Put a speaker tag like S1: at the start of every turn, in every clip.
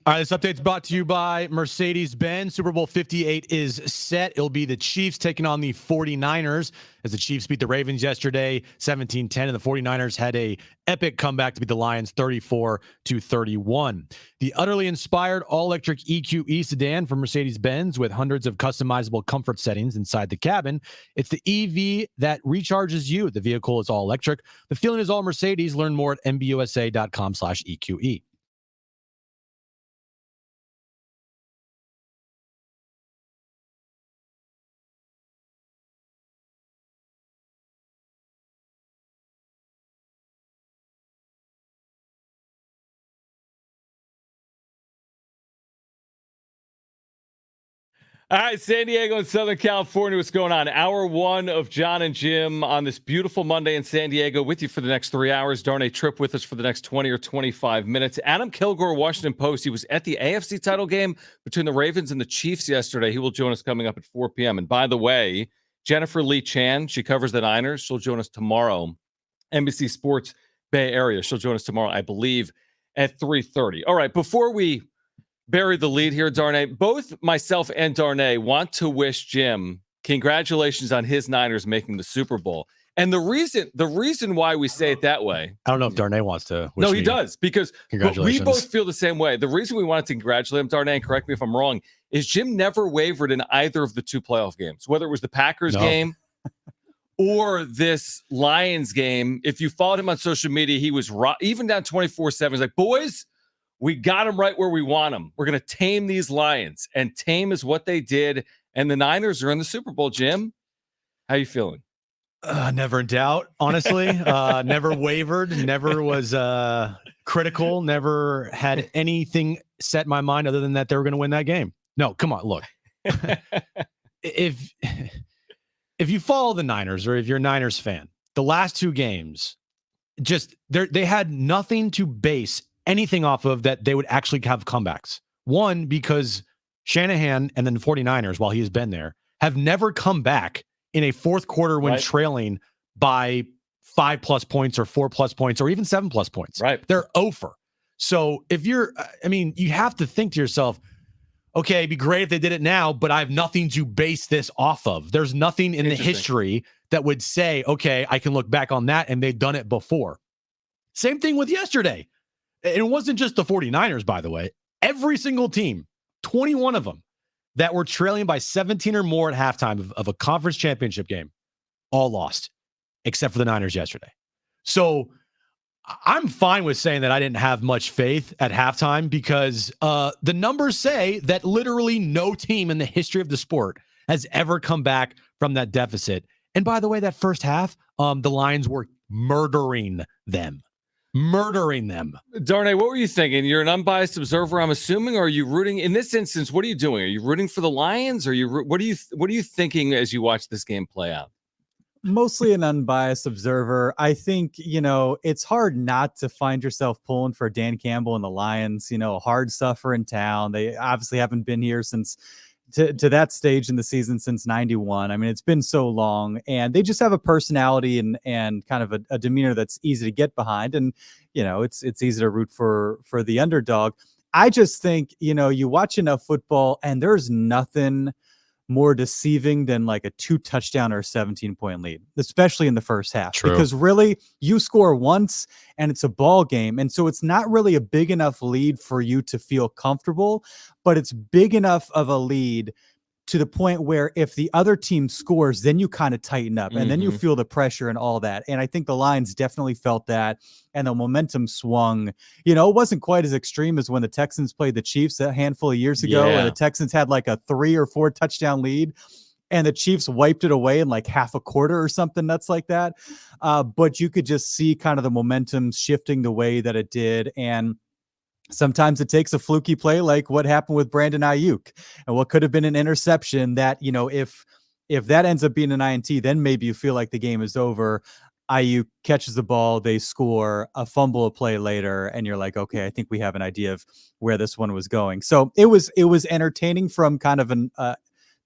S1: All right, this update's brought to you by Mercedes-Benz. Super Bowl 58 is set. It'll be the Chiefs taking on the 49ers as the Chiefs beat the Ravens yesterday, 17-10, and the 49ers had a epic comeback to beat the Lions 34-31. The utterly inspired all-electric EQE sedan from Mercedes-Benz with hundreds of customizable comfort settings inside the cabin. It's the EV that recharges you. The vehicle is all electric. The feeling is all Mercedes. Learn more at mbusa.com/EQE.
S2: All right, San Diego and Southern California, what's going on? Hour one of Jon and Jim on this beautiful Monday in San Diego with you for the next 3 hours. Darnay Tripp with us for the next 20 or 25 minutes. Adam Kilgore, Washington Post. He was at the AFC title game between the Ravens and the Chiefs yesterday. He will join us coming up at 4 p.m. And by the way, Jennifer Lee Chan, she covers the Niners. She'll join us tomorrow. NBC Sports Bay Area. She'll join us tomorrow, I believe, at 3:30. All right, before we bury the lead here, Darnay, both myself and Darnay want to wish Jim congratulations on his Niners making the Super Bowl. And the reason why we say it that way,
S1: I don't know if Darnay wants to wish
S2: no, he does, because we both feel the same way. The reason we wanted to congratulate him, Darnay, and correct me if I'm wrong, is Jim never wavered in either of the two playoff games, whether it was the Packers game or this Lions game. If you followed him on social media, he was even down 24-7. He's like, boys, we got them right where we want them. We're going to tame these Lions, and tame is what they did. And the Niners are in the Super Bowl. Jim, how you feeling?
S1: Never in doubt, honestly. Never wavered, never was critical, never had anything set in my mind other than that they were going to win that game. No, come on, look. If you follow the Niners, or if you're a Niners fan, the last two games, just they had nothing to base anything off of that they would actually have comebacks. One, because Shanahan and then the 49ers, while he has been there, have never come back in a fourth quarter when trailing by 5+ points or 4+ points or even 7+ points.
S2: Right.
S1: They're over. So if you're, you have to think to yourself, okay, it'd be great if they did it now, but I have nothing to base this off of. There's nothing in the history that would say, okay, I can look back on that and they've done it before. Same thing with yesterday. It wasn't just the 49ers, by the way. Every single team, 21 of them, that were trailing by 17 or more at halftime of a conference championship game, all lost, except for the Niners yesterday. So I'm fine with saying that I didn't have much faith at halftime, because the numbers say that literally no team in the history of the sport has ever come back from that deficit. And by the way, that first half, the Lions were murdering them.
S2: Darnay, what were you thinking? You're an unbiased observer, I'm assuming, or are you rooting in this instance? What are you doing? Are you rooting for the Lions? Or what are you thinking as you watch this game play out?
S3: Mostly an unbiased observer. I think, it's hard not to find yourself pulling for Dan Campbell and the Lions. Hard suffer in town. They obviously haven't been here since to that stage in the season since 91. I mean, it's been so long, and they just have a personality and kind of a demeanor that's easy to get behind. And, it's easy to root for the underdog. I just think, you watch enough football and there's nothing more deceiving than like a 2-touchdown or 17-point lead, especially in the first half.
S1: True.
S3: Because really, you score once and it's a ball game. And so it's not really a big enough lead for you to feel comfortable, but it's big enough of a lead to the point where if the other team scores, then you kind of tighten up and then you feel the pressure and all that. And I think the Lions definitely felt that, and the momentum swung. It wasn't quite as extreme as when the Texans played the Chiefs a handful of years ago, where the Texans had like a 3 or 4 touchdown lead and the Chiefs wiped it away in like half a quarter or something nuts like that. But you could just see kind of the momentum shifting the way that it did. And sometimes it takes a fluky play like what happened with Brandon Ayuk and what could have been an interception that, if that ends up being an INT, then maybe you feel like the game is over. Ayuk catches the ball, they score, a fumble a play later, and you're like, okay, I think we have an idea of where this one was going. So it was entertaining from kind of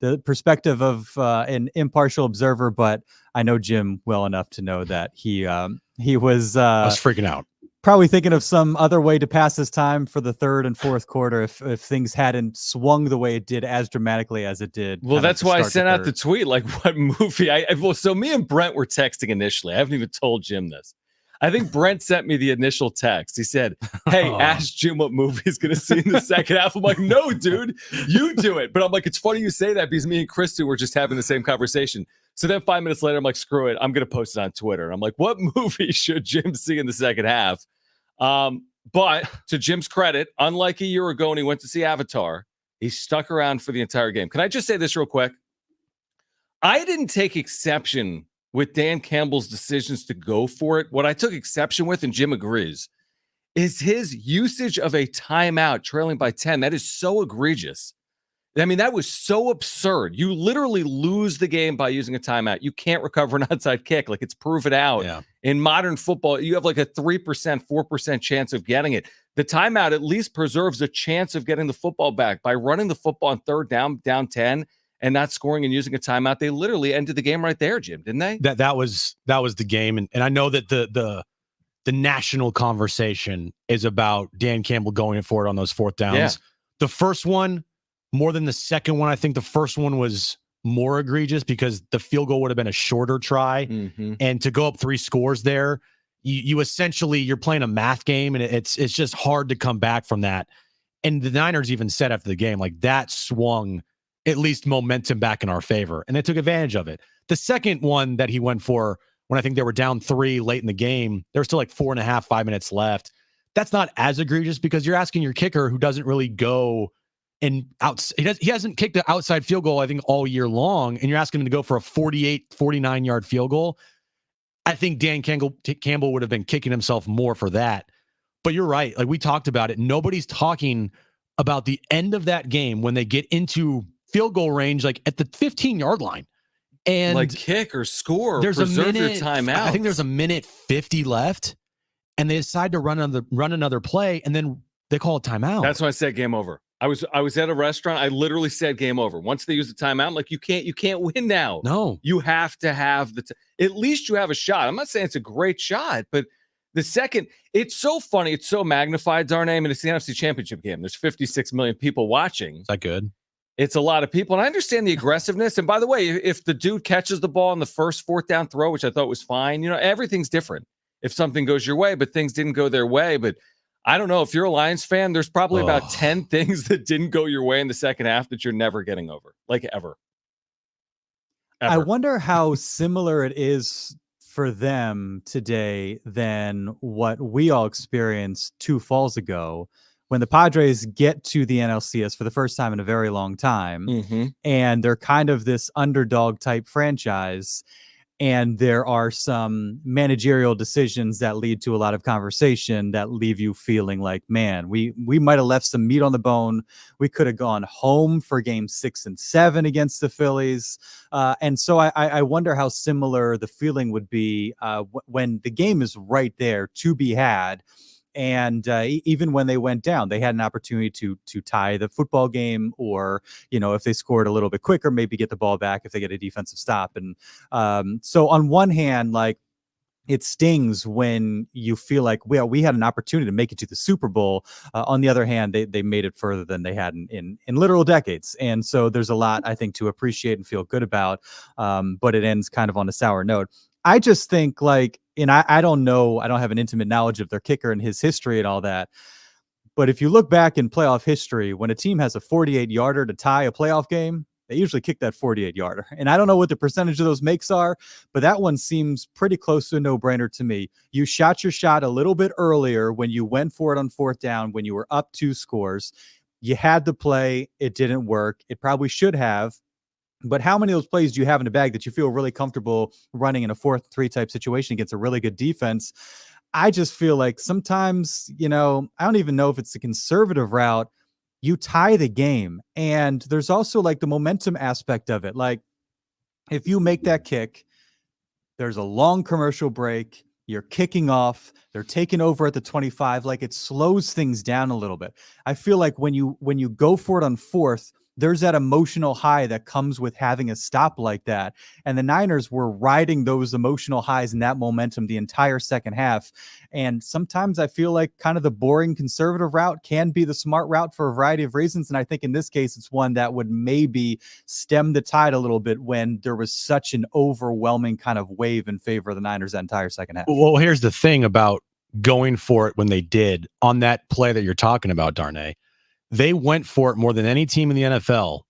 S3: the perspective of an impartial observer, but I know Jim well enough to know that he was
S1: I was freaking out.
S3: Probably thinking of some other way to pass his time for the third and fourth quarter if things hadn't swung the way it did as dramatically as it did.
S2: Well, that's why I sent out the tweet. Like, what movie? Well, so me and Brent were texting initially. I haven't even told Jim this. I think Brent sent me the initial text. He said, "Hey, ask Jim what movie he's going to see in the second half." I'm like, "No, dude, you do it." But I'm like, it's funny you say that because me and Kristen were just having the same conversation. So then 5 minutes later, I'm like, screw it. I'm going to post it on Twitter. And I'm like, what movie should Jim see in the second half? But to Jim's credit, unlike a year ago when he went to see Avatar, he stuck around for the entire game. Can I just say this real quick? I didn't take exception with Dan Campbell's decisions to go for it. What I took exception with, and Jim agrees, is his usage of a timeout trailing by 10. That is so egregious. I mean, that was so absurd. You literally lose the game by using a timeout. You can't recover an onside kick. Like, it's proven out.
S1: Yeah.
S2: In modern football, you have like a 3%, 4% chance of getting it. The timeout at least preserves a chance of getting the football back. By running the football on third down 10, and not scoring and using a timeout, they literally ended the game right there, Jim, didn't they?
S1: That was the game. And I know that the national conversation is about Dan Campbell going for it on those fourth downs.
S2: Yeah.
S1: The first one, more than the second one. I think the first one was more egregious because the field goal would have been a shorter try.
S2: Mm-hmm.
S1: And to go up 3 scores there, you essentially, you're playing a math game, and it's just hard to come back from that. And the Niners even said after the game, like, that swung at least momentum back in our favor, and they took advantage of it. The second one that he went for, when I think they were down 3 late in the game, there was still like 4.5, 5 minutes left. That's not as egregious because you're asking your kicker, who doesn't really go and he hasn't kicked the outside field goal, I think, all year long, and you're asking him to go for a 48, 49-yard field goal. I think Dan Campbell would have been kicking himself more for that. But you're right. Like, we talked about it. Nobody's talking about the end of that game when they get into field goal range, like at the 15-yard line. And
S2: like, kick or score,
S1: there's
S2: preserve
S1: a minute,
S2: your timeout.
S1: I think there's a minute 50 left, and they decide to run another play, and then they call a timeout.
S2: That's when I said game over. I was at a restaurant. I literally said game over. Once they use the timeout, I'm like, you can't win now.
S1: No.
S2: You have to have at least you have a shot. I'm not saying it's a great shot, but the second, it's so funny. It's so magnified, Darnay. I mean, it's the NFC Championship game. There's 56 million people watching.
S1: Is that good?
S2: It's a lot of people. And I understand the aggressiveness. And by the way, if the dude catches the ball on the first fourth down throw, which I thought was fine, everything's different if something goes your way, but things didn't go their way. But I don't know. If you're a Lions fan, there's probably about 10 things that didn't go your way in the second half that you're never getting over, like ever.
S3: I wonder how similar it is for them today than what we all experienced 2 falls ago when the Padres get to the NLCS for the first time in a very long time.
S2: Mm-hmm.
S3: And they're kind of this underdog type franchise. And there are some managerial decisions that lead to a lot of conversation that leave you feeling like, man, we might have left some meat on the bone. We could have gone home for game 6 and 7 against the Phillies. And so I wonder how similar the feeling would be when the game is right there to be had. And even when they went down, they had an opportunity to tie the football game, or, if they scored a little bit quicker, maybe get the ball back if they get a defensive stop. And so on one hand, like, it stings when you feel like, well, we had an opportunity to make it to the Super Bowl. On the other hand, they made it further than they had in literal decades. And so there's a lot, I think, to appreciate and feel good about. But it ends kind of on a sour note. I just think, like, and I don't know, I don't have an intimate knowledge of their kicker and his history and all that. But if you look back in playoff history, when a team has a 48-yarder to tie a playoff game, they usually kick that 48-yarder. And I don't know what the percentage of those makes are, but that one seems pretty close to a no-brainer to me. You shot your shot a little bit earlier when you went for it on fourth down, when you were up 2 scores. You had the play. It didn't work. It probably should have. But how many of those plays do you have in the bag that you feel really comfortable running in a 4-3 type situation against a really good defense? I just feel like sometimes, I don't even know if it's the conservative route. You tie the game. And there's also like the momentum aspect of it. Like, if you make that kick, there's a long commercial break. You're kicking off. They're taking over at the 25. Like, it slows things down a little bit. I feel like when you go for it on fourth, there's that emotional high that comes with having a stop like that. And the Niners were riding those emotional highs and that momentum the entire second half. And sometimes I feel like kind of the boring conservative route can be the smart route for a variety of reasons. And I think in this case, it's one that would maybe stem the tide a little bit when there was such an overwhelming kind of wave in favor of the Niners that entire second half.
S1: Well, here's the thing about going for it when they did on that play that you're talking about, Darnay. They went for it more than any team in the NFL,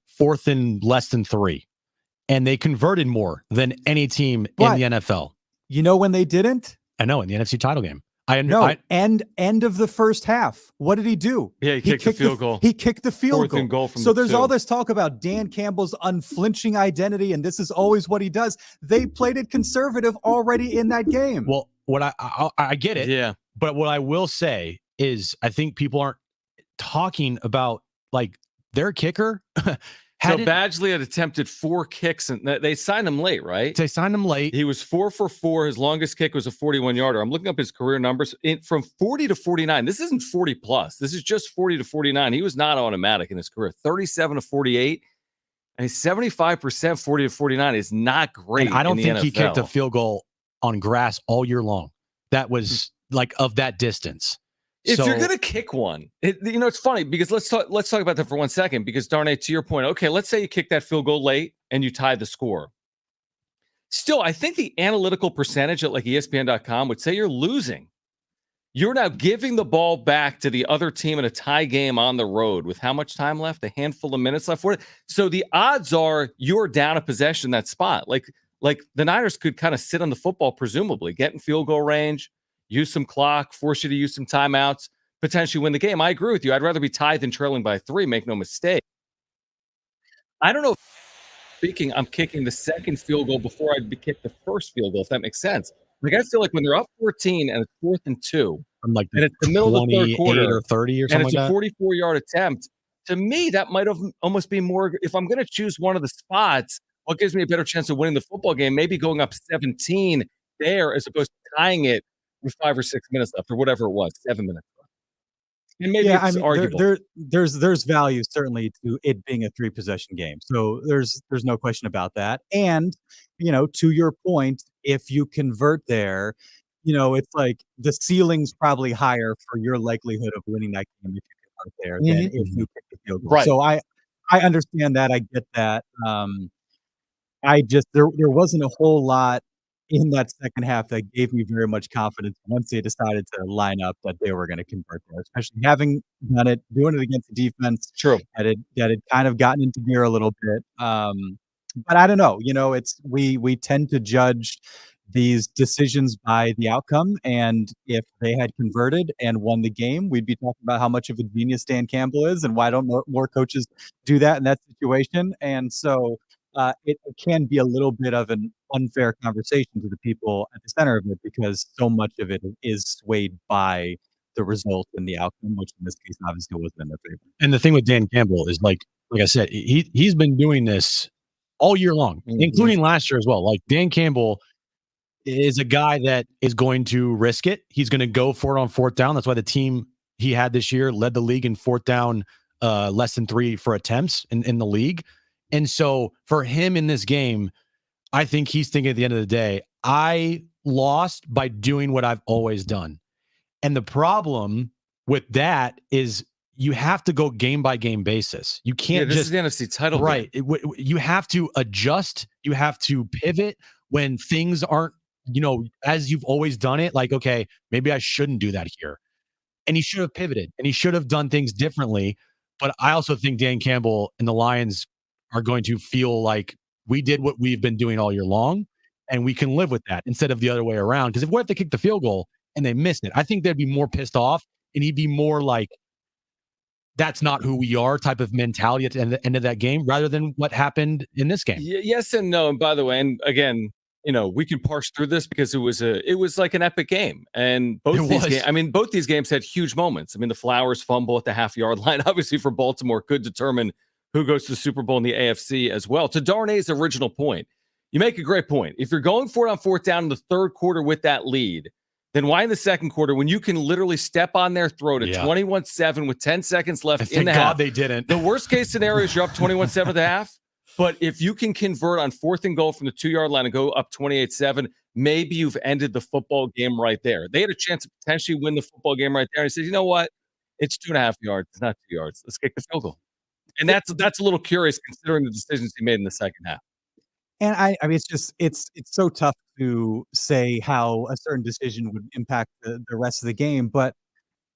S1: fourth and less than 3. And they converted more than any team in the NFL.
S3: You know when they didn't?
S1: I know, in the NFC title game.
S3: End of the first half. What did he do?
S2: Yeah, he kicked the field goal.
S3: He kicked the field
S2: Fourth
S3: goal.
S2: and goal from
S3: so
S2: the
S3: there's
S2: 2.
S3: all this talk about Dan Campbell's unflinching identity, and this is always what he does. They played it conservative already in that game.
S1: Well, what I get it.
S2: Yeah.
S1: But what I will say is I think people aren't talking about like their kicker.
S2: So Badgley had attempted 4 kicks, and they signed him late, right?
S1: They signed him late.
S2: He was 4 for 4. His longest kick was a 41-yarder. I'm looking up his career numbers from 40 to 49. This isn't 40 plus. This is just 40 to 49. He was not automatic in his career. 37 to 48. And 75% 40 to 49 is not great.
S1: And I don't think
S2: NFL.
S1: he kicked a field goal on grass all year long. That was like of that distance.
S2: If you're gonna kick one, it's funny because let's talk about that for 1 second. Because Darnay, to your point, okay, let's say you kick that field goal late and you tie the score. Still, I think the analytical percentage at like ESPN.com would say you're losing. You're now giving the ball back to the other team in a tie game on the road with how much time left? A handful of minutes left for it. So the odds are you're down a possession in that spot. Like the Niners could kind of sit on the football, presumably, get in field goal range, use some clock, force you to use some timeouts, potentially win the game. I agree with you. I'd rather be tied than trailing by 3, make no mistake. I don't know. Speaking, I'm kicking the second field goal before I'd kick the first field goal, if that makes sense. Like, I feel like when they're up 14 and it's 4th and 2,
S1: from like
S2: and it's the middle of the third quarter
S1: or 30 or something,
S2: and it's a 44-yard attempt, to me, that might have almost be more. If I'm going to choose one of the spots, what gives me a better chance of winning the football game? Maybe going up 17 there as opposed to tying it with 5 or 6 minutes left, or whatever it was, 7 minutes left. And maybe it's arguable.
S3: There's value certainly to it being a 3-possession game. So there's no question about that. And to your point, if you convert there, it's like the ceiling's probably higher for your likelihood of winning that game if you convert there than if you kick the field goal.
S2: Right.
S3: So I understand that. I get that. There wasn't a whole lot in that second half that gave me very much confidence once they decided to line up that they were going to convert there, especially having done it, doing it against the defense.
S2: True.
S3: That had kind of gotten into gear a little bit. But I don't know, it's we tend to judge these decisions by the outcome. And if they had converted and won the game, we'd be talking about how much of a genius Dan Campbell is and why don't more coaches do that in that situation. And so it can be a little bit of an unfair conversation to the people at the center of it because so much of it is swayed by the result and the outcome, which in this case obviously wasn't in their favor.
S1: And the thing with Dan Campbell is like I said, he's been doing this all year long, including last year as well. Like Dan Campbell is a guy that is going to risk it. He's going to go for it on 4th down. That's why the team he had this year led the league in 4th down, less than 3 for attempts in the league. And so for him in this game, I think he's thinking at the end of the day, I lost by doing what I've always done. And the problem with that is you have to go game by game basis. You can't
S2: this is the NFC title.
S1: Right. You have to adjust. You have to pivot when things aren't, as you've always done it. Like, okay, maybe I shouldn't do that here. And he should have pivoted and he should have done things differently. But I also think Dan Campbell and the Lions are going to feel like we did what we've been doing all year long and we can live with that instead of the other way around. Because what if they kick the field goal and they missed it? I think they'd be more pissed off and he'd be more like, that's not who we are type of mentality at the end of that game rather than what happened in this game.
S2: Yes and no. And by the way, and again, we can parse through this because it was like an epic game. And both these games had huge moments. I mean, the Flowers fumble at the half-yard line, obviously for Baltimore, could determine who goes to the Super Bowl in the AFC as well. To Darnay's original point, you make a great point. If you're going for it on 4th down in the 3rd quarter with that lead, then why in the second quarter, when you can literally step on their throat at 21-7 with 10 seconds left in the half?
S1: Thank God they didn't.
S2: The worst case scenario is you're up 21-7 at the half. But if you can convert on 4th and goal from the 2-yard line and go up 28-7, maybe you've ended the football game right there. They had a chance to potentially win the football game right there. And he said, you know what? It's 2.5 yards. It's not 2 yards. Let's kick the field goal. And that's a little curious considering the decisions he made in the second half.
S3: And I mean, it's so tough to say how a certain decision would impact the rest of the game. But,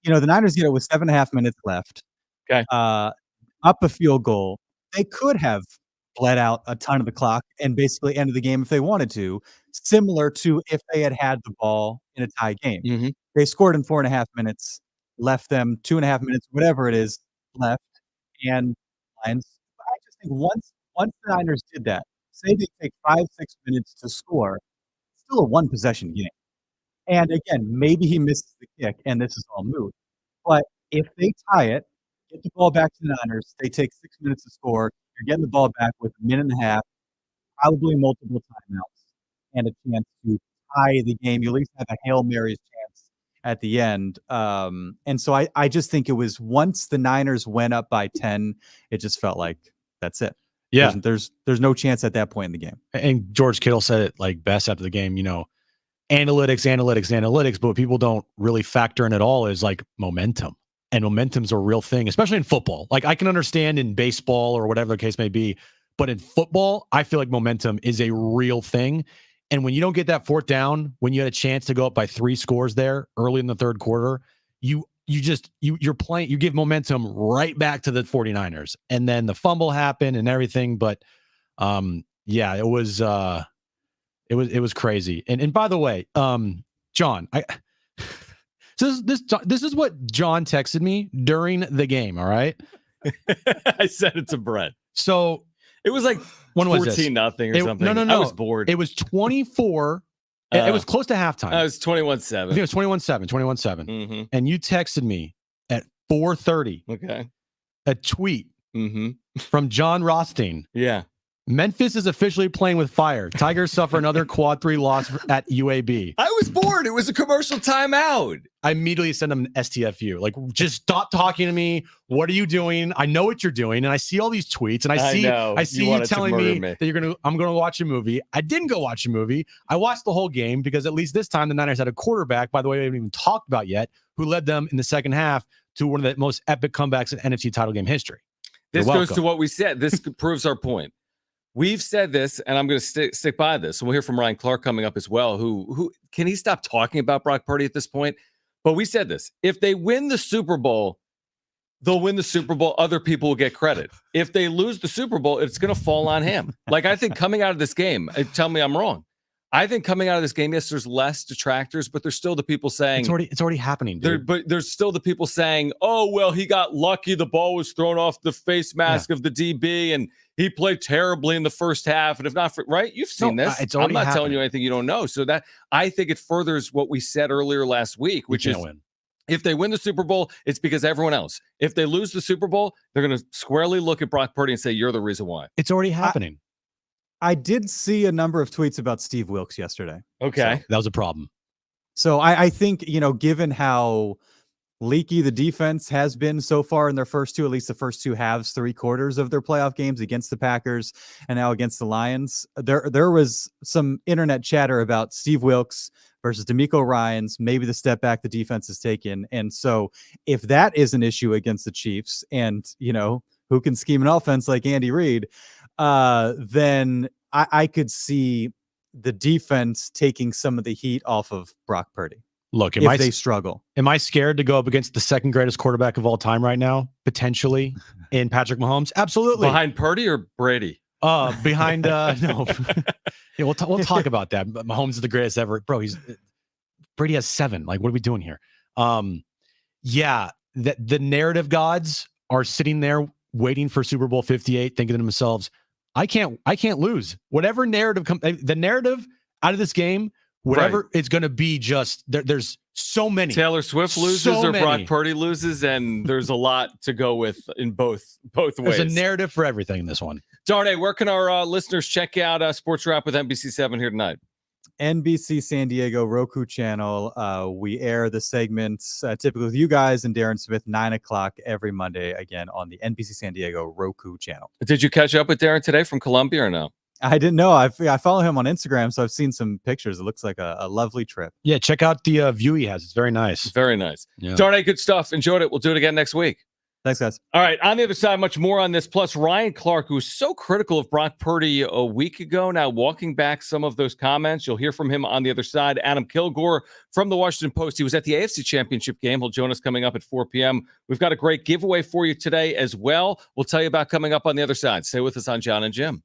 S3: the Niners get it with 7.5 minutes left.
S2: Okay.
S3: Up a field goal. They could have bled out a ton of the clock and basically ended the game if they wanted to, similar to if they had the ball in a tie game.
S2: Mm-hmm.
S3: They scored in 4.5 minutes, left them 2.5 minutes, whatever it is, left. And Lions, I just think once the Niners did that, say they take 5-6 minutes to score, it's still a one-possession game. And again, maybe he misses the kick, and this is all moot. But if they tie it, get the ball back to the Niners, they take 6 minutes to score, you're getting the ball back with a minute and a half, probably multiple timeouts, and a chance to tie the game. You at least have a Hail Mary's chance at the end. And so I just think it was once the Niners went up by 10, it just felt like that's it.
S1: Yeah.
S3: There's no chance at that point in the game.
S1: And George Kittle said it like best after the game, analytics, but what people don't really factor in at all is like momentum. And momentum's a real thing, especially in football. Like I can understand in baseball or whatever the case may be, but in football, I feel like momentum is a real thing. And when you don't get that 4th down, when you had a chance to go up by 3 scores there early in the third quarter, you're playing, you give momentum right back to the 49ers. And then the fumble happened and everything. But it was crazy. And by the way, John, So this is what John texted me during the game. All right,
S2: I sent it to Brett.
S1: So
S2: it was like 14-0 or something.
S1: No.
S2: I was bored.
S1: It was 24. It was close to halftime.
S2: It was 21-7.
S1: I think it was 21-7.
S2: Mm-hmm.
S1: And you texted me at 4:30.
S2: Okay.
S1: A tweet from John Rothstein.
S2: Yeah.
S1: Memphis is officially playing with fire. Tigers suffer another quad 3 loss at UAB.
S2: I was bored. It was a commercial timeout.
S1: I immediately sent him an STFU. Like, just stop talking to me. What are you doing? I know what you're doing. And I see all these tweets and I see you telling me that I'm going to watch a movie. I didn't go watch a movie. I watched the whole game because at least this time the Niners had a quarterback, by the way, we haven't even talked about yet, who led them in the second half to one of the most epic comebacks in NFC title game history.
S2: This goes to what we said. This proves our point. We've said this, and I'm going to stick by this. And we'll hear from Ryan Clark coming up as well. Who can he stop talking about Brock Purdy at this point? But we said this. If they win the Super Bowl, they'll win the Super Bowl. Other people will get credit. If they lose the Super Bowl, it's going to fall on him. Like, I think coming out of this game, tell me I'm wrong. I think coming out of this game, yes, there's less detractors, but there's still the people saying
S1: it's already happening, dude.
S2: But there's still the people saying, oh, well, he got lucky. The ball was thrown off the face mask of the DB, and he played terribly in the first half. And if not for right, you've seen this. I'm not telling you anything you don't know. So that I think it furthers what we said earlier last week, which is if they win the Super Bowl, it's because everyone else. If they lose the Super Bowl, they're going to squarely look at Brock Purdy and say, you're the reason why.
S1: It's already happening.
S3: I did see a number of tweets about Steve Wilks yesterday.
S2: Okay.
S1: So that was a problem.
S3: So I think, given how leaky the defense has been so far in their at least the first two halves, 3/4 of their playoff games against the Packers and now against the Lions, there was some internet chatter about Steve Wilks versus DeMeco Ryans, maybe the step back the defense has taken. And so if that is an issue against the Chiefs and, who can scheme an offense like Andy Reid, then I could see the defense taking some of the heat off of Brock Purdy.
S1: Look,
S3: if they struggle.
S1: Am I scared to go up against the second greatest quarterback of all time right now, potentially, in Patrick Mahomes? Absolutely.
S2: Behind Purdy or Brady?
S1: Behind no. Yeah, we'll talk about that. Mahomes is the greatest ever, bro. Brady has 7. Like, what are we doing here? Yeah, the narrative gods are sitting there waiting for Super Bowl 58, thinking to themselves, I can't lose. Whatever narrative the narrative out of this game, whatever it's going to be, just there's so many.
S2: Taylor Swift loses or Brock Purdy loses, and there's a lot to go with in both ways.
S1: There's a narrative for everything in this one.
S2: Darnay, where can our listeners check out Sports Wrap with NBC7 here tonight?
S3: NBC San Diego Roku channel. We air the segments typically with you guys and Darren Smith 9 o'clock every Monday, again on the NBC San Diego Roku channel.
S2: Did you catch up with Darren today from Colombia or no?
S3: I didn't know. I follow him on Instagram, so I've seen some pictures. It looks like a lovely trip.
S1: Yeah, check out the view he has. It's very nice.
S2: Very nice.
S1: Yeah.
S2: Darn, good stuff. Enjoyed it. We'll do it again next week.
S3: Thanks, guys.
S2: All right, on the other side, much more on this. Plus, Ryan Clark, who was so critical of Brock Purdy a week ago, now walking back some of those comments. You'll hear from him on the other side. Adam Kilgore from the Washington Post. He was at the AFC Championship game. He'll join us coming up at 4 p.m. We've got a great giveaway for you today as well. We'll tell you about coming up on the other side. Stay with us on Jon and Jim.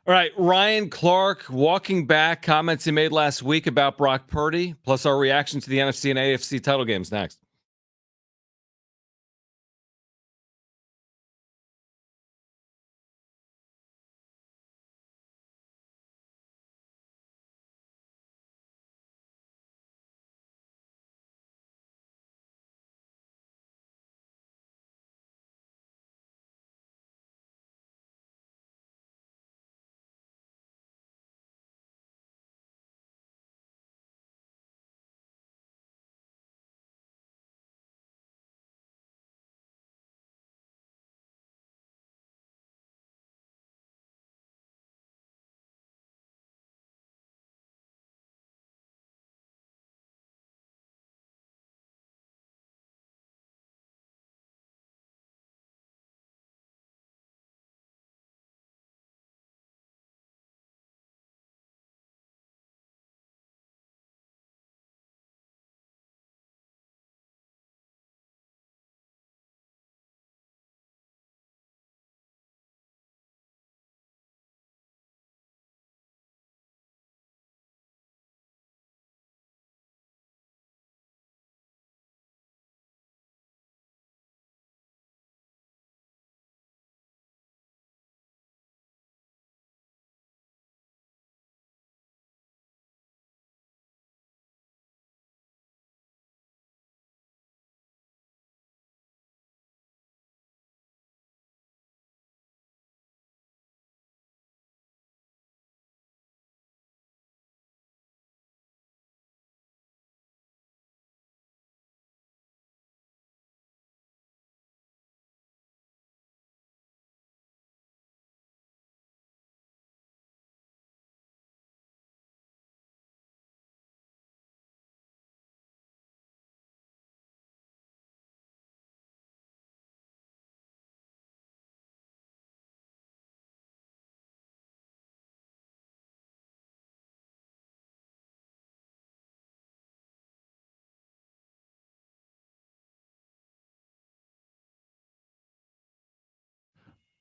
S2: All right, Ryan Clark walking back comments he made last week about Brock Purdy, plus our reaction to the NFC and AFC title games next.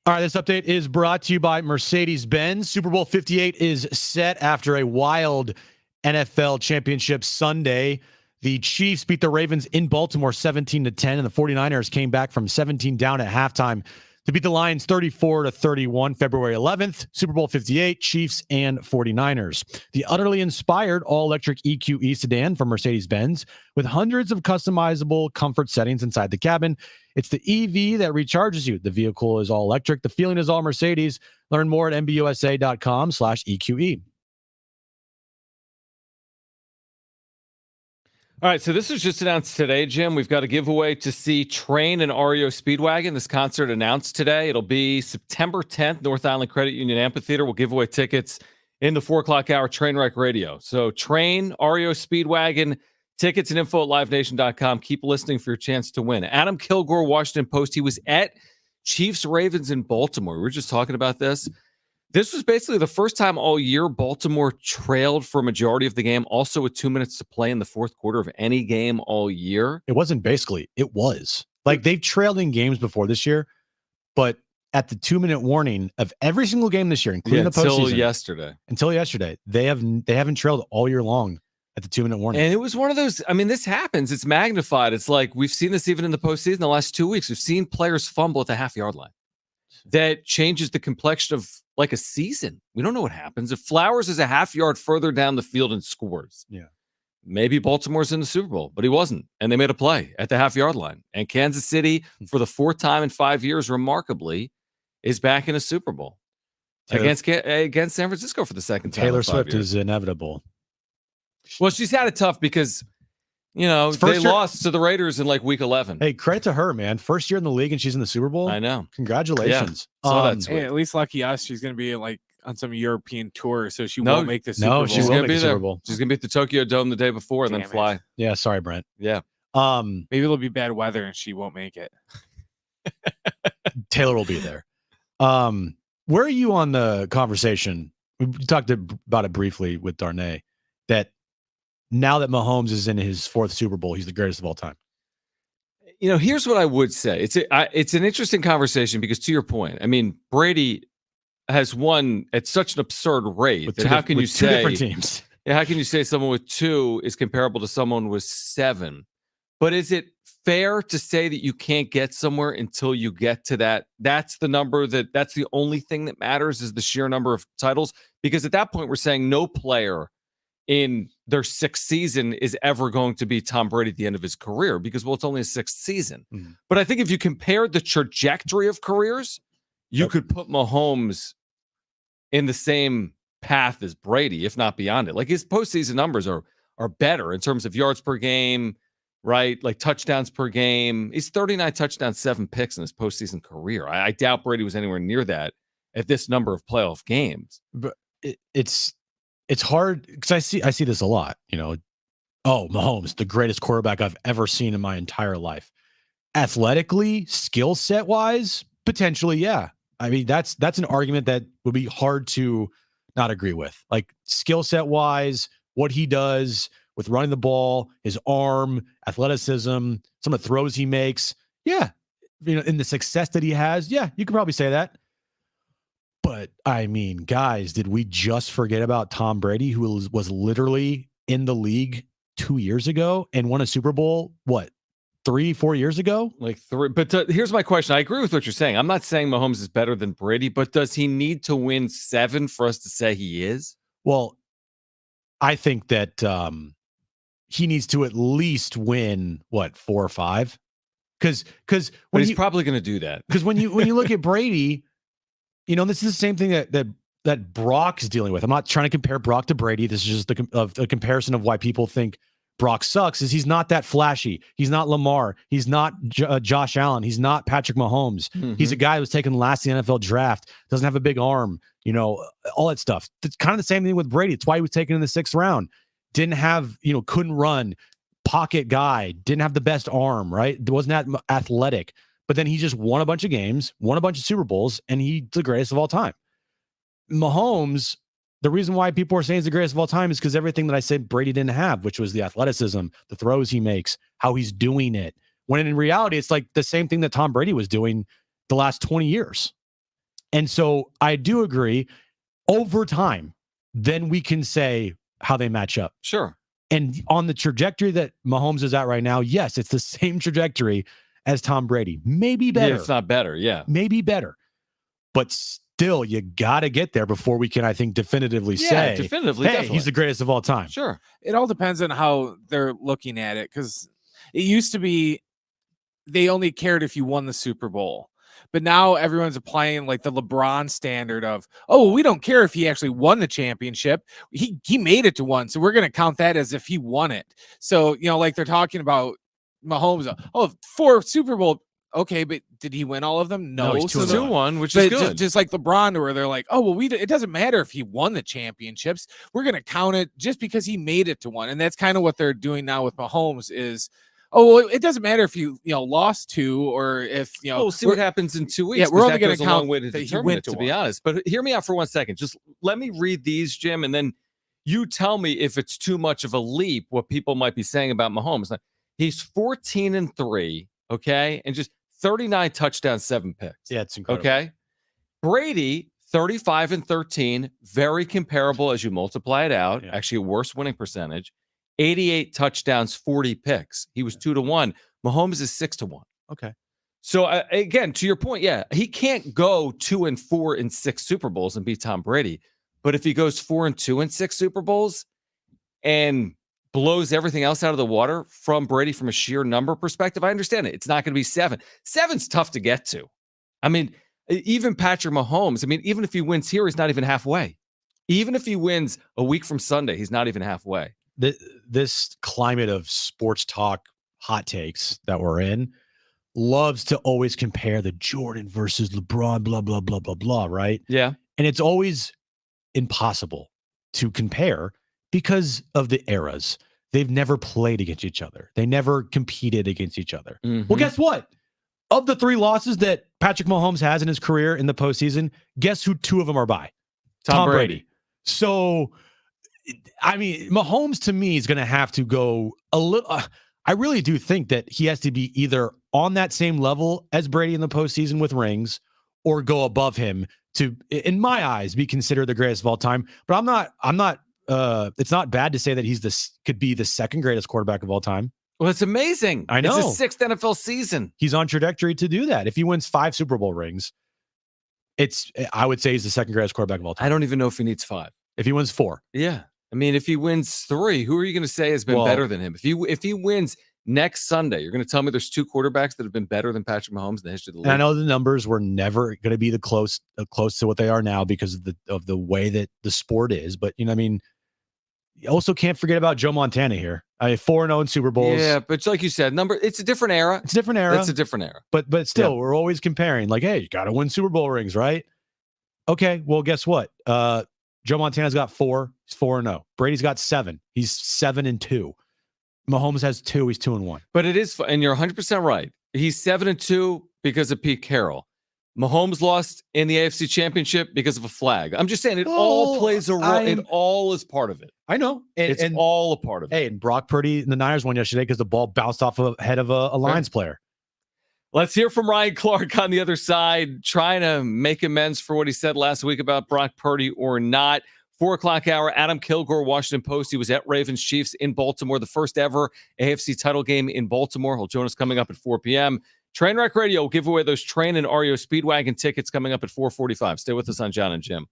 S1: All right, this update is brought to you by Mercedes-Benz. Super Bowl 58 is set after a wild NFL Championship Sunday. The Chiefs beat the Ravens in Baltimore 17-10, and the 49ers came back from 17 down at halftime to beat the Lions 34-31 February 11th. Super Bowl 58, Chiefs and 49ers. The utterly inspired all-electric EQE sedan from Mercedes-Benz with hundreds of customizable comfort settings inside the cabin. It's the EV that recharges you. The vehicle is all electric. The feeling is all Mercedes. Learn more at mbusa.com/EQE.
S2: All right, so this was just announced today, Jim. We've got a giveaway to see Train and REO Speedwagon. This concert announced today. It'll be September 10th, North Island Credit Union Amphitheater. We'll give away tickets in the 4 o'clock hour, Trainwreck Radio. So Train, REO Speedwagon, tickets and info at livenation.com. Keep listening for your chance to win. Adam Kilgore, Washington Post. He was at Chiefs-Ravens in Baltimore. We were just talking about this. This was basically the first time all year Baltimore trailed for a majority of the game, also with 2 minutes to play in the fourth quarter of any game all year.
S1: It wasn't basically, it was. Like, they've trailed in games before this year, but at the 2-minute warning of every single game this year, including the postseason. Until yesterday, they haven't trailed all year long at the 2-minute warning.
S2: And it was one of those, I mean, this happens. It's magnified. It's like we've seen this even in the postseason the last 2 weeks. We've seen players fumble at the half-yard line. That changes the complexion of like a season. We don't know what happens. If Flowers is a half yard further down the field and scores, maybe Baltimore's in the Super Bowl, but he wasn't. And they made a play at the half-yard line. And Kansas City, for the 4th time in 5 years, remarkably, is back in a Super Bowl against San Francisco for the second time.
S1: Taylor Swift is inevitable.
S2: Well, she's had it tough because, you know, they lost to the Raiders in like week 11.
S1: Hey, credit to her, man. First year in the league and she's in the Super Bowl.
S2: I know.
S1: Congratulations.
S4: Hey, at least lucky us. She's going to be like on some European tour, so she won't make the Super Bowl.
S2: She's going to be there. She's going to be at the Tokyo Dome the day before and then fly.
S1: Yeah, sorry, Brent.
S2: Yeah.
S4: Maybe it'll be bad weather and she won't make it.
S1: Taylor will be there. Where are you on the conversation? We talked about it briefly with Darnay, that now that Mahomes is in his 4th Super Bowl, he's the greatest of all time.
S2: You know, here's what I would say. It's an interesting conversation because, to your point, I mean, Brady has won at such an absurd rate. How can you say
S1: 2 different teams?
S2: Yeah, how can you say someone with 2 is comparable to someone with 7? But is it fair to say that you can't get somewhere until you get to that? That's the number that's the only thing that matters, is the sheer number of titles. Because at that point, we're saying no player in their 6th season is ever going to be Tom Brady at the end of his career, because, well, it's only a 6th season. Mm-hmm. But I think if you compare the trajectory of careers, you could put Mahomes in the same path as Brady, if not beyond it. Like, his postseason numbers are better in terms of yards per game, right? Like touchdowns per game. He's 39 touchdowns, 7 picks in his postseason career. I doubt Brady was anywhere near that at this number of playoff games.
S1: But it's hard because I see this a lot, you know. Oh, Mahomes, the greatest quarterback I've ever seen in my entire life. Athletically, skill set wise, potentially, yeah. I mean, that's an argument that would be hard to not agree with. Like, skill set wise, what he does with running the ball, his arm, athleticism, some of the throws he makes. Yeah. You know, in the success that he has, yeah, you could probably say that. But I mean, guys, did we just forget about Tom Brady, who was literally in the league 2 years ago and won a Super Bowl, what, 3-4 years ago?
S2: Like 3. But here's my question. I agree with what you're saying. I'm not saying Mahomes is better than Brady, but does he need to win 7 for us to say he is?
S1: Well, I think that he needs to at least win, what, 4 or 5? Because
S2: he's probably going to do that.
S1: Because when you look at Brady, you know, this is the same thing that Brock's dealing with. I'm not trying to compare Brock to Brady. This is just the comparison of why people think Brock sucks. Is he's not that flashy. He's not Lamar. He's not Josh Allen. He's not Patrick Mahomes. Mm-hmm. He's a guy who was taken last in the NFL draft. Doesn't have a big arm. You know, all that stuff. It's kind of the same thing with Brady. It's why he was taken in the 6th round. Didn't have, you know, couldn't run. Pocket guy. Didn't have the best arm. Right. Wasn't that athletic. But then he just won a bunch of games, won a bunch of Super Bowls, and he's the greatest of all time. Mahomes, the reason why people are saying he's the greatest of all time is because everything that I said Brady didn't have, which was the athleticism, the throws he makes, how he's doing it. When in reality, it's like the same thing that Tom Brady was doing the last 20 years. And so I do agree. Over time, then we can say how they match up.
S2: Sure.
S1: And on the trajectory that Mahomes is at right now, yes, it's the same trajectory as Tom Brady. Maybe better.
S2: Yeah, if not better, yeah.
S1: Maybe better. But still, you got to get there before we can, I think, definitively say,
S2: definitively,
S1: hey,
S2: definitely.
S1: he's the greatest of all time.
S2: Sure.
S4: It all depends on how they're looking at it, because it used to be they only cared if you won the Super Bowl. But now everyone's applying like the LeBron standard of, oh, we don't care if he actually won the championship. He made it to one. So we're going to count that as if he won it. So, like they're talking about Mahomes. Oh, 4 Super Bowl. Okay, but did he win all of them? No.
S1: He's
S2: 2-1, which is good.
S4: Just like LeBron, where they're like, oh, well, it doesn't matter if he won the championships. We're going to count it just because he made it to one. And that's kind of what they're doing now with Mahomes is, oh, well, it doesn't matter if you lost 2 or if
S2: we'll see what happens in 2 weeks.
S4: Yeah, we're only going to count
S2: a long way to determine it, to be honest. But hear me out for 1 second. Just let me read these, Jim, and then you tell me if it's too much of a leap what people might be saying about Mahomes. He's 14-3, okay, and just 39 touchdowns, 7 picks.
S1: Yeah, it's incredible.
S2: Okay, Brady 35-13, very comparable as you multiply it out.
S1: Yeah.
S2: Actually, a worse winning percentage. 88 touchdowns, 40 picks. He was 2-1. Mahomes is 6-1.
S1: Okay.
S2: So again, to your point, yeah, he can't go 2-4 in 6 Super Bowls and beat Tom Brady. But if he goes 4-2 in 6 Super Bowls and blows everything else out of the water from Brady from a sheer number perspective, I understand it. It's not going to be 7. 7's tough to get to. I mean, even Patrick Mahomes, even if he wins here, he's not even halfway. Even if he wins a week from Sunday, he's not even halfway.
S1: This climate of sports talk hot takes that we're in loves to always compare the Jordan versus LeBron, blah, blah, blah, blah, blah, right?
S2: Yeah.
S1: And it's always impossible to compare because of the eras. They've never played against each other. They never competed against each other.
S2: Mm-hmm.
S1: Well, guess what? Of the 3 losses that Patrick Mahomes has in his career in the postseason, guess who 2 of them are by? Tom Brady. So, Mahomes to me is going to have to go a little. I really do think that he has to be either on that same level as Brady in the postseason with rings, or go above him to, in my eyes, be considered the greatest of all time. But I'm not. It's not bad to say that could be the second greatest quarterback of all time.
S2: Well, it's amazing.
S1: I know.
S2: It's his 6th NFL season.
S1: He's on trajectory to do that. If he wins 5 Super Bowl rings, I would say he's the second greatest quarterback of all time.
S2: I don't even know if he needs 5.
S1: If he wins 4.
S2: Yeah. If he wins 3, who are you going to say has been better than him? If he wins next Sunday, you're going to tell me there's 2 quarterbacks that have been better than Patrick Mahomes in the history of the league.
S1: And I know the numbers were never going to be close to what they are now because of the way that the sport is. But you also can't forget about Joe Montana here. 4-0 in Super Bowls.
S2: Yeah, but like you said, it's a different era.
S1: It's a different era.
S2: That's a different era.
S1: But still, we're always comparing. Like, hey, you got to win Super Bowl rings, right? Okay, well, guess what? Joe Montana's got 4. He's 4-0. Brady's got 7. He's 7-2. Mahomes has 2. He's 2-1.
S2: But it is, and you're 100% right. He's 7-2 because of Pete Carroll. Mahomes lost in the AFC Championship because of a flag. I'm just saying it all plays a role. It all is part of it.
S1: I know.
S2: It's all a part of it.
S1: Hey, and Brock Purdy and the Niners won yesterday because the ball bounced off the head of a Lions player.
S2: Let's hear from Ryan Clark on the other side, trying to make amends for what he said last week about Brock Purdy or not. 4:00 hour, Adam Kilgore, Washington Post. He was at Ravens Chiefs in Baltimore, the first ever AFC title game in Baltimore. He'll join us coming up at 4 p.m. Trainwreck Radio will give away those Train and REO Speedwagon tickets coming up at 4:45. Stay with us on Jon and Jim.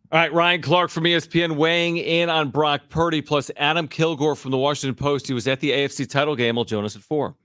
S2: All right, Ryan Clark from ESPN weighing in on Brock Purdy, plus Adam Kilgore from the Washington Post. He was at the AFC title game. We'll join us at 4.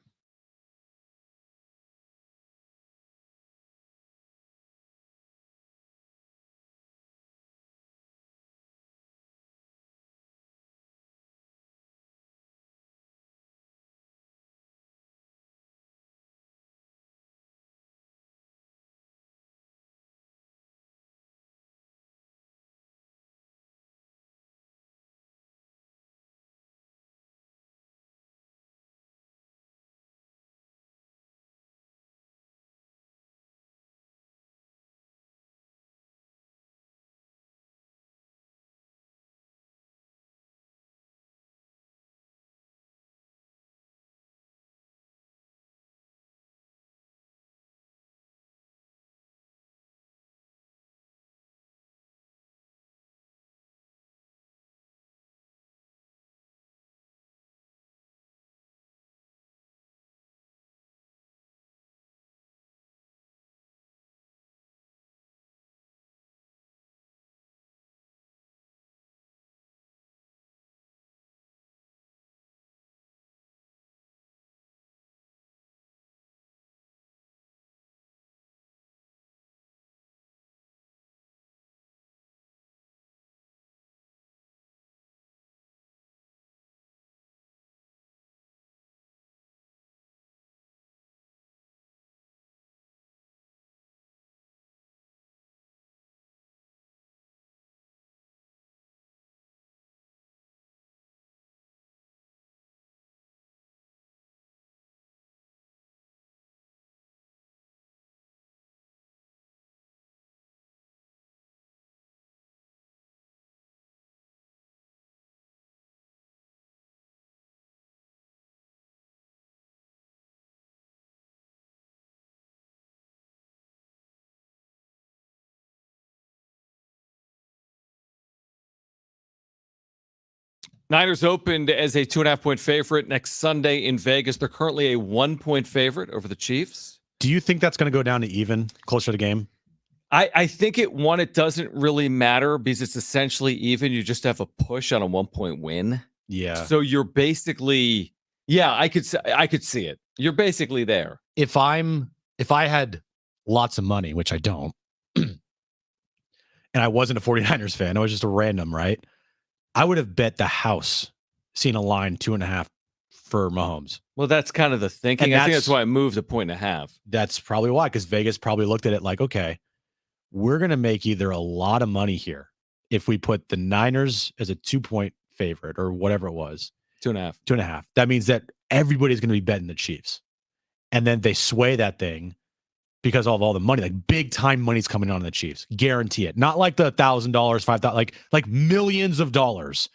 S2: Niners opened as a 2.5-point favorite next Sunday in Vegas. They're currently a 1-point favorite over the Chiefs.
S1: Do you think that's going to go down to even closer to the game?
S2: I think it doesn't really matter because it's essentially even. You just have a push on a 1-point win.
S1: Yeah.
S2: So you're basically, I could see it. You're basically there.
S1: If I had lots of money, which I don't, and I wasn't a 49ers fan, I was just a random, right? I would have bet the house, seeing a line 2.5 for Mahomes.
S2: Well, that's kind of the thinking.
S1: And
S2: I think that's why it moved a 1.5.
S1: That's probably why, because Vegas probably looked at it like, okay, we're going to make either a lot of money here if we put the Niners as a 2-point favorite or whatever it was.
S2: 2.5.
S1: 2.5. That means that everybody's going to be betting the Chiefs. And then they sway that thing because of all the money, like big time money's coming on the Chiefs. Guarantee it. Not like the $1,000, $5,000, like millions of dollars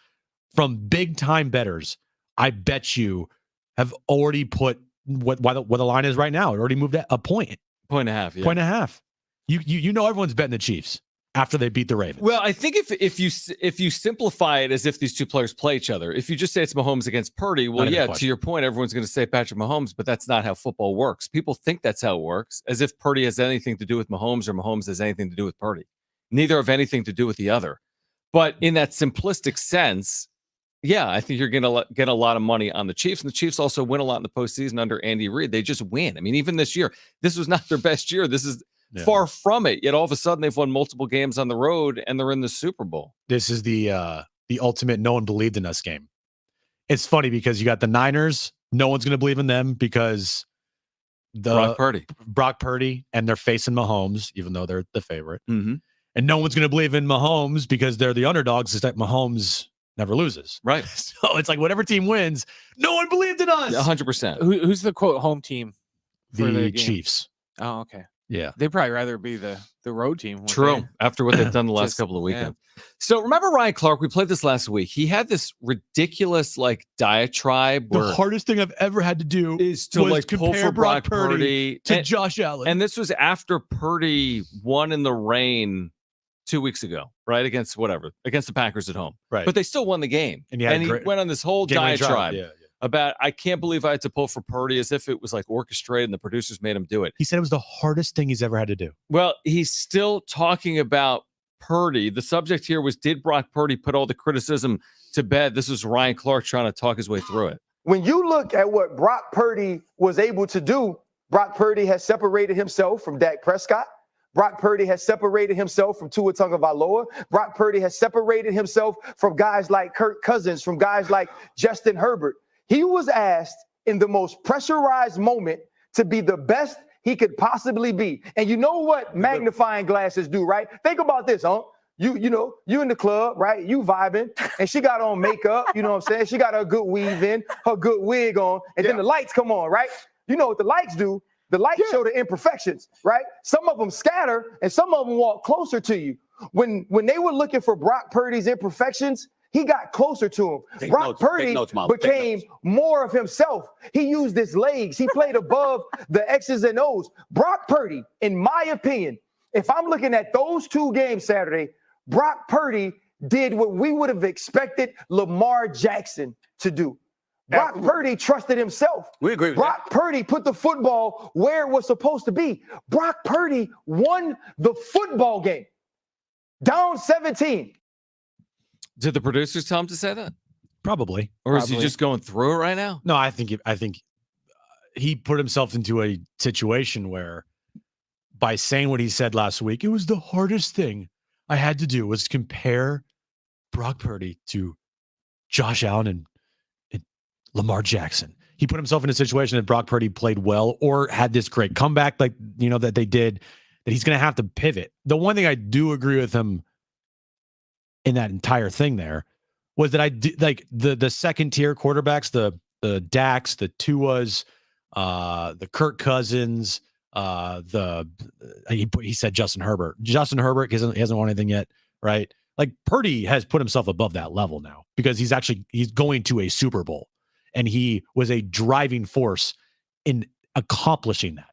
S1: from big time bettors. I bet you have already put what the line is right now. It already moved at a point.
S2: 1.5. Yeah.
S1: 1.5. You know everyone's betting the Chiefs after they beat the Ravens.
S2: Well, I think if you simplify it as if these two players play each other, if you just say it's Mahomes against Purdy, well, yeah, to your point, everyone's going to say Patrick Mahomes, but that's not how football works. People think that's how it works, as if Purdy has anything to do with Mahomes or Mahomes has anything to do with Purdy. Neither have anything to do with the other. But in that simplistic sense, yeah, I think you're going to get a lot of money on the Chiefs. And the Chiefs also win a lot in the postseason under Andy Reid. They just win. I mean, even this year, this was not their best year. This is far from it. Yet all of a sudden, they've won multiple games on the road, and they're in the Super Bowl.
S1: This is the ultimate no one believed in us game. It's funny because you got the Niners. No one's going to believe in them because Brock Purdy, and they're facing Mahomes, even though they're the favorite.
S2: Mm-hmm.
S1: And no one's going to believe in Mahomes because they're the underdogs. Is that Mahomes never loses.
S2: Right.
S1: So it's like whatever team wins, no one believed in us.
S2: 100%.
S4: Who's the quote home team?
S1: The Chiefs.
S4: Oh, okay.
S1: Yeah.
S4: They'd probably rather be the road team.
S2: True. After what they've done the last couple of weekends. Yeah. So remember Ryan Clark? We played this last week. He had this ridiculous diatribe.
S1: The hardest thing I've ever had to do
S2: is to
S1: compare
S2: pull for Brock Purdy
S1: to Josh Allen.
S2: And this was after Purdy won in the rain 2 weeks ago, right? Against the Packers at home.
S1: Right.
S2: But they still won the game. And he went on this whole diatribe about, I can't believe I had to pull for Purdy, as if it was orchestrated and the producers made him do it.
S1: He said it was the hardest thing he's ever had to do.
S2: Well, he's still talking about Purdy. The subject here was, did Brock Purdy put all the criticism to bed? This is Ryan Clark trying to talk his way through it.
S5: When you look at what Brock Purdy was able to do, Brock Purdy has separated himself from Dak Prescott. Brock Purdy has separated himself from Tua Tagovailoa. Brock Purdy has separated himself from guys like Kirk Cousins, from guys like Justin Herbert. He was asked in the most pressurized moment to be the best he could possibly be. And you know what magnifying glasses do, right? Think about this, huh? You in the club, right? You vibing, and she got on makeup, you know what I'm saying? She got her good weave in, her good wig on, and then the lights come on, right? You know what the lights do? The lights show the imperfections, right? Some of them scatter, and some of them walk closer to you. When they were looking for Brock Purdy's imperfections, he got closer to him. Brock Purdy became more of himself. He used his legs. He played above the X's and O's. Brock Purdy, in my opinion, if I'm looking at those two games Saturday, Brock Purdy did what we would have expected Lamar Jackson to do. Brock Purdy trusted himself.
S6: We agree with
S5: Brock Purdy put the football where it was supposed to be. Brock Purdy won the football game. Down 17.
S2: Did the producers tell him to say that?
S1: Probably.
S2: Or is he just going through it right now?
S1: No, I think he put himself into a situation where, by saying what he said last week, it was the hardest thing I had to do was compare Brock Purdy to Josh Allen and Lamar Jackson. He put himself in a situation that Brock Purdy played well or had this great comeback that they did, that he's going to have to pivot. The one thing I do agree with him in that entire thing there was that I do like the second tier quarterbacks, the Daks, the Tuas, the Kirk Cousins, he said Justin Herbert. Justin Herbert hasn't won anything yet, right? Like Purdy has put himself above that level now because he's going to a Super Bowl, and he was a driving force in accomplishing that.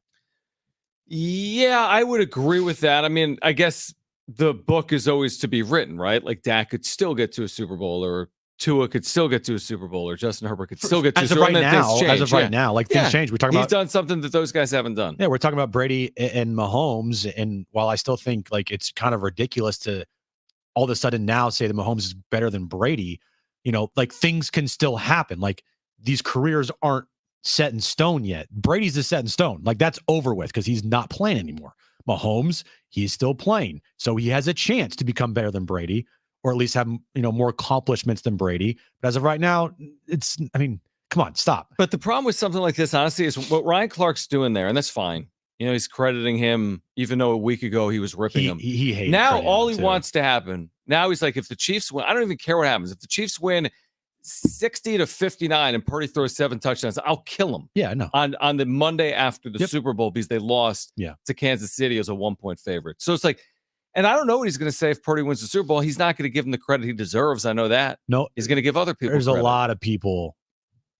S2: Yeah, I would agree with that. I mean, I guess the book is always to be written, right? Like Dak could still get to a Super Bowl, or Tua could still get to a Super Bowl, or Justin Herbert could still get to a Super Bowl.
S1: As of right now, like things change. We're talking
S2: He's done something that those guys haven't done.
S1: Yeah, we're talking about Brady and Mahomes. And while I still think like it's kind of ridiculous to all of a sudden now say that Mahomes is better than Brady, like things can still happen. Like these careers aren't set in stone yet. Brady's is set in stone. Like that's over with because he's not playing anymore. Mahomes, he's still playing. So he has a chance to become better than Brady, or at least have, more accomplishments than Brady. But as of right now, come on, stop.
S2: But the problem with something like this, honestly, is what Ryan Clark's doing there, and that's fine. He's crediting him, even though a week ago he was ripping him.
S1: He hates
S2: now all he wants to happen. Now he's like, if the Chiefs win, I don't even care what happens. If the Chiefs win 60-59 and Purdy throws 7 touchdowns, I'll kill him.
S1: Yeah, no.
S2: On the Monday after the Super Bowl, because they lost to Kansas City as a 1-point favorite. So it's like, and I don't know what he's going to say if Purdy wins the Super Bowl. He's not going to give him the credit he deserves. I know that.
S1: No,
S2: he's going to give other people
S1: There's
S2: credit.
S1: A lot of people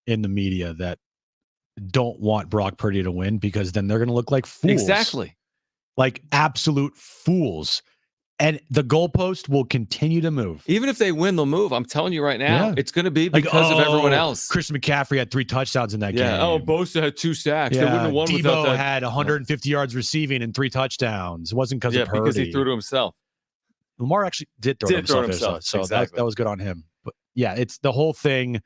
S1: in the media that don't want Brock Purdy to win because then they're going to look like fools.
S2: Exactly.
S1: Like absolute fools. And the goalpost will continue to move.
S2: Even if they win, they'll move. I'm telling you right now, it's going to be because of everyone else.
S1: Christian McCaffrey had 3 touchdowns in that game.
S2: Oh, Bosa had 2 sacks. They wouldn't have won without that.
S1: Debo had 150 yards receiving and 3 touchdowns. It wasn't because of Purdy.
S2: Because he threw to himself.
S1: Lamar actually did throw to himself. So
S2: exactly.
S1: that was good on him. But yeah, it's the whole thing.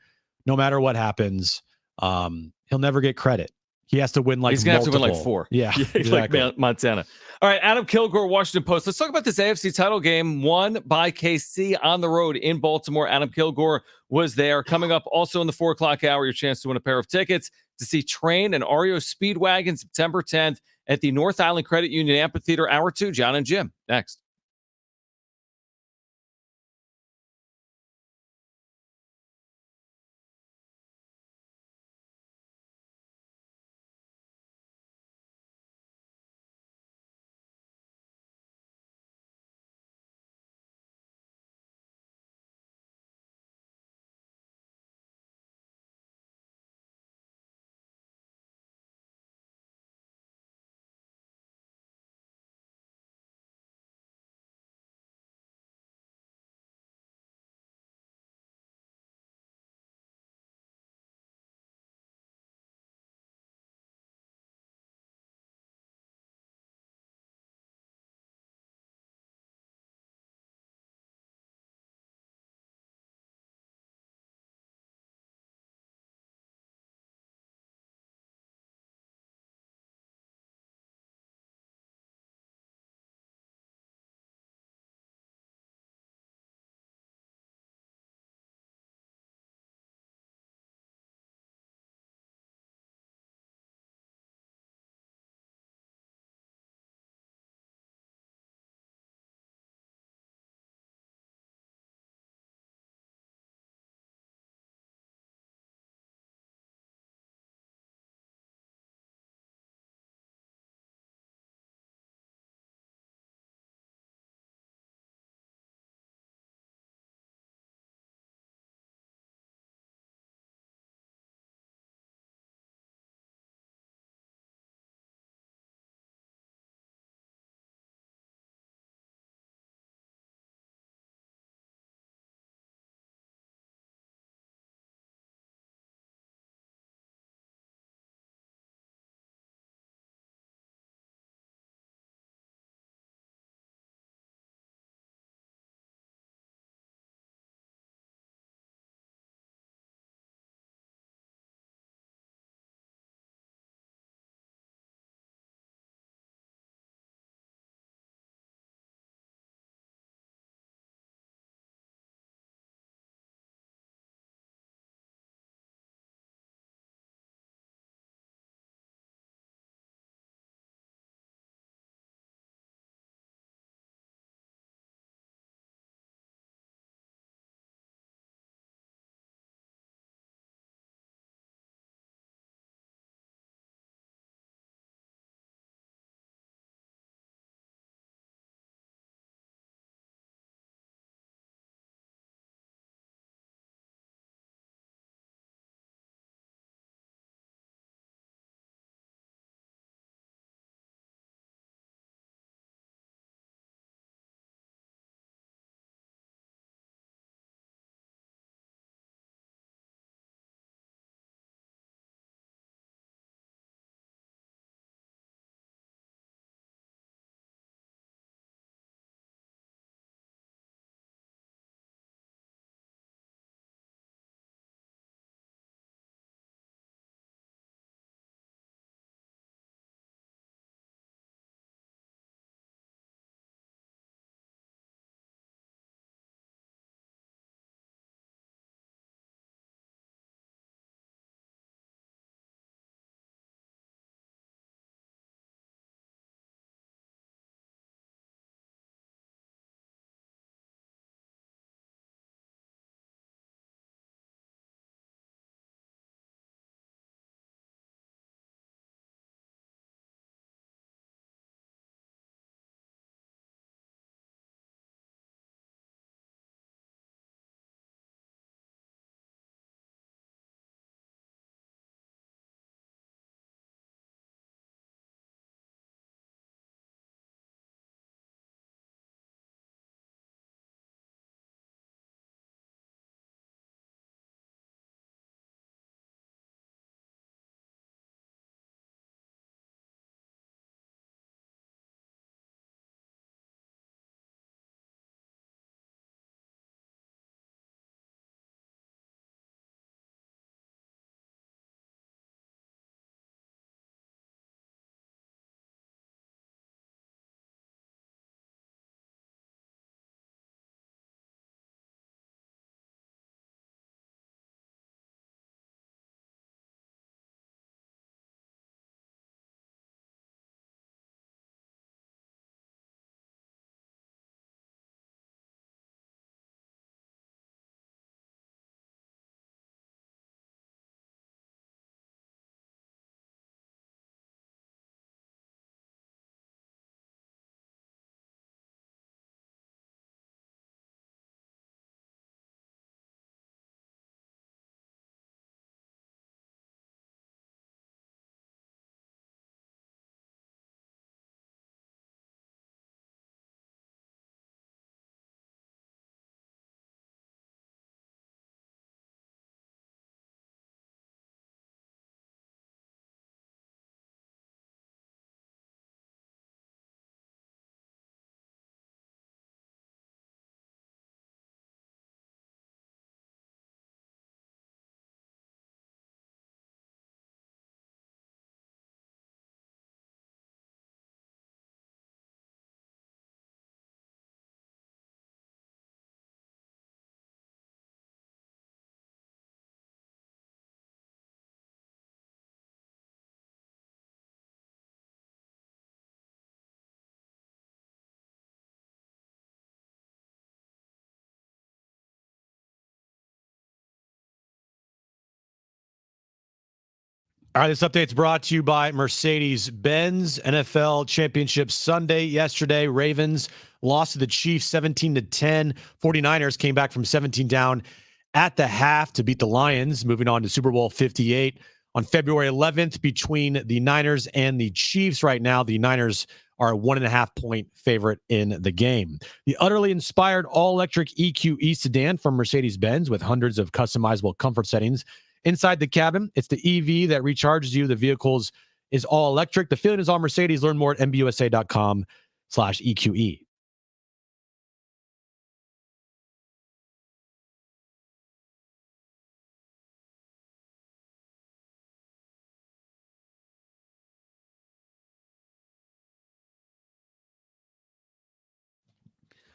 S1: No matter what happens, he'll never get credit. He has to win like
S2: he's gonna have to win like 4.
S1: Yeah, exactly.
S2: Like Montana. All right, Adam Kilgore, Washington Post. Let's talk about this AFC title game won by KC on the road in Baltimore. Adam Kilgore was there. Coming up also in the 4 o'clock hour, your chance to win a pair of tickets to see Train and REO Speedwagon September 10th at the North Island Credit Union Amphitheater. Hour 2, Jon and Jim. Next.
S1: All right, this update's brought to you by Mercedes-Benz. NFL Championship Sunday yesterday. Ravens lost to the Chiefs 17-10. 49ers came back from 17 down at the half to beat the Lions, moving on to Super Bowl 58 on February 11th between the Niners and the Chiefs. Right now, the Niners are a 1.5-point favorite in the game. The utterly inspired all-electric EQE sedan from Mercedes-Benz with hundreds of customizable comfort settings inside the cabin. It's the EV that recharges you. The vehicle's is all electric. The feeling is all Mercedes. Learn more at mbusa.com/EQE.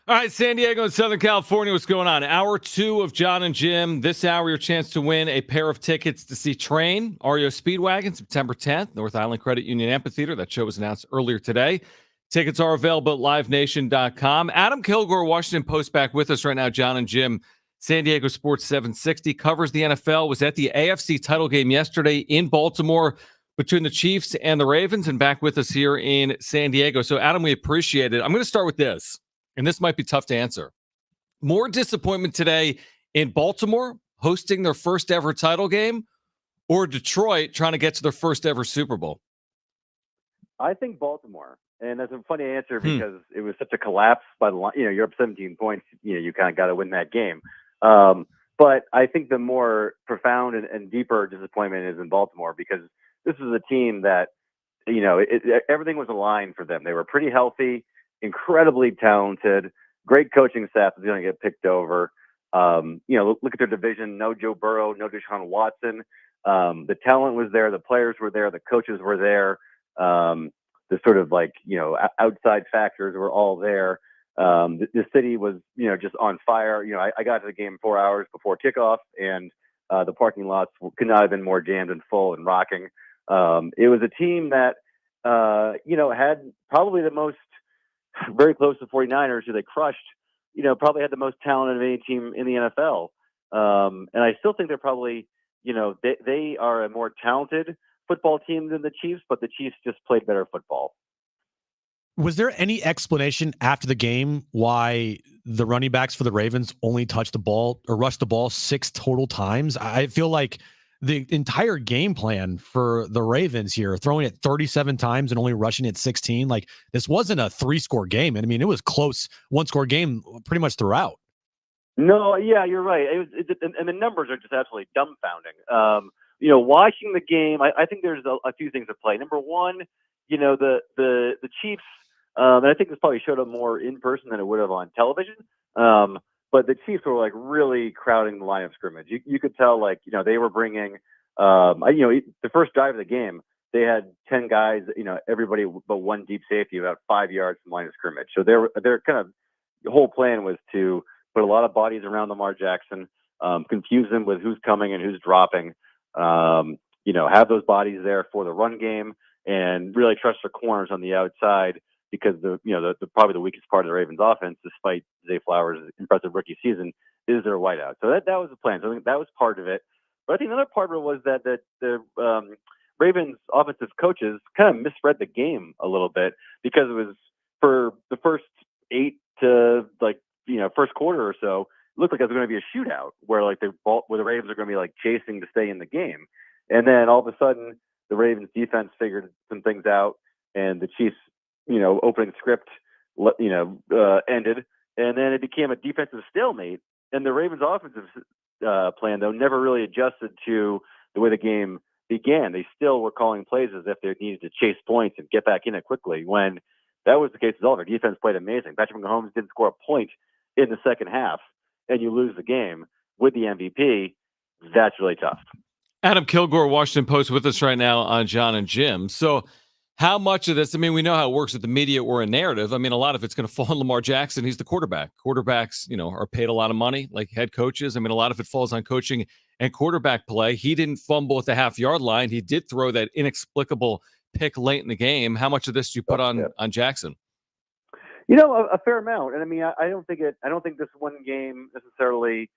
S2: All right, San Diego and Southern California, what's going on? Hour 2 of Jon and Jim. This hour, your chance to win a pair of tickets to see Train, REO Speedwagon, September 10th, North Island Credit Union Amphitheater. That show was announced earlier today. Tickets are available at livenation.com. Adam Kilgore, Washington Post, back with us right now. Jon and Jim, San Diego Sports 760, covers the NFL, was at the AFC title game yesterday in Baltimore between the Chiefs and the Ravens, and back with us here in San Diego. So, Adam, we appreciate it. I'm going to start with this. And this might be tough to answer. More disappointment today in Baltimore hosting their first ever title game, or Detroit trying to get to their first ever Super Bowl?
S6: I think Baltimore. And that's a funny answer because it was such a collapse by the line. You're up 17 points. You kind of got to win that game. But I think the more profound and deeper disappointment is in Baltimore because this is a team that, everything was aligned for them. They were pretty healthy, incredibly talented, great coaching staff is going to get picked over. Look at their division. No Joe Burrow, no Deshaun Watson. The talent was there. The players were there. The coaches were there. The sort of outside factors were all there. The city was, just on fire. I got to the game 4 hours before kickoff and the parking lots could not have been more jammed and full and rocking. It was a team that, had probably the most, very close to 49ers, who they crushed, probably had the most talent of any team in the NFL. And I still think they're probably, they are a more talented football team than the Chiefs, but the Chiefs just played better football.
S1: Was there any explanation after the game why the running backs for the Ravens only touched the ball or rushed the ball 6 total times? I feel like the entire game plan for the Ravens here, throwing it 37 times and only rushing it 16, like this wasn't a 3-score game. And I mean, it was close 1-score game pretty much throughout.
S6: No, yeah, you're right. And the numbers are just absolutely dumbfounding. Watching the game, I think there's a few things at play. Number one, the Chiefs, and I think this probably showed up more in person than it would have on television. But the Chiefs were really crowding the line of scrimmage. You could tell, they were bringing, the first drive of the game, they had 10 guys, everybody but one deep safety about 5 yards from the line of scrimmage. So they're kind of, the whole plan was to put a lot of bodies around Lamar Jackson, confuse them with who's coming and who's dropping, have those bodies there for the run game and really trust their corners on the outside. Because the probably the weakest part of the Ravens offense, despite Zay Flowers' impressive rookie season, is their wideout. So that was the plan. So I think that was part of it. But I think another part of it was that the Ravens offensive coaches kind of misread the game a little bit because it was for the first 8 to first quarter or so, it looked like it was going to be a shootout where the Ravens are going to be chasing to stay in the game, and then all of a sudden the Ravens defense figured some things out, and the Chiefs opening script, ended, and then it became a defensive stalemate. And the Ravens' offensive plan, though, never really adjusted to the way the game began. They still were calling plays as if they needed to chase points and get back in it quickly. When that was the case with all, their defense played amazing. Patrick Mahomes didn't score a point in the second half, and you lose the game with the MVP. That's really tough.
S2: Adam Kilgore, Washington Post, with us right now on Jon and Jim. So, how much of this, we know how it works with the media or a narrative. A lot of it's going to fall on Lamar Jackson. He's the quarterback. Quarterbacks, are paid a lot of money, like head coaches. A lot of it falls on coaching and quarterback play. He didn't fumble at the half-yard line. He did throw that inexplicable pick late in the game. How much of this do you put on Jackson?
S6: A fair amount. And I don't think this one game necessarily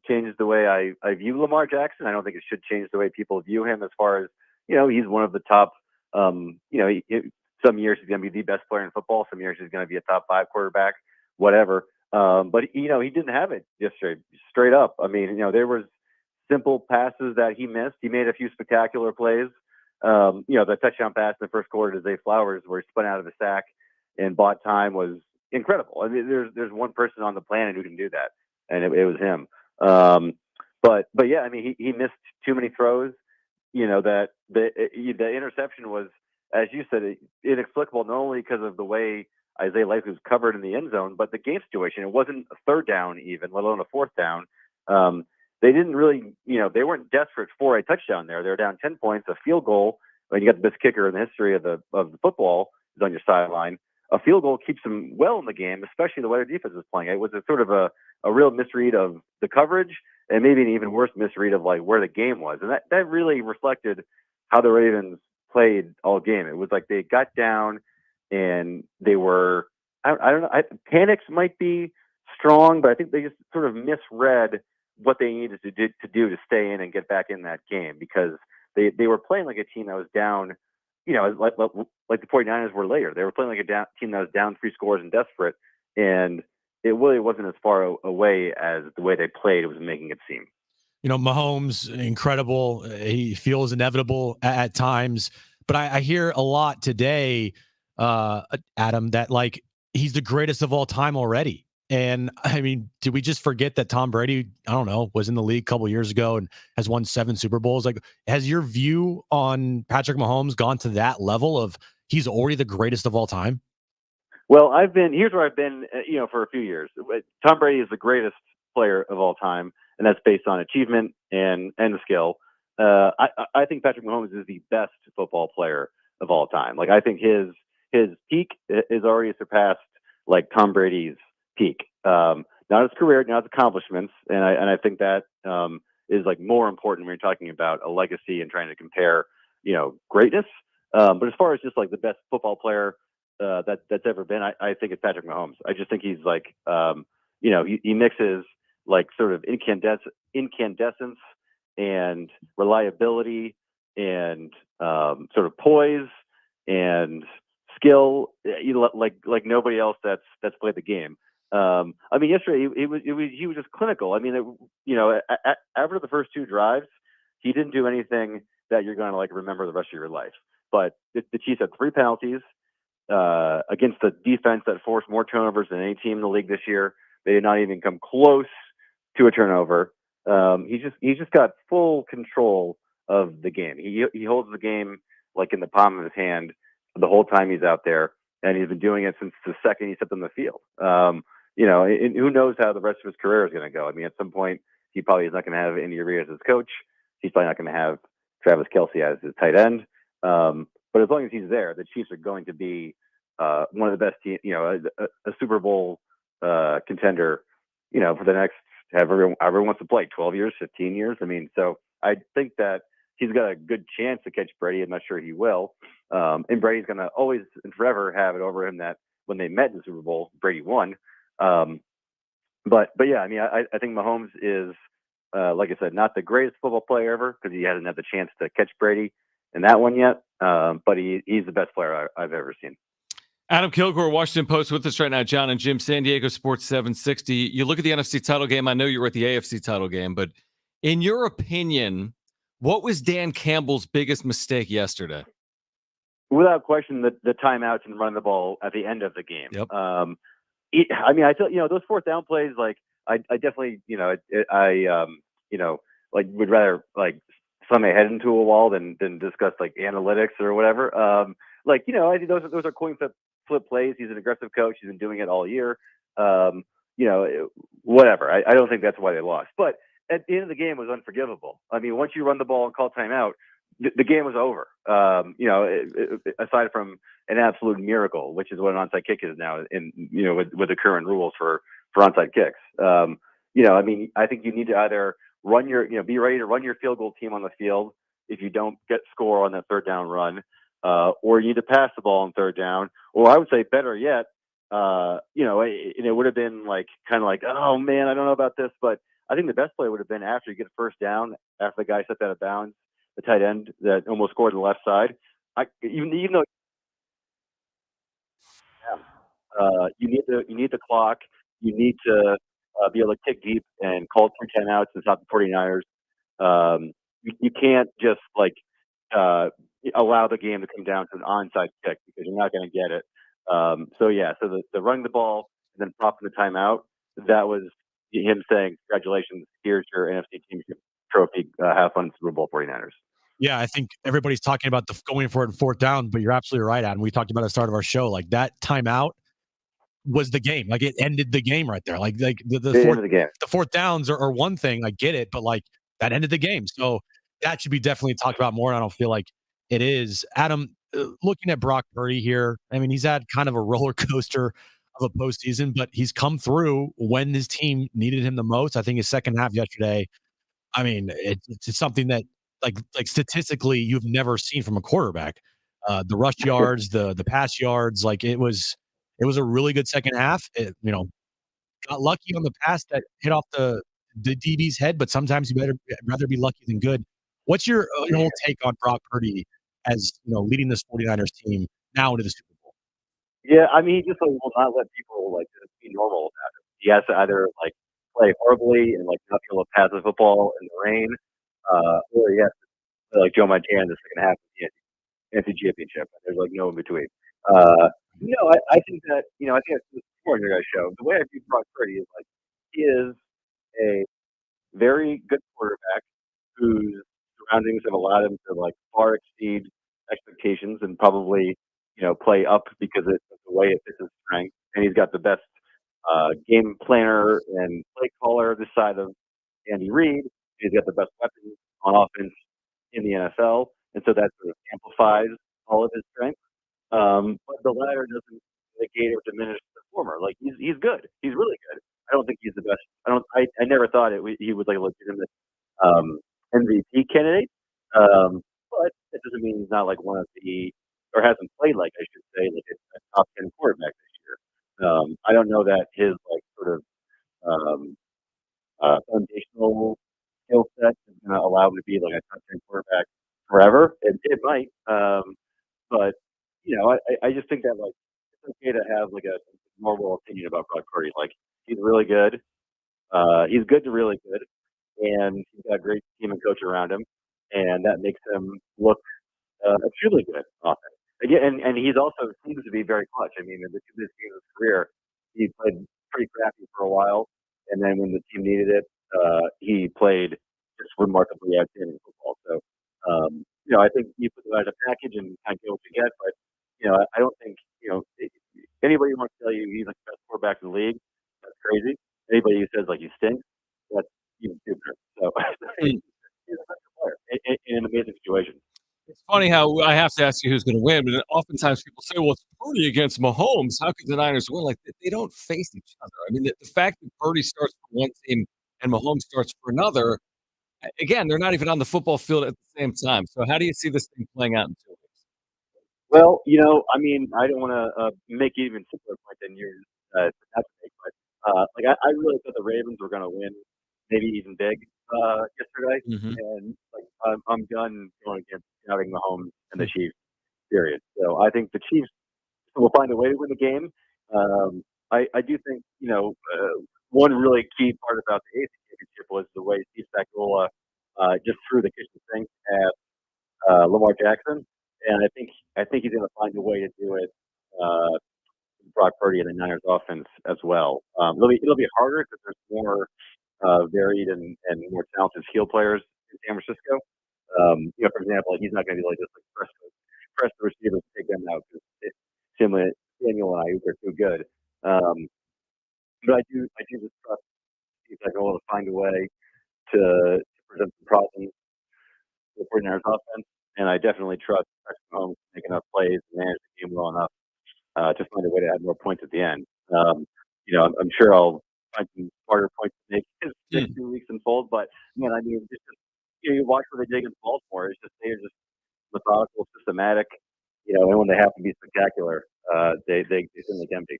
S6: changes the way I view Lamar Jackson. I don't think it should change the way people view him as far as he's one of the top. Some years he's going to be the best player in football. Some years he's going to be a top 5 quarterback, whatever. But he didn't have it just straight up. I mean, there was simple passes that he missed. He made a few spectacular plays. The touchdown pass in the first quarter to Zay Flowers, where he spun out of a sack and bought time, was incredible. I mean, there's one person on the planet who can do that, and it was him. But yeah, I mean, he missed too many throws. That the interception was, as you said, inexplicable, not only because of the way Isaiah Likely was covered in the end zone, but the game situation. It wasn't a third down even, let alone a fourth down. They didn't really, they weren't desperate for a touchdown there. They were down 10 points, a field goal. When you got the best kicker in the history of the football is on your sideline. A field goal keeps them well in the game, especially the way their defense was playing. It was a sort of a real misread of the coverage, and maybe an even worse misread of like where the game was. And that really reflected how the Ravens played all game. It was like they got down and they were, I don't know, panics might be strong, but I think they just sort of misread what they needed to do to stay in and get back in that game, because they were playing like a team that was down, like the 49ers were later. They were playing like a team that was down 3 scores and desperate, and it really wasn't as far away as the way they played was making it seem.
S1: Mahomes, incredible. He feels inevitable at times, but I hear a lot today, Adam, that like he's the greatest of all time already. And I mean, did we just forget that Tom Brady, I don't know, was in the league a couple years ago and has won 7 Super Bowls? Like, has your view on Patrick Mahomes gone to that level of he's already the greatest of all time?
S6: Well, here's where I've been, for a few years. Tom Brady is the greatest player of all time, and that's based on achievement and skill. I think Patrick Mahomes is the best football player of all time. Like, I think his peak is already surpassed like Tom Brady's peak. Not his career, not his accomplishments, and I think that is like more important when you're talking about a legacy and trying to compare, greatness. But as far as just like the best football player that's ever been, I think it's Patrick Mahomes. I just think he's like, he mixes like sort of incandescence and reliability and sort of poise and skill, like nobody else that's played the game. I mean, yesterday he was just clinical. I mean, after the first 2 drives, he didn't do anything that you're going to like remember the rest of your life. But the Chiefs had 3 penalties against the defense that forced more turnovers than any team in the league this year. They did not even come close to a turnover. He's just got full control of the game. He holds the game like in the palm of his hand the whole time he's out there, and he's been doing it since the second he stepped on the field. And who knows how the rest of his career is going to go. I mean, at some point, he probably is not going to have Andy Reid as his coach. He's probably not going to have Travis Kelce as his tight end. But as long as he's there, the Chiefs are going to be one of the best teams, a Super Bowl contender, for the next, however wants to play, 12 years, 15 years. I mean, so I think that he's got a good chance to catch Brady. I'm not sure he will. And Brady's going to always and forever have it over him that when they met in the Super Bowl, Brady won. But yeah, I mean, I think Mahomes is, like I said, not the greatest football player ever because he hasn't had the chance to catch Brady in that one yet. But he's the best player I've ever seen.
S2: Adam Kilgore, Washington Post, with us right now. Jon and Jim, San Diego Sports 760. You look at the NFC title game. I know you were at the AFC title game, but in your opinion, what was Dan Campbell's biggest mistake yesterday?
S6: Without question, the timeouts and running the ball at the end of the game.
S2: Yep.
S6: I mean, I feel those 4th down plays. Like, I definitely, like would rather like slam my head into a wall than discuss like analytics or whatever. I think those are coin flip plays. He's an aggressive coach. He's been doing it all year. Whatever. I don't think that's why they lost. But at the end of the game, it was unforgivable. I mean, once you run the ball and call timeout, the game was over. Aside from an absolute miracle, which is what an onside kick is now, with the current rules for onside kicks. I mean, I think you need to either run be ready to run your field goal team on the field if you don't get score on that 3rd down run, or you need to pass the ball on 3rd down, or I would say better yet, and it would have been like kind of like, oh man, I don't know about this, but I think the best play would have been after you get a 1st down, after the guy stepped out of bounds, the tight end that almost scored on the left side. Even though you need the clock, you need to be able to kick deep and call 3 timeouts and stop the 49ers. You can't just allow the game to come down to an onside kick because you're not going to get it. So the running the ball and then propping the timeout, that was him saying, "Congratulations, here's your NFC Championship trophy. Have fun, Super Bowl 49ers."
S1: Yeah, I think everybody's talking about the going for it in 4th down, but you're absolutely right, Adam. We talked about at the start of our show, like that timeout was the game. Like it ended the game right there. Like the
S6: End of the game.
S1: 4th downs are one thing. I get it, but like that ended the game. So that should be definitely talked about more. And I don't feel like it is. Adam, looking at Brock Purdy here, I mean, he's had kind of a roller coaster of a postseason, but he's come through when his team needed him the most. I think his second half yesterday, I mean, it's something that like statistically you've never seen from a quarterback. The rush yards, the pass yards, like it was a really good second half. It, got lucky on the pass that hit off the DB's head, but sometimes you rather be lucky than good. What's your whole take on Brock Purdy as leading this 49ers team now into the Super Bowl?
S6: Yeah, I mean, he just will not let people just be normal about it. He has to either play horribly and not be able to pass the football in the rain, or he has to Joe Montana in the second half of the NFC Championship. There's no in between. I think that I think it's more in your guys' show. The way I view Brock Purdy is he is a very good quarterback whose surroundings have allowed him to far exceed expectations and probably play up because it's the way it fits his strength. And he's got the best game planner and play caller this side of Andy Reid. He's got the best weapons on offense in the NFL, and so that sort of amplifies all of his strengths. But the latter doesn't negate or diminish the former. He's good. He's really good. I don't think he's the best. I never thought he was a legitimate MVP candidate. But it doesn't mean he's not one of the, or hasn't played I should say, a top 10 quarterback this year. I don't know that his sort of foundational skill set is going to allow him to be a top 10 quarterback forever. It might, but I just think that it's okay to have a normal opinion about Brock Purdy. He's really good. He's good to really good, and he's got a great team and coach around him, and that makes him look truly good often. And he's also seems to be very clutch. I mean, in this game of his career, he played pretty crappy for a while, and then when the team needed it, he played just remarkably outstanding football. So, I think you put that as a package and kind of get what you get. But I don't think anybody who wants to tell you he's the best quarterback in the league, that's crazy. Anybody who says he stinks, that's even stupider. So he's a special player in an amazing situation.
S2: It's funny how I have to ask you who's going to win, but oftentimes people say, "Well, it's Purdy against Mahomes. How could the Niners win?" They don't face each other. I mean, the fact that Purdy starts for one team and Mahomes starts for another, again, they're not even on the football field at the same time. So, how do you see this thing playing out in 2 weeks?
S6: Well, I mean, I don't want to make it even simpler point than yours not to make, but I really thought the Ravens were going to win, maybe even big yesterday, and I'm done going against having Mahomes and the Chiefs. Period. So I think the Chiefs will find a way to win the game. I do think one really key part about the AFC Championship was the way Steve Spagnuolo just threw the kitchen sink at Lamar Jackson. And I think he's going to find a way to do it. Brock Purdy and the Niners offense as well. It'll be harder because there's more varied and more talented skill players in San Francisco. For example, he's not going to be just press the receivers to take them out because Samuel and Ayuk are too good. But I do just trust Steve Spagnuolo to find a way to present some problems to the 49ers offense. And I definitely trust Patrick Mahomes to make enough plays and manage the game well enough to find a way to add more points at the end. I'm sure I'll find some harder points to make as next 2 weeks unfold. But man, I mean, you watch what they did against Baltimore. They're just methodical, systematic. And when they have to be spectacular, they certainly can be.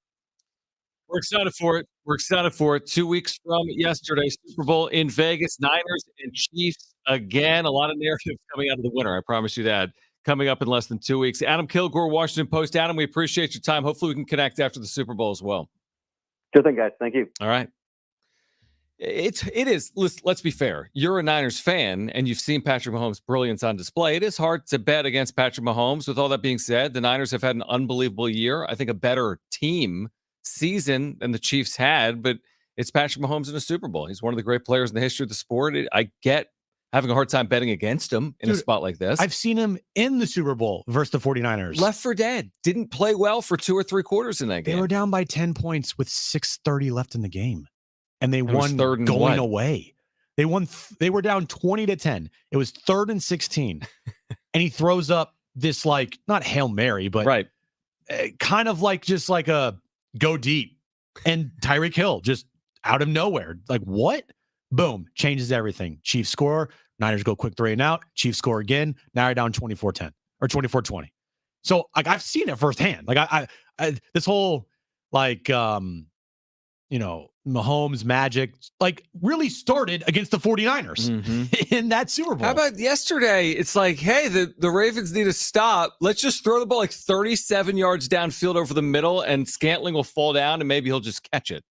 S2: We're excited for it. We're excited for it. 2 weeks from yesterday, Super Bowl in Vegas, Niners and Chiefs again. A lot of narratives coming out of the winter. I promise you that. Coming up in less than 2 weeks. Adam Kilgore, Washington Post. Adam, we appreciate your time. Hopefully we can connect after the Super Bowl as well.
S6: Good thing, guys. Thank you.
S2: All right. It is. Let's be fair. You're a Niners fan, and you've seen Patrick Mahomes' brilliance on display. It is hard to bet against Patrick Mahomes. With all that being said, the Niners have had an unbelievable year. I think a better team season than the Chiefs had, but it's Patrick Mahomes in a Super Bowl. He's one of the great players in the history of the sport. I get having a hard time betting against him in a spot like this.
S1: I've seen him in the Super Bowl versus the 49ers.
S2: Left for dead. Didn't play well for 2 or 3 quarters in that game.
S1: They were down by 10 points with 6:30 left in the game. And they won
S2: third and
S1: going away. They won. They were down 20-10. It was 3rd and 16. And he throws up this, like, not Hail Mary, but
S2: right.
S1: Kind of like just like a go deep. And Tyreek Hill just out of nowhere. Like, what? Boom. Changes everything. Chiefs score. Niners go quick 3 and out. Chiefs score again. Now you're down 24-10 or 24-20. So, like, I've seen it firsthand. Like, I this whole, like, Mahomes magic, like, really started against the 49ers in that Super Bowl.
S2: How about yesterday? It's like, hey, the Ravens need to stop. Let's just throw the ball like 37 yards downfield over the middle, and Scantling will fall down, and maybe he'll just catch it.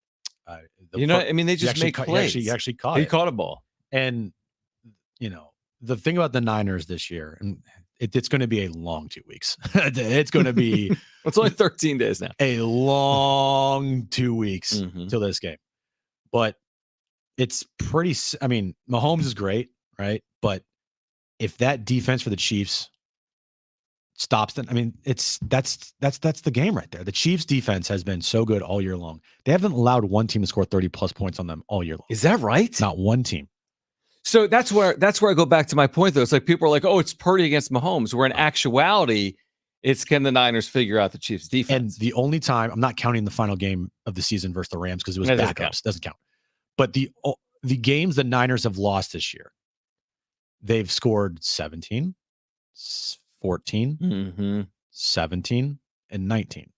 S2: I mean, they just make plays.
S1: He actually caught it.
S2: He caught a ball.
S1: And, the thing about the Niners this year, and it's going to be a long 2 weeks. It's going to be
S2: it's only 13 days now.
S1: A long 2 weeks till this game. But it's pretty, I mean, Mahomes is great, right? But if that defense for the Chiefs stops them, I mean, that's the game right there. The Chiefs defense has been so good all year long. They haven't allowed one team to score 30 plus points on them all year long.
S2: Is that right?
S1: Not one team.
S2: So that's where I go back to my point, though. It's like people are like, oh, it's Purdy against Mahomes, where in actuality, it's can the Niners figure out the Chiefs defense?
S1: And the only time, I'm not counting the final game of the season versus the Rams because it was backups. Doesn't count. But the games the Niners have lost this year, they've scored 17, 14, 17, and 19.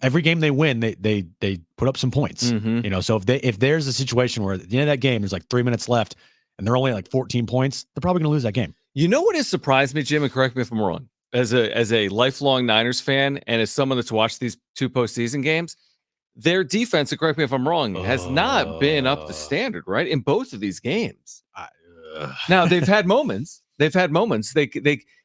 S1: Every game they win, they put up some points. So if there's a situation where at the end of that game there's like 3 minutes left and they're only like 14 points, they're probably going to lose that game.
S2: You know what has surprised me, Jim, and correct me if I'm wrong, as a lifelong Niners fan and as someone that's watched these 2 postseason games, their defense, and correct me if I'm wrong, has not been up the standard, right? In both of these games. Now they've had moments. They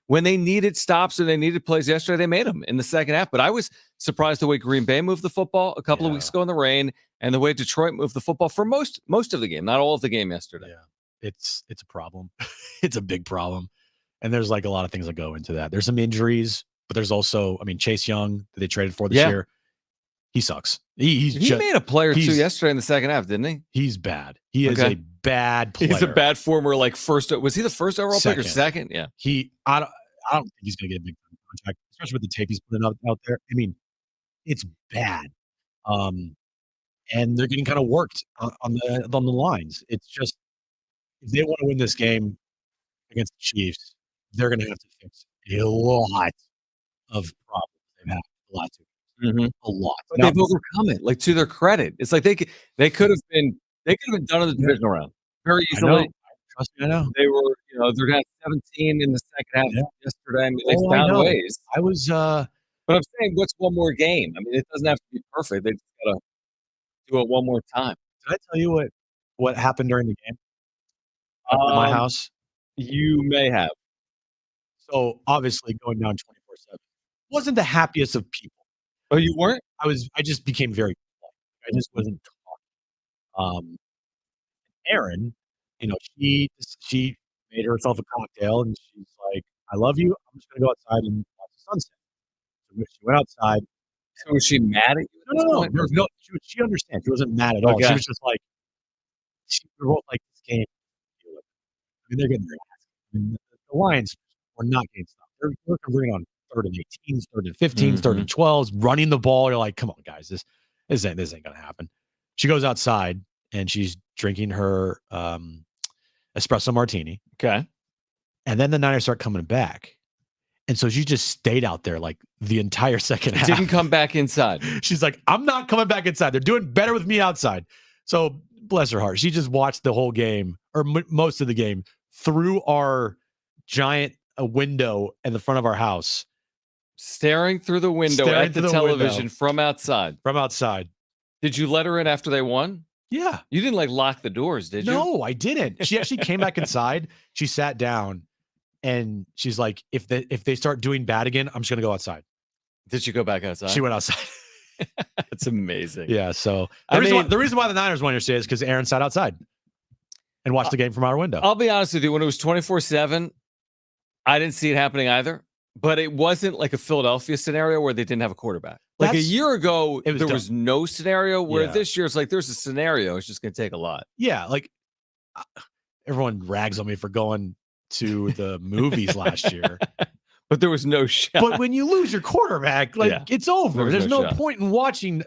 S2: when they needed stops and they needed plays yesterday, they made them in the second half. But I was surprised the way Green Bay moved the football a couple of weeks ago in the rain, and the way Detroit moved the football for most of the game, not all of the game yesterday.
S1: Yeah, it's a problem. It's a big problem, and there's like a lot of things that go into that. There's some injuries, but there's also, I mean, Chase Young that they traded for this year. He sucks. He
S2: made a play or 2 yesterday in the second half, didn't he?
S1: He's bad. He is a bad player.
S2: He's a bad former, like was he the first overall pick or second? Yeah.
S1: I don't think he's going to get a big contract, especially with the tape he's putting out there. I mean, it's bad. And they're getting kind of worked on the lines. It's just, if they want to win this game against the Chiefs, they're going to have to fix a lot of problems they've had the last 2 weeks. A lot.
S2: But they've overcome it. Like, to their credit, it's like they could have been done in the divisional round very easily.
S1: Trust me, I know.
S2: They were, they're down 17 in the second half yesterday. I mean, they found ways.
S1: I was,
S2: but I'm saying, what's one more game? I mean, it doesn't have to be perfect. They just gotta do it one more time.
S1: Did I tell you what happened during the game at my house?
S2: You may have.
S1: So obviously, going down 24-7 wasn't the happiest of people.
S2: Oh, you weren't?
S1: I just became very quiet. I just wasn't talking. Erin, she made herself a cocktail and she's like, I love you. I'm just gonna go outside and watch the sunset. So she went outside.
S2: So was she mad at you?
S1: No. She understands. She wasn't mad at all.
S2: Okay.
S1: She was just like, we both like this game. I mean, they're getting their ass. I mean, the Lions were not getting stopped. They're converting on 3rd and 18s, 3rd and 15s, 3rd and 12s, running the ball. You're like, come on, guys, this ain't gonna happen. She goes outside and she's drinking her espresso martini.
S2: Okay.
S1: And then the Niners start coming back. And so she just stayed out there like the entire second half.
S2: Didn't come back inside.
S1: She's like, I'm not coming back inside. They're doing better with me outside. So bless her heart. She just watched the whole game or most of the game through our giant window in the front of our house.
S2: Staring through the window
S1: Staring
S2: at
S1: through
S2: the
S1: the
S2: television
S1: window.
S2: from outside.
S1: From outside.
S2: Did you let her in after they won?
S1: Yeah.
S2: You didn't like lock the doors, did you?
S1: No, I didn't. She actually came back inside. She sat down and she's like, if they start doing bad again, I'm just gonna go outside.
S2: Did she go back outside?
S1: She went outside.
S2: That's amazing.
S1: Yeah. So
S2: I
S1: the reason why the Niners won yesterday is because Aaron sat outside and watched the game from our window.
S2: I'll be honest with you. When it was 24/7, I didn't see it happening either. But it wasn't like a Philadelphia scenario where they didn't have a quarterback. Like a year ago, there was no scenario where this year it's like there's a scenario. It's just going to take a lot.
S1: Yeah. Like everyone rags on me for going to the movies last year.
S2: But there was no shot.
S1: But when you lose your quarterback, like it's over. There's no point in watching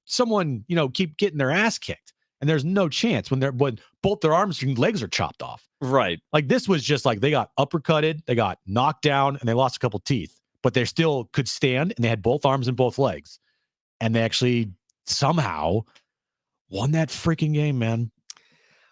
S1: someone, keep getting their ass kicked. And there's no chance when both their arms and legs are chopped off.
S2: Right.
S1: Like this was just like they got uppercutted, they got knocked down, and they lost a couple teeth. But they still could stand, and they had both arms and both legs. And they actually somehow won that freaking game, man.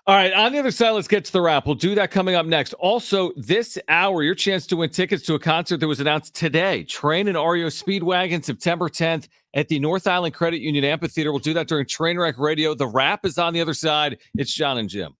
S2: All right, on the other side, let's get to the wrap. We'll do that coming up next. Also, this hour, your chance to win tickets to a concert that was announced today. Train and REO Speedwagon, September 10th at the North Island Credit Union Amphitheater. We'll do that during Trainwreck Radio. The wrap is on the other side. It's Jon and Jim.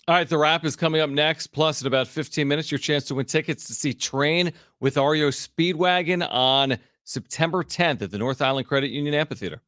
S2: All right, the wrap is coming up next. Plus, in about 15 minutes, your chance to win tickets to see Train with REO Speedwagon on September 10th at the North Island Credit Union Amphitheater.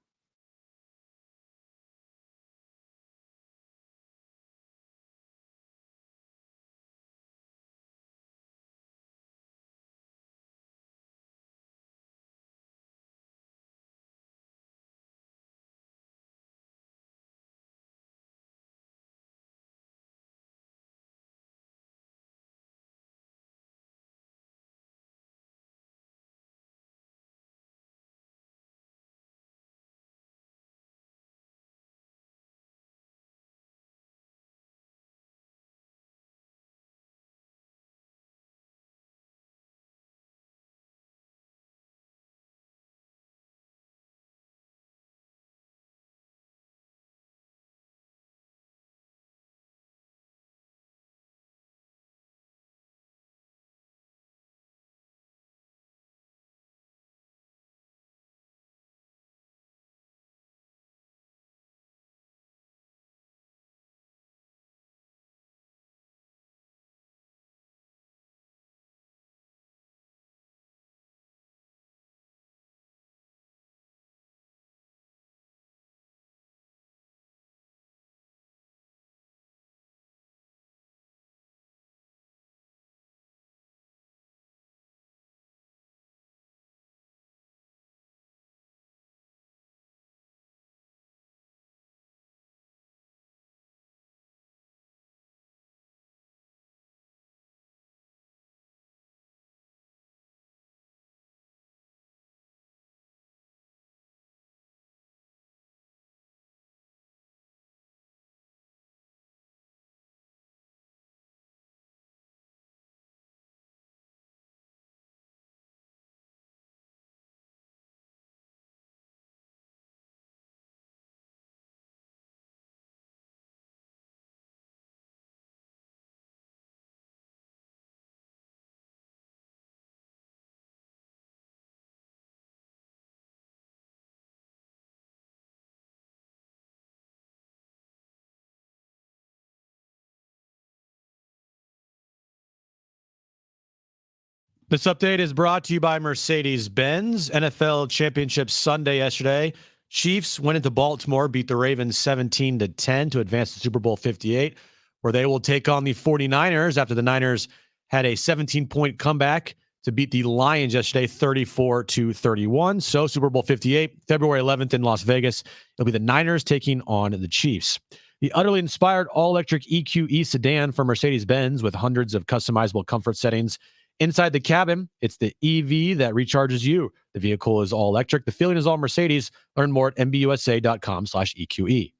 S1: This update is brought to you by Mercedes-Benz. NFL Championship Sunday yesterday. Chiefs went into Baltimore, beat the Ravens 17-10 to advance to Super Bowl 58, where they will take on the 49ers after the Niners had a 17-point comeback to beat the Lions yesterday 34-31. So Super Bowl 58, February 11th in Las Vegas. It'll be the Niners taking on the Chiefs. The utterly inspired all-electric EQE sedan from Mercedes-Benz with hundreds of customizable comfort settings. Inside the cabin, it's the EV that recharges you. The vehicle is all electric. The feeling is all Mercedes. Learn more at mbusa.com/EQE.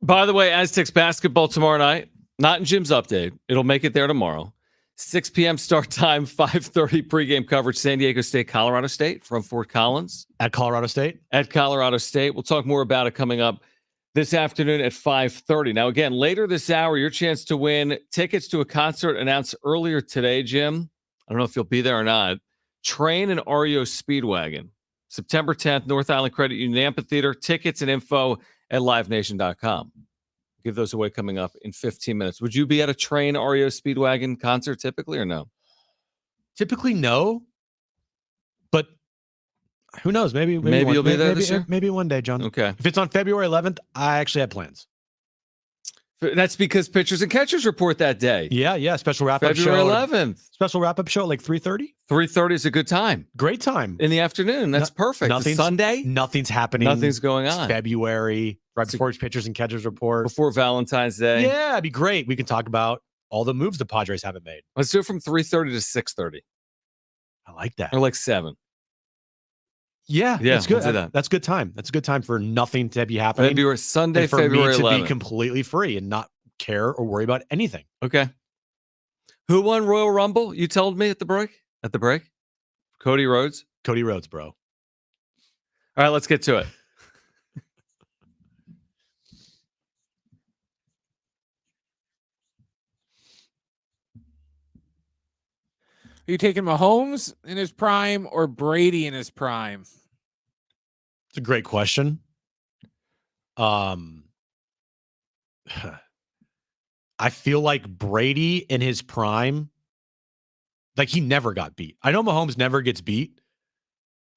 S2: By the way, Aztecs basketball tomorrow night. Not in Jim's update. It'll make it there tomorrow. 6 p.m. start time, 5:30 pregame coverage. San Diego State, Colorado State from Fort Collins.
S1: At Colorado State?
S2: At Colorado State. We'll talk more about it coming up this afternoon at 5:30. Now, again, later this hour, your chance to win tickets to a concert announced earlier today, Jim. I don't know if you'll be there or not. Train and REO Speedwagon. September 10th, North Island Credit Union Amphitheater. Tickets and info at livenation.com. Give those away coming up in 15 minutes. Would you be at a Train REO Speedwagon concert typically or no?
S1: Typically, no. But who knows? Maybe
S2: you'll be there this year?
S1: Maybe one day, John.
S2: Okay.
S1: If it's on February 11th, I actually have plans.
S2: That's because pitchers and catchers report that day.
S1: Yeah. Special wrap-up show.
S2: February 11th.
S1: Special wrap-up show at like 3:30.
S2: 3:30 is a good time.
S1: Great time.
S2: In the afternoon. That's perfect. It's Sunday.
S1: Nothing's happening.
S2: Nothing's going on.
S1: It's February, right before pitchers and catchers report.
S2: Before Valentine's Day.
S1: Yeah, it'd be great. We can talk about all the moves the Padres haven't made.
S2: Let's do it from 3:30 to 6:30.
S1: I like that.
S2: Or like 7.
S1: Yeah, that's good.
S2: Let's do that.
S1: That's good time. That's a good time for nothing to be happening.
S2: February Sunday,
S1: and for
S2: February
S1: me to
S2: 11th.
S1: be completely free and not care or worry about anything.
S2: Okay. Who won Royal Rumble? You told me at the break. Cody Rhodes.
S1: Cody Rhodes, bro.
S2: All right, let's get to it.
S4: Are you taking Mahomes in his prime or Brady in his prime?
S1: It's a great question. I feel like Brady in his prime, like he never got beat. I know Mahomes never gets beat,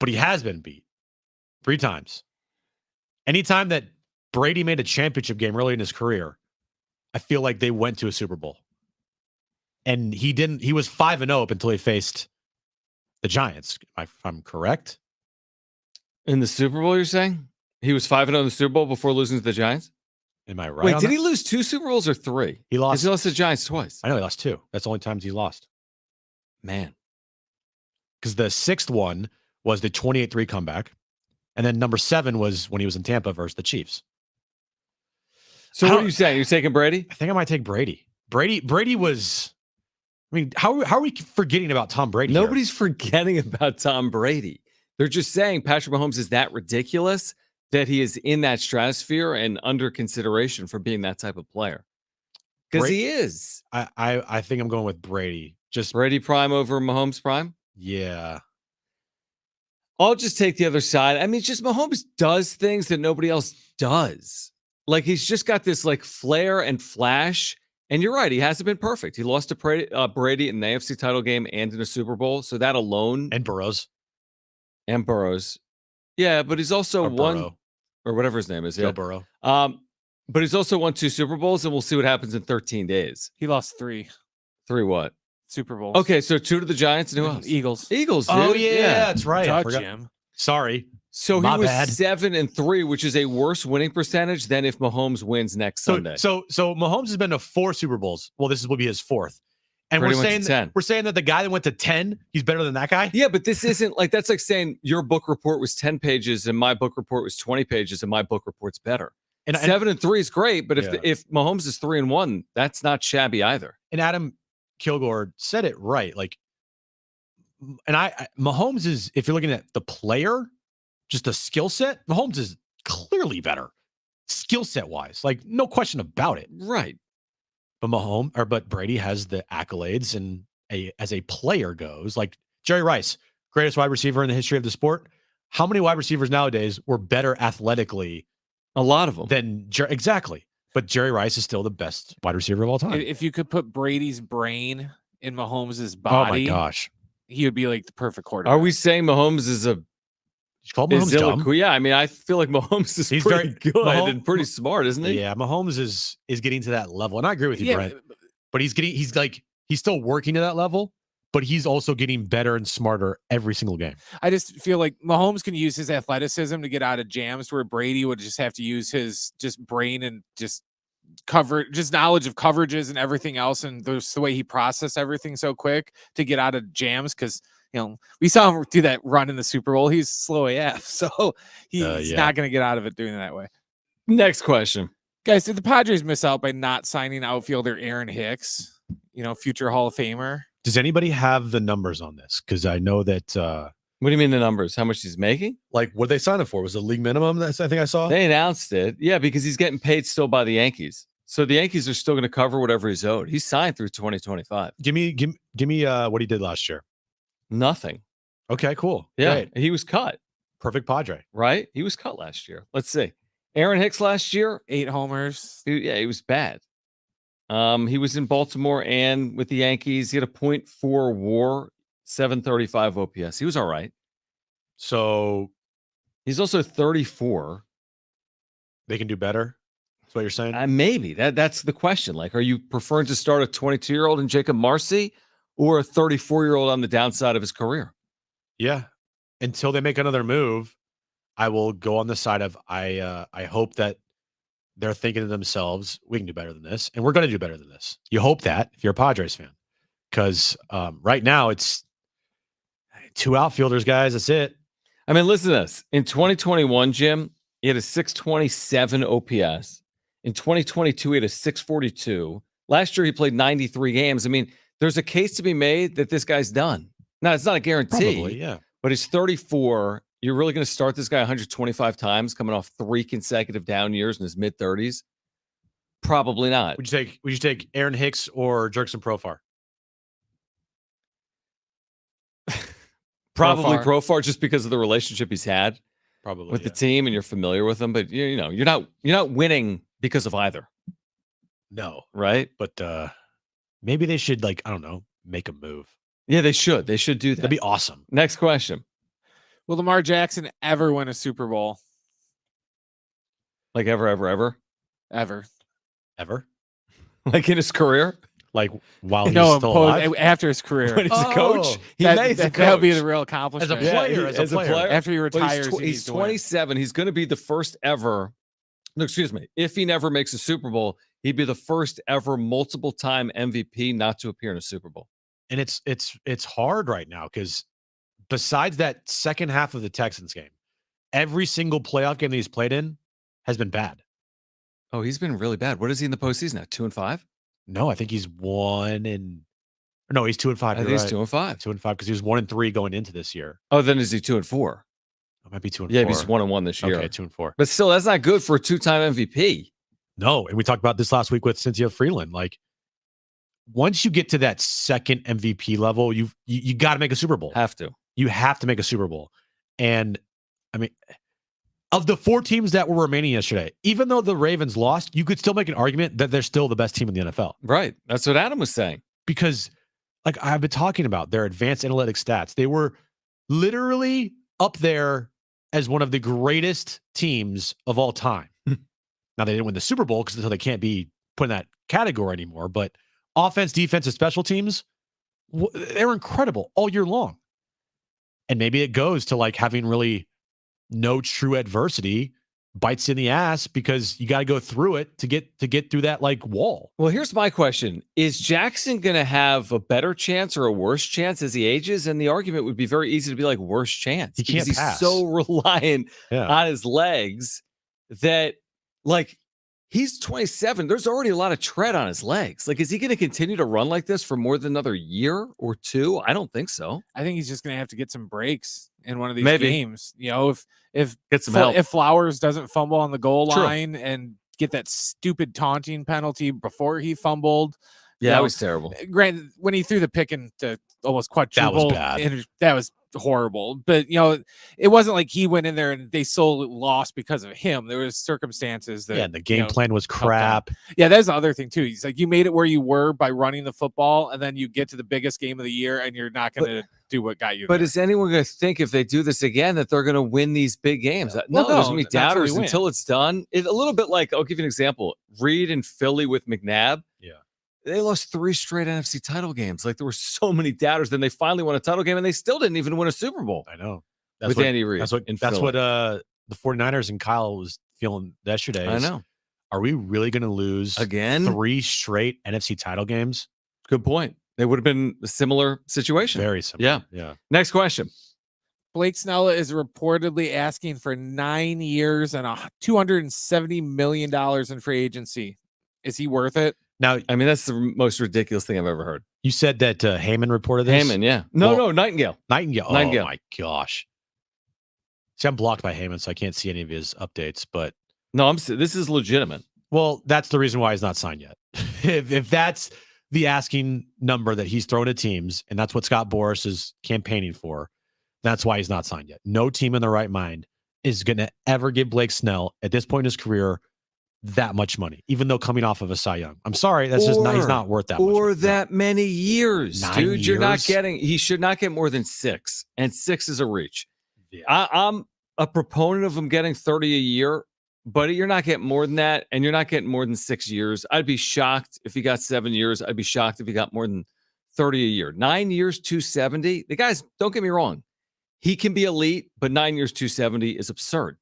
S1: but he has been beat 3 times. Anytime that Brady made a championship game early in his career, I feel like they went to a Super Bowl. And he didn't, he was 5-0 up until he faced the Giants, if I'm correct.
S2: In the Super Bowl, you're saying? He was 5-0 in the Super Bowl before losing to the Giants?
S1: Am I right?
S2: Wait,
S1: on
S2: did
S1: that?
S2: he lose 2 Super Bowls or 3?
S1: He lost.
S2: He lost to the Giants twice.
S1: I know he lost 2. That's the only times he lost.
S2: Man.
S1: Because the 6th one was the 28-3 comeback. And then number 7 was when he was in Tampa versus the Chiefs.
S2: So what are you saying? You're taking Brady?
S1: I think I might take Brady. Brady was, I mean, how are we forgetting about Tom Brady?
S2: Nobody's forgetting about Tom Brady. They're just saying Patrick Mahomes is that ridiculous that he is in that stratosphere and under consideration for being that type of player. Because he is.
S1: I think I'm going with Brady. Just
S2: Brady prime over Mahomes prime?
S1: Yeah.
S2: I'll just take the other side. I mean, it's just Mahomes does things that nobody else does. Like he's just got this like flair and flash. And you're right, he hasn't been perfect. He lost to Brady in the AFC title game and in a Super Bowl. So that alone.
S1: And Burrows.
S2: Yeah, but he's also won,
S1: Burrow.
S2: or whatever his name is.
S1: Joe
S2: Yeah.
S1: Burrow.
S2: But he's also won 2 Super Bowls, and we'll see what happens in 13 days.
S4: He lost 3
S2: 3 what?
S4: Super Bowls.
S2: Okay, so 2 to the Giants and who else?
S4: Eagles.
S2: Eagles, dude.
S1: Oh, yeah, that's right. I
S4: Duh,
S1: forgot.
S4: Jim.
S1: Sorry.
S2: So
S1: My
S2: he was
S1: bad.
S2: 7-3, which is a worse winning percentage than if Mahomes wins next Sunday.
S1: So Mahomes has been to 4 Super Bowls. Well, this will be his 4th. And
S2: Brady
S1: we're
S2: went to
S1: saying
S2: 10.
S1: we're saying that the guy that went to 10, he's better than that guy?
S2: Yeah, but this isn't like that's like saying your book report was 10 pages and my book report was 20 pages and my book report's better.
S1: And
S2: 7-3 is great, but
S1: Yeah.
S2: if Mahomes is 3-1, that's not shabby either.
S1: And Adam Kilgore said it right. Like, and Mahomes is, if you're looking at the player, just the skill set, Mahomes is clearly better skill set wise. Like, no question about it.
S2: Right.
S1: But Brady has the accolades, and as a player goes, like Jerry Rice, greatest wide receiver in the history of the sport. How many wide receivers nowadays were better athletically?
S2: A lot of them.
S1: Than exactly. But Jerry Rice is still the best wide receiver of all time.
S4: If you could put Brady's brain in Mahomes'
S1: Oh
S4: body,
S1: my gosh.
S4: he would be like the perfect quarterback.
S2: Are we saying Mahomes is a
S1: Did you call Mahomes dumb?
S2: Yeah, I mean, I feel like Mahomes is
S1: He's
S2: pretty
S1: very-
S2: good
S1: Mahomes-
S2: and pretty smart, isn't he?
S1: Yeah, Mahomes is getting to that level. And I agree with you,
S4: Yeah,
S1: Brent. But he's still working to that level, but he's also getting better and smarter every single game.
S4: I just feel like Mahomes can use his athleticism to get out of jams where Brady would just have to use his just brain and just knowledge of coverages and everything else. And there's the way he processed everything so quick to get out of jams. Cause we saw him do that run in the Super Bowl. He's slow AF. So he's not going to get out of it doing it that way.
S2: Next question.
S4: Guys, did the Padres miss out by not signing outfielder Aaron Hicks, future Hall of Famer?
S1: Does anybody have the numbers on this? Because I know that
S2: What do you mean the numbers? How much he's making?
S1: like what they signed him for was the league minimum. I think I saw.
S2: They announced it. Yeah, because he's getting paid still by the Yankees. So the Yankees are still going to cover whatever he's owed. He's signed through 2025.
S1: Give me what he did last year.
S2: Nothing.
S1: Okay, cool.
S2: Yeah,
S1: Great.
S2: he was cut,
S1: Perfect Padre.
S2: right? He was cut last year. Let's see. Aaron Hicks last year,
S4: 8 homers.
S2: he was bad. He was in Baltimore and with the Yankees. He had a .4 WAR, 735 OPS. He was all right.
S1: So
S2: He's also 34.
S1: they can do better. That's what you're saying?
S2: Maybe that's the question. Like, are you preferring to start a 22-year-old in Jacob Marcy or a 34-year-old on the downside of his career?
S1: Yeah. Until they make another move, I will go on the side of I hope that they're thinking to themselves, we can do better than this, and we're going to do better than this. You hope that if you're a Padres fan, because right now it's 2 outfielders, guys. That's it.
S2: I mean, listen to this. In 2021, Jim, he had a 627 OPS. In 2022, he had a 642. Last year, he played 93 games. I mean, there's a case to be made that this guy's done. Now, it's not a guarantee,
S1: Probably, yeah.
S2: but he's 34. You're really going to start this guy 125 times coming off 3 consecutive down years in his mid-30s? Probably not.
S1: Would you take Aaron Hicks or Jerkson Profar?
S2: Probably
S4: Profar.
S2: Profar just because of the relationship he's had.
S1: Probably
S2: with the team and you're familiar with them, but you know, you're not winning because of either.
S1: No,
S2: right?
S1: But maybe they should, like, I don't know, make a move.
S2: Yeah, they should. They should do that.
S1: That'd be awesome.
S2: Next question.
S4: Will Lamar Jackson ever win a Super Bowl?
S2: Like ever?
S4: Ever?
S2: Like in his career?
S1: Like while he's
S4: No,
S1: still alive?
S4: after his career.
S2: When he's a coach? He
S4: that,
S2: may
S4: that would be the real accomplishment.
S1: As a player, as a player.
S4: After he
S2: But
S4: retires,
S2: he's 27. He's going to be the first ever. No, excuse me. If he never makes a Super Bowl, he'd be the first ever multiple-time MVP not to appear in a Super Bowl.
S1: And it's hard right now because besides that second half of the Texans game, every single playoff game that he's played in has been bad.
S2: Oh, he's been really bad. What is he in the postseason now? 2-5?
S1: No, I think he's 1-5. No, he's 2-5.
S2: I think he's 2-5.
S1: 2-5 because he was 1-3 going into this year.
S2: Oh, then is he 2-4?
S1: It might be 2-4.
S2: Yeah, he's 1-1 this year.
S1: Okay, 2-4.
S2: But still, that's not good for a two-time MVP.
S1: No, and we talked about this last week with Cynthia Freeland. Like, once you get to that second MVP level, you got to make a Super Bowl.
S2: Have to.
S1: You have to make a Super Bowl. And I mean, of the 4 teams that were remaining yesterday, even though the Ravens lost, you could still make an argument that they're still the best team in the NFL.
S2: Right. That's what Adam was saying.
S1: Because, like I've been talking about, their advanced analytic stats, they were literally up there as one of the greatest teams of all time. Now, they didn't win the Super Bowl because they can't be put in that category anymore. But offense, defense, and special teams, they were incredible all year long. And maybe it goes to like having really no true adversity bites in the ass because you got to go through it to get through that like wall.
S2: Well, here's my question. Is Jackson going to have a better chance or a worse chance as he ages? And the argument would be very easy to be like worse chance.
S1: He can't
S2: because
S1: pass.
S2: He's so reliant on his legs that like he's 27. There's already a lot of tread on his legs. Like, is he going to continue to run like this for more than another year or two? I don't think so.
S4: I think he's just going to have to get some breaks in one of these
S2: Maybe.
S4: games. You know, if
S2: Get some help.
S4: If Flowers doesn't fumble on the goal
S2: True.
S4: line and get that stupid taunting penalty before he fumbled.
S2: Yeah, that was terrible.
S4: Granted, when he threw the pick into almost quadruple,
S1: bad.
S4: That was horrible. But you know, it wasn't like he went in there and they solely lost because of him. There was circumstances that
S1: The game plan was crap.
S4: Yeah, that's the other thing too. He's like, you made it where you were by running the football, and then you get to the biggest game of the year, and you're not going to do what got you.
S2: But
S4: there.
S2: is anyone going to think if they do this again that they're going to win these big games? No, there's going to be doubters until it's done. It's a little bit like, I'll give you an example. Reed and Philly with McNabb.
S1: Yeah.
S2: They lost 3 straight NFC title games. Like there were so many doubters. Then they finally won a title game, and they still didn't even win a Super Bowl.
S1: I know.
S2: With Andy Reid.
S1: That's what the 49ers and Kyle was feeling yesterday.
S2: I know.
S1: Are we really going to lose
S2: again
S1: 3 straight NFC title games?
S2: Good point. They would have been a similar situation.
S1: Very similar.
S2: Yeah. Next question.
S4: Blake Snell is reportedly asking for 9 years and $270 million in free agency. Is he worth it?
S2: Now, I mean, that's the most ridiculous thing I've ever heard.
S1: You said that Heyman reported this?
S2: Heyman, yeah. No, Nightingale.
S1: Nightingale. Oh,
S2: Nightingale.
S1: my gosh. See, I'm blocked by Heyman, so I can't see any of his updates, but...
S2: No, this is legitimate.
S1: Well, that's the reason why he's not signed yet. if that's the asking number that he's thrown at teams, and that's what Scott Boras is campaigning for, that's why he's not signed yet. No team in their right mind is going to ever give Blake Snell, at this point in his career, that much money, even though coming off of a Cy Young. I'm sorry, that's just not, he's not worth that much.
S2: Or that many years,
S1: 9
S2: dude. You're not
S1: years?
S2: getting, he should not get more than 6, and 6 is a reach.
S1: Yeah.
S2: I'm a proponent of him getting 30 a year, but you're not getting more than that, and you're not getting more than 6 years. I'd be shocked if he got 7 years. I'd be shocked if he got more than 30 a year. 9 years, 270. The guys, don't get me wrong. He can be elite, but 9 years, 270 is absurd.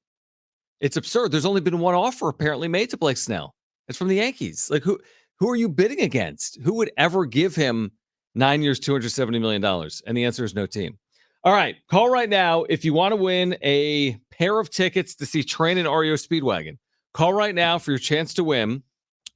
S2: It's absurd. There's only been one offer apparently made to Blake Snell. It's from the Yankees. Like who are you bidding against? Who would ever give him 9 years, $270 million? And the answer is no team. All right. Call right now if you want to win a pair of tickets to see Train and REO Speedwagon. Call right now for your chance to win.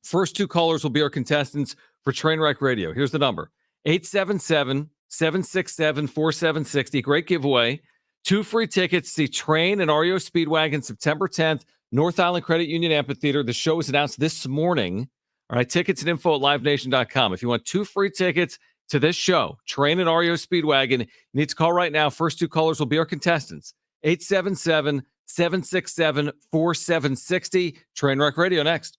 S2: First 2 callers will be our contestants for Trainwreck Radio. Here's the number. 877-767-4760. Great giveaway. 2 free tickets to see Train and REO Speedwagon September 10th, North Island Credit Union Amphitheater. The show was announced this morning. All right, tickets and info at livenation.com. If you want 2 free tickets to this show, Train and REO Speedwagon, you need to call right now. First 2 callers will be our contestants. 767-4760. Trainwreck Radio next.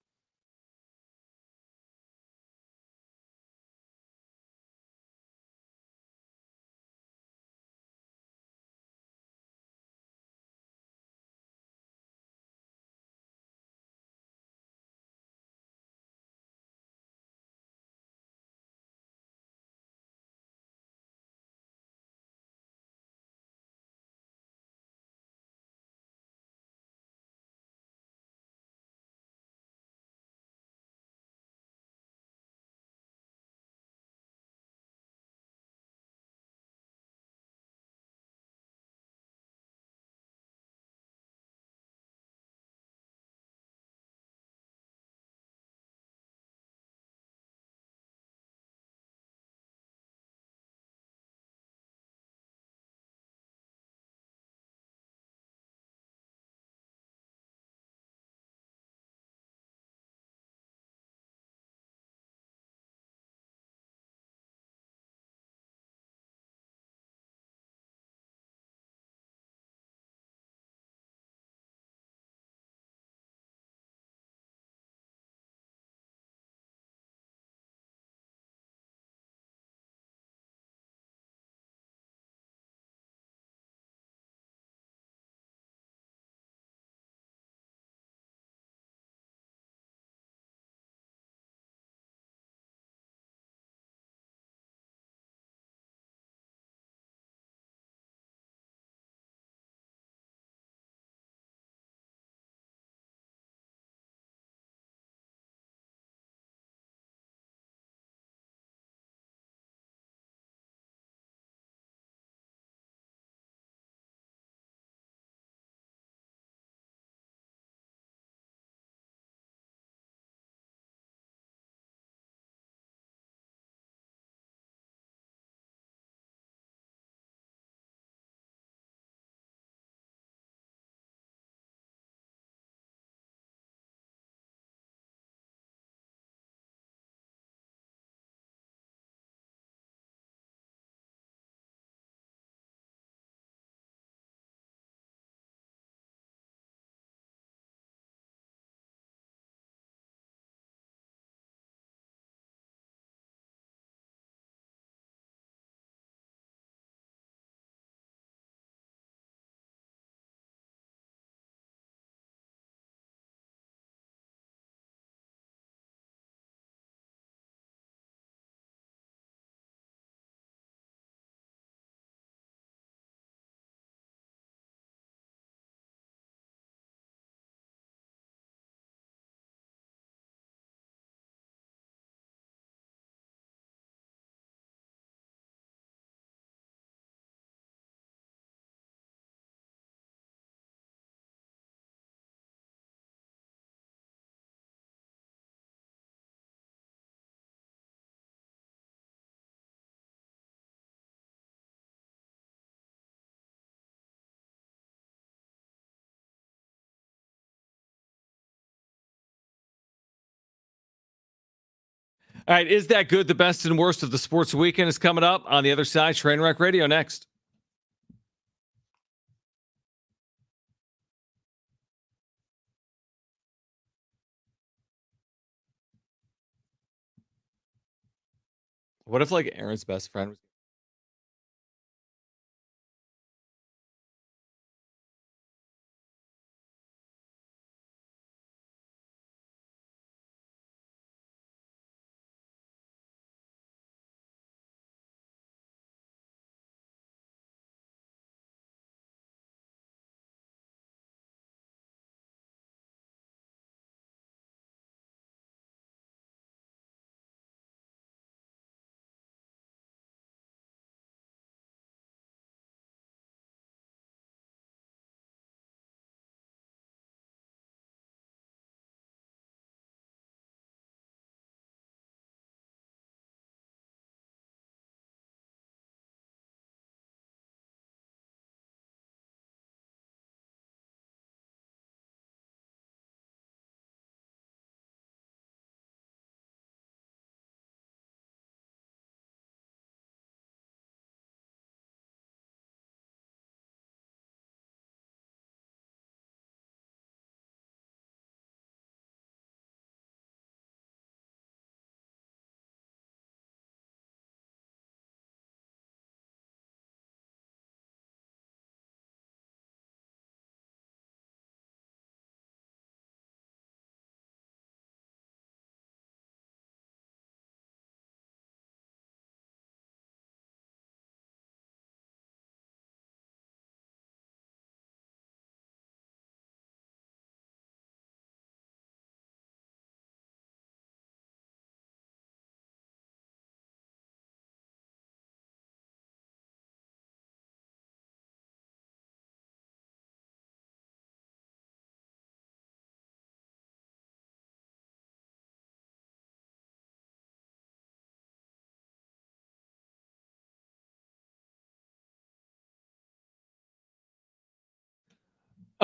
S2: All right, is that good? The best and worst of the sports weekend is coming up on the other side. Trainwreck Radio next. What if like Aaron's best friend was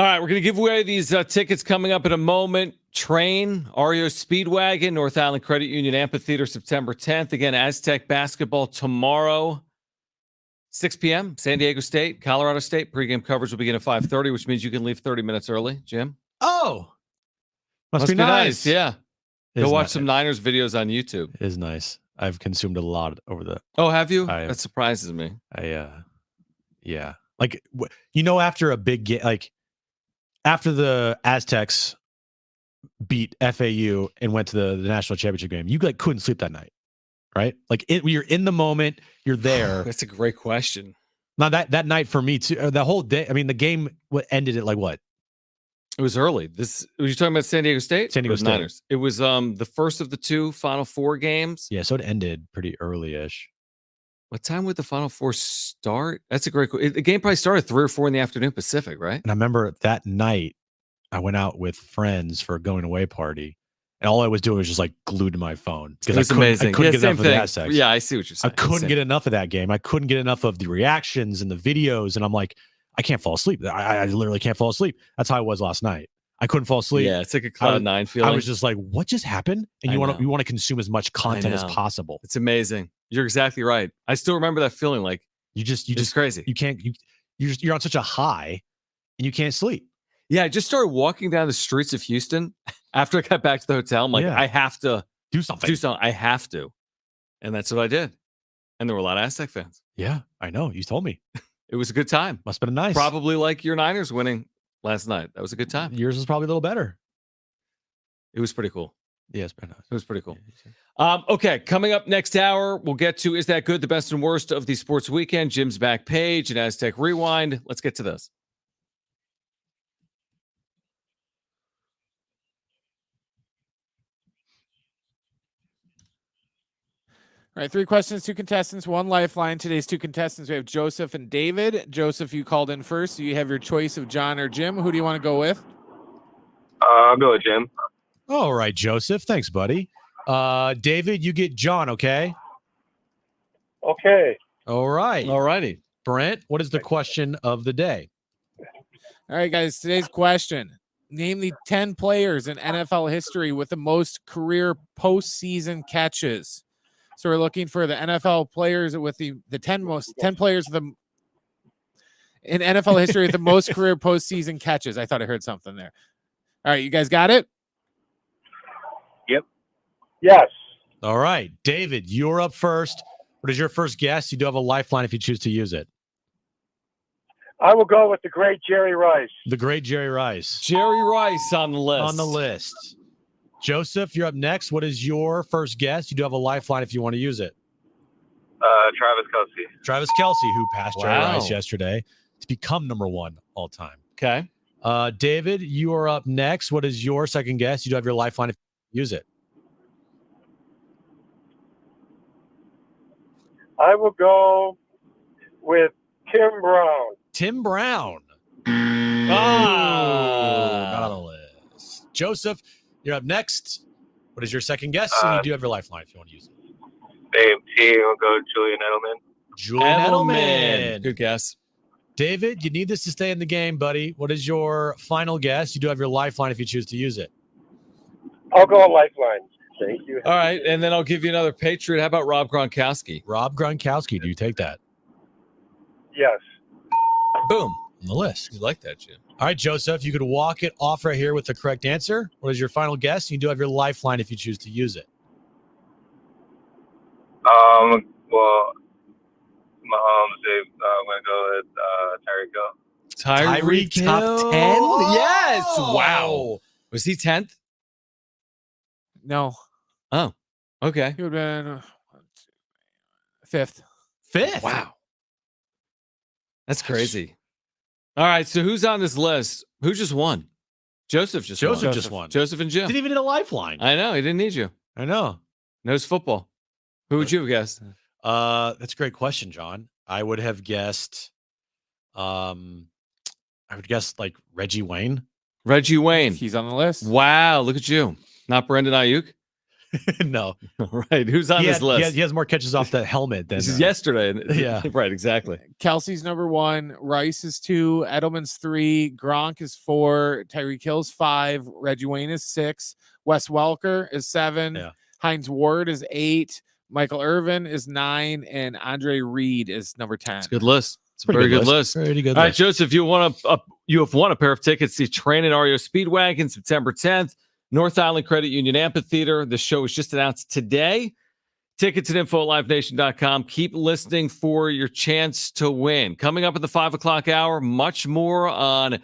S2: All right, we're going to give away these tickets coming up in a moment. Train, REO Speedwagon, North Island Credit Union Amphitheater, September 10th. Again, Aztec basketball tomorrow, 6 p.m., San Diego State, Colorado State. Pregame coverage will begin at 5:30, which means you can leave 30 minutes early. Jim?
S1: Oh, must be nice.
S2: Yeah.
S1: It
S2: Go
S1: is
S2: watch
S1: ni-
S2: some Niners videos on YouTube.
S1: It is nice. I've consumed a lot over the.
S2: Oh, have you?
S1: I-
S2: That surprises me.
S1: Yeah. Like, after a big game, like after the Aztecs beat FAU and went to the national championship game, you like couldn't sleep that night, right? Like you're in the moment, you're there.
S2: That's a great question.
S1: Now that night for me too, the whole day. I mean, the game ended at like what?
S2: It was early. Was you talking about San Diego State?
S1: San Diego
S2: Or
S1: State.
S2: Niners? It was the first of the two Final Four games.
S1: Yeah, so it ended pretty early-ish.
S2: What time would the Final Four start? That's a great question. The game probably started 3 or 4 in the afternoon Pacific, right?
S1: And I remember that night I went out with friends for a going away party, and all I was doing was just like glued to my phone because
S2: It was
S1: I
S2: amazing.
S1: couldn't
S2: Yeah,
S1: get
S2: same
S1: enough of the
S2: thing.
S1: Aztecs.
S2: Yeah, I see what you're
S1: I
S2: saying.
S1: couldn't get enough of that game. I couldn't get enough of the reactions and the videos, and I'm like, I can't fall asleep. I literally can't fall asleep. That's how I was last night. I couldn't fall asleep.
S2: Yeah, it's like a cloud nine feeling.
S1: I was just like, what just happened? And
S2: I
S1: you
S2: know.
S1: want to consume as much content as
S2: know.
S1: possible.
S2: It's amazing. You're exactly right. I still remember that feeling. Like
S1: You
S2: it's
S1: just
S2: crazy.
S1: you can't you're on such a high and you can't sleep.
S2: Yeah, I just started walking down the streets of Houston after I got back to the hotel. I'm like,
S1: Yeah.
S2: I have to
S1: Do something.
S2: do something. I have to. And that's what I did. And there were a lot of Aztec fans.
S1: Yeah, I know. You told me.
S2: It was a good time.
S1: Must have been nice.
S2: Probably like your Niners winning last night. That was a good time.
S1: Yours was probably a little better.
S2: It was pretty cool.
S1: Yeah, it's pretty nice.
S2: It was pretty cool. Okay, coming up next hour, we'll get to Is That Good? The best and worst of the sports weekend, Jim's back page, and Aztec Rewind. Let's get to this.
S4: All right, 3 questions, 2 contestants, 1 lifeline. Today's 2 contestants, we have Joseph and David. Joseph, you called in first, so you have your choice of John or Jim. Who do you want to go with?
S7: I'll go with Jim.
S1: All right, Joseph. Thanks, buddy. David, you get John, okay?
S7: Okay.
S1: All right.
S2: All righty.
S1: Brent, what is the question of the day?
S4: All right, guys, today's question. Name the 10 players in NFL history with the most career postseason catches. So we're looking for the NFL players with the 10 players with the in NFL history with the most career postseason catches. I thought I heard something there. All right, you guys got it?
S7: Yes.
S1: All right, David, you're up first. What is your first guess? You do have a lifeline if you choose to use it.
S7: I will go with the great Jerry Rice.
S1: The great Jerry Rice.
S2: Jerry Rice on the list.
S1: On the list. Joseph, you're up next. What is your first guess? You do have a lifeline if you want to use it.
S7: Travis Kelce.
S1: Travis Kelce, who passed Jerry
S2: Wow.
S1: Rice yesterday to become number 1 all time.
S2: Okay.
S1: David, you are up next. What is your second guess? You do have your lifeline if you use it.
S7: I will go with Tim Brown.
S1: Tim Brown.
S2: Ah.
S1: Not on the list. Joseph, you're up next. What is your second guess? And you do have your lifeline if you want to use it.
S7: Same team. I'll go Julian Edelman.
S1: Julian Edelman.
S2: Good guess.
S1: David, you need this to stay in the game, buddy. What is your final guess? You do have your lifeline if you choose to use it.
S7: I'll go with Lifeline. Thank you.
S2: All right, and then I'll give you another Patriot. How about Rob Gronkowski?
S1: Rob Gronkowski, do you take that?
S7: Yes.
S2: Boom.
S1: On the list.
S2: You like that, Jim?
S1: All right, Joseph, you could walk it off right here with the correct answer. What is your final guess? You do have your lifeline if you choose to use it.
S7: Well, Mahomes. I'm gonna go with Tyreek Hill.
S2: Tyreek
S1: Hill.
S2: top 10? Yes. Wow. Was he 10th?
S4: No.
S2: Oh, okay.
S4: He would have been 5th.
S1: 5th.
S2: Wow. That's crazy. All right, so who's on this list? Who just won? Joseph just won.
S1: Joseph just won.
S2: Joseph and Jim.
S1: Didn't even need a lifeline.
S2: I know. He didn't need you.
S1: I know.
S2: Knows football. Who would you have guessed?
S1: That's a great question, John. I would have guessed like Reggie Wayne.
S2: Reggie Wayne.
S4: He's on the list.
S2: Wow, look at you. Not Brendan Ayuk?
S1: No.
S2: Right. Who's on this list?
S1: He has more catches off the helmet than
S2: This is yesterday.
S1: Yeah.
S2: Right. Exactly.
S4: Kelsey's number 1, Rice is 2, Edelman's 3, Gronk is 4, Tyreek Hill's 5, Reggie Wayne is 6, Wes Welker is 7,
S1: Yeah.
S4: Hines Ward is 8, Michael Irvin is 9, and Andre Reed is number 10.
S2: It's a good list. It's a
S1: Pretty
S2: very good list.
S1: Pretty good
S2: All right,
S1: list.
S2: Joseph, you have won a pair of tickets to Train and REO Speedwagon September 10th, North Island Credit Union Amphitheater. The show was just announced today. Tickets at info@livenation.com. Keep listening for your chance to win. Coming up at the 5 o'clock hour, much more on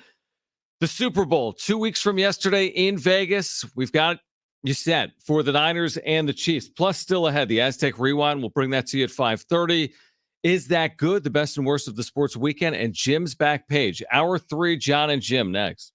S2: the Super Bowl 2 weeks from yesterday in Vegas. We've got you set for the Niners and the Chiefs. Plus, still ahead, the Aztec Rewind. We'll bring that to you at 5:30. Is that good? The best and worst of the sports weekend and Jim's back page. Hour 3, Jon and Jim next.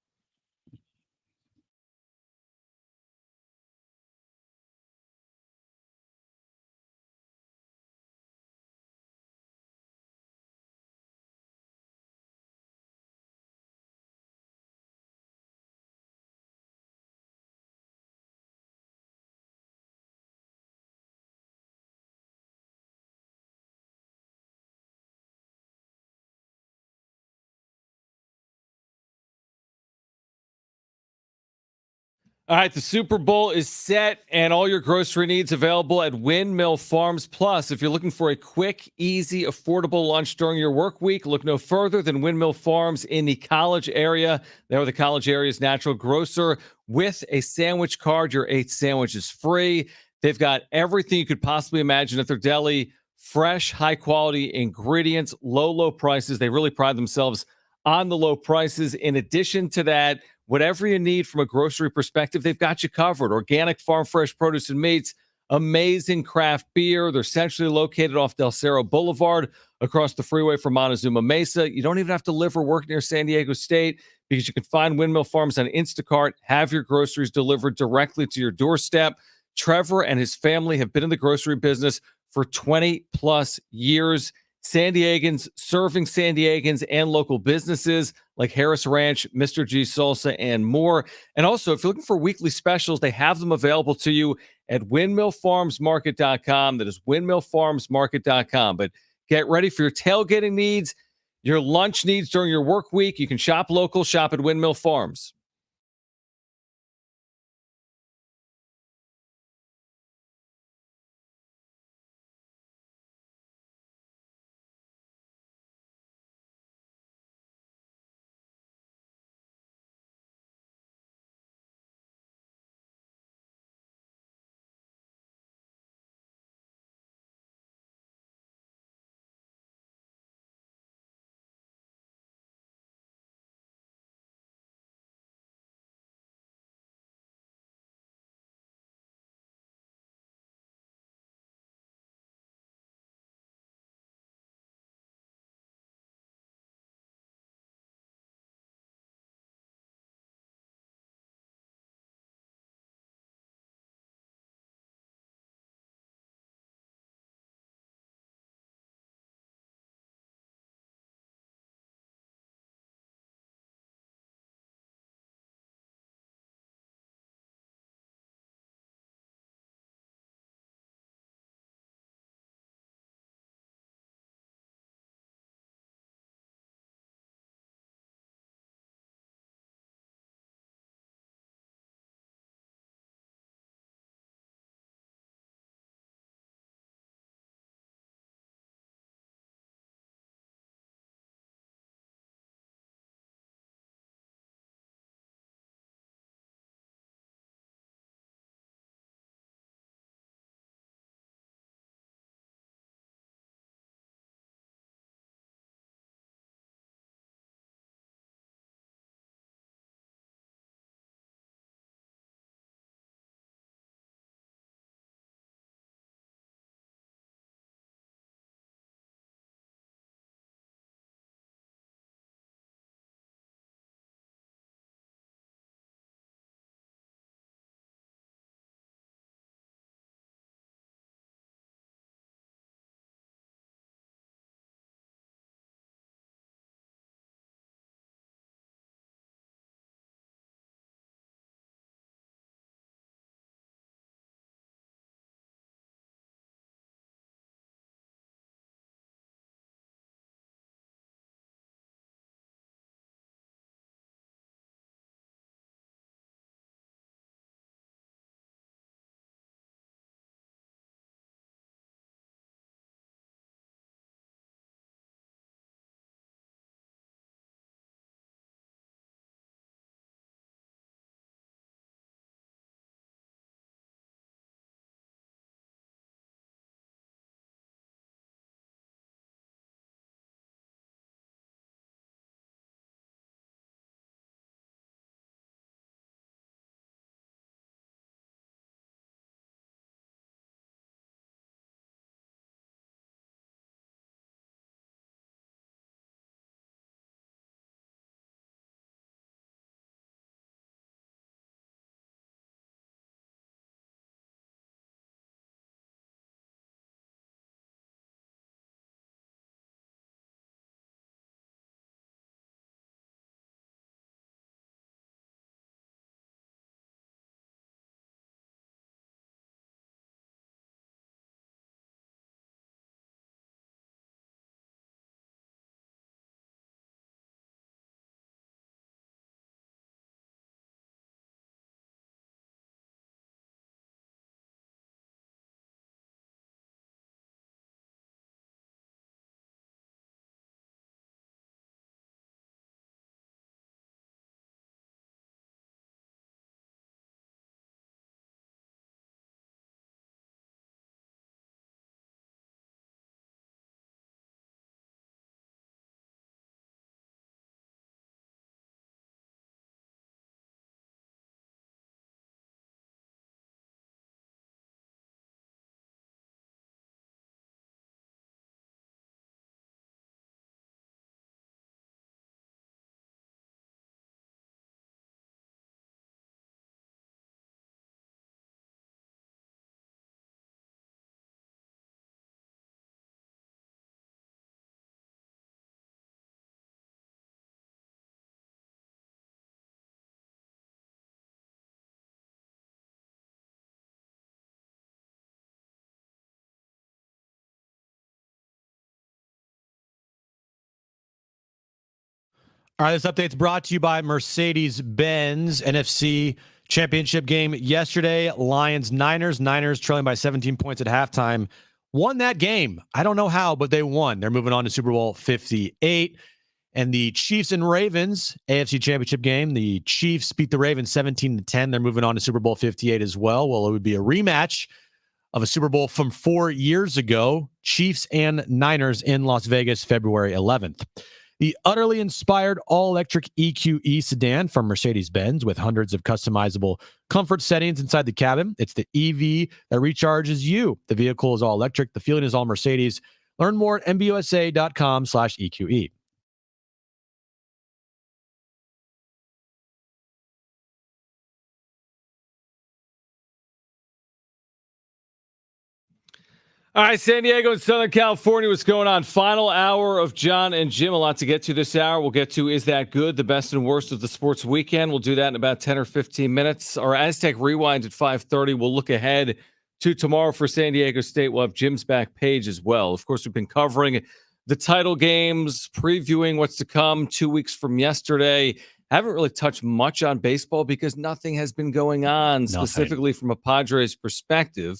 S2: All right, the Super Bowl is set and all your grocery needs available at Windmill Farms. Plus, if you're looking for a quick, easy, affordable lunch during your work week, look no further than Windmill Farms in the College area. They are the College area's natural grocer. With a sandwich card, your 8th sandwich is free. They've got everything you could possibly imagine at their deli. Fresh, high-quality ingredients, low prices. They really pride themselves on the low prices. In addition to that, whatever you need from a grocery perspective, they've got you covered. Organic, farm fresh produce and meats, amazing craft beer. They're centrally located off Del Cerro Boulevard across the freeway from Montezuma Mesa. You don't even have to live or work near San Diego State because you can find Windmill Farms on Instacart, have your groceries delivered directly to your doorstep. Trevor and his family have been in the grocery business for 20 plus years. San Diegans serving San Diegans and local businesses like Harris Ranch, Mr. G Salsa, and more. And also, if you're looking for weekly specials, they have them available to you at windmillfarmsmarket.com. That is windmillfarmsmarket.com. But get ready for your tailgating needs, your lunch needs during your work week. You can shop local, shop at Windmill Farms.
S1: All right, this update's brought to you by Mercedes-Benz. NFC Championship game yesterday. Lions-Niners. Niners trailing by 17 points at halftime. Won that game. I don't know how, but they won. They're moving on to Super Bowl 58. And the Chiefs and Ravens, AFC Championship game. The Chiefs beat the Ravens 17-10. They're moving on to Super Bowl 58 as well. Well, it would be a rematch of a Super Bowl from 4 years ago. Chiefs and Niners in Las Vegas, February 11th. The utterly inspired all-electric EQE sedan from Mercedes-Benz with hundreds of customizable comfort settings inside the cabin. It's the EV that recharges you. The vehicle is all electric. The feeling is all Mercedes. Learn more at mbusa.com/EQE.
S2: All right, San Diego and Southern California, what's going on? Final hour of Jon and Jim. A lot to get to this hour. We'll get to Is That Good? The best and worst of the sports weekend. We'll do that in about 10 or 15 minutes. Our Aztec Rewind at 5:30. We'll look ahead to tomorrow for San Diego State. We'll have Jim's back page as well. Of course, we've been covering the title games, previewing what's to come 2 weeks from yesterday. Haven't really touched much on baseball because nothing has been going on specifically from a Padres perspective.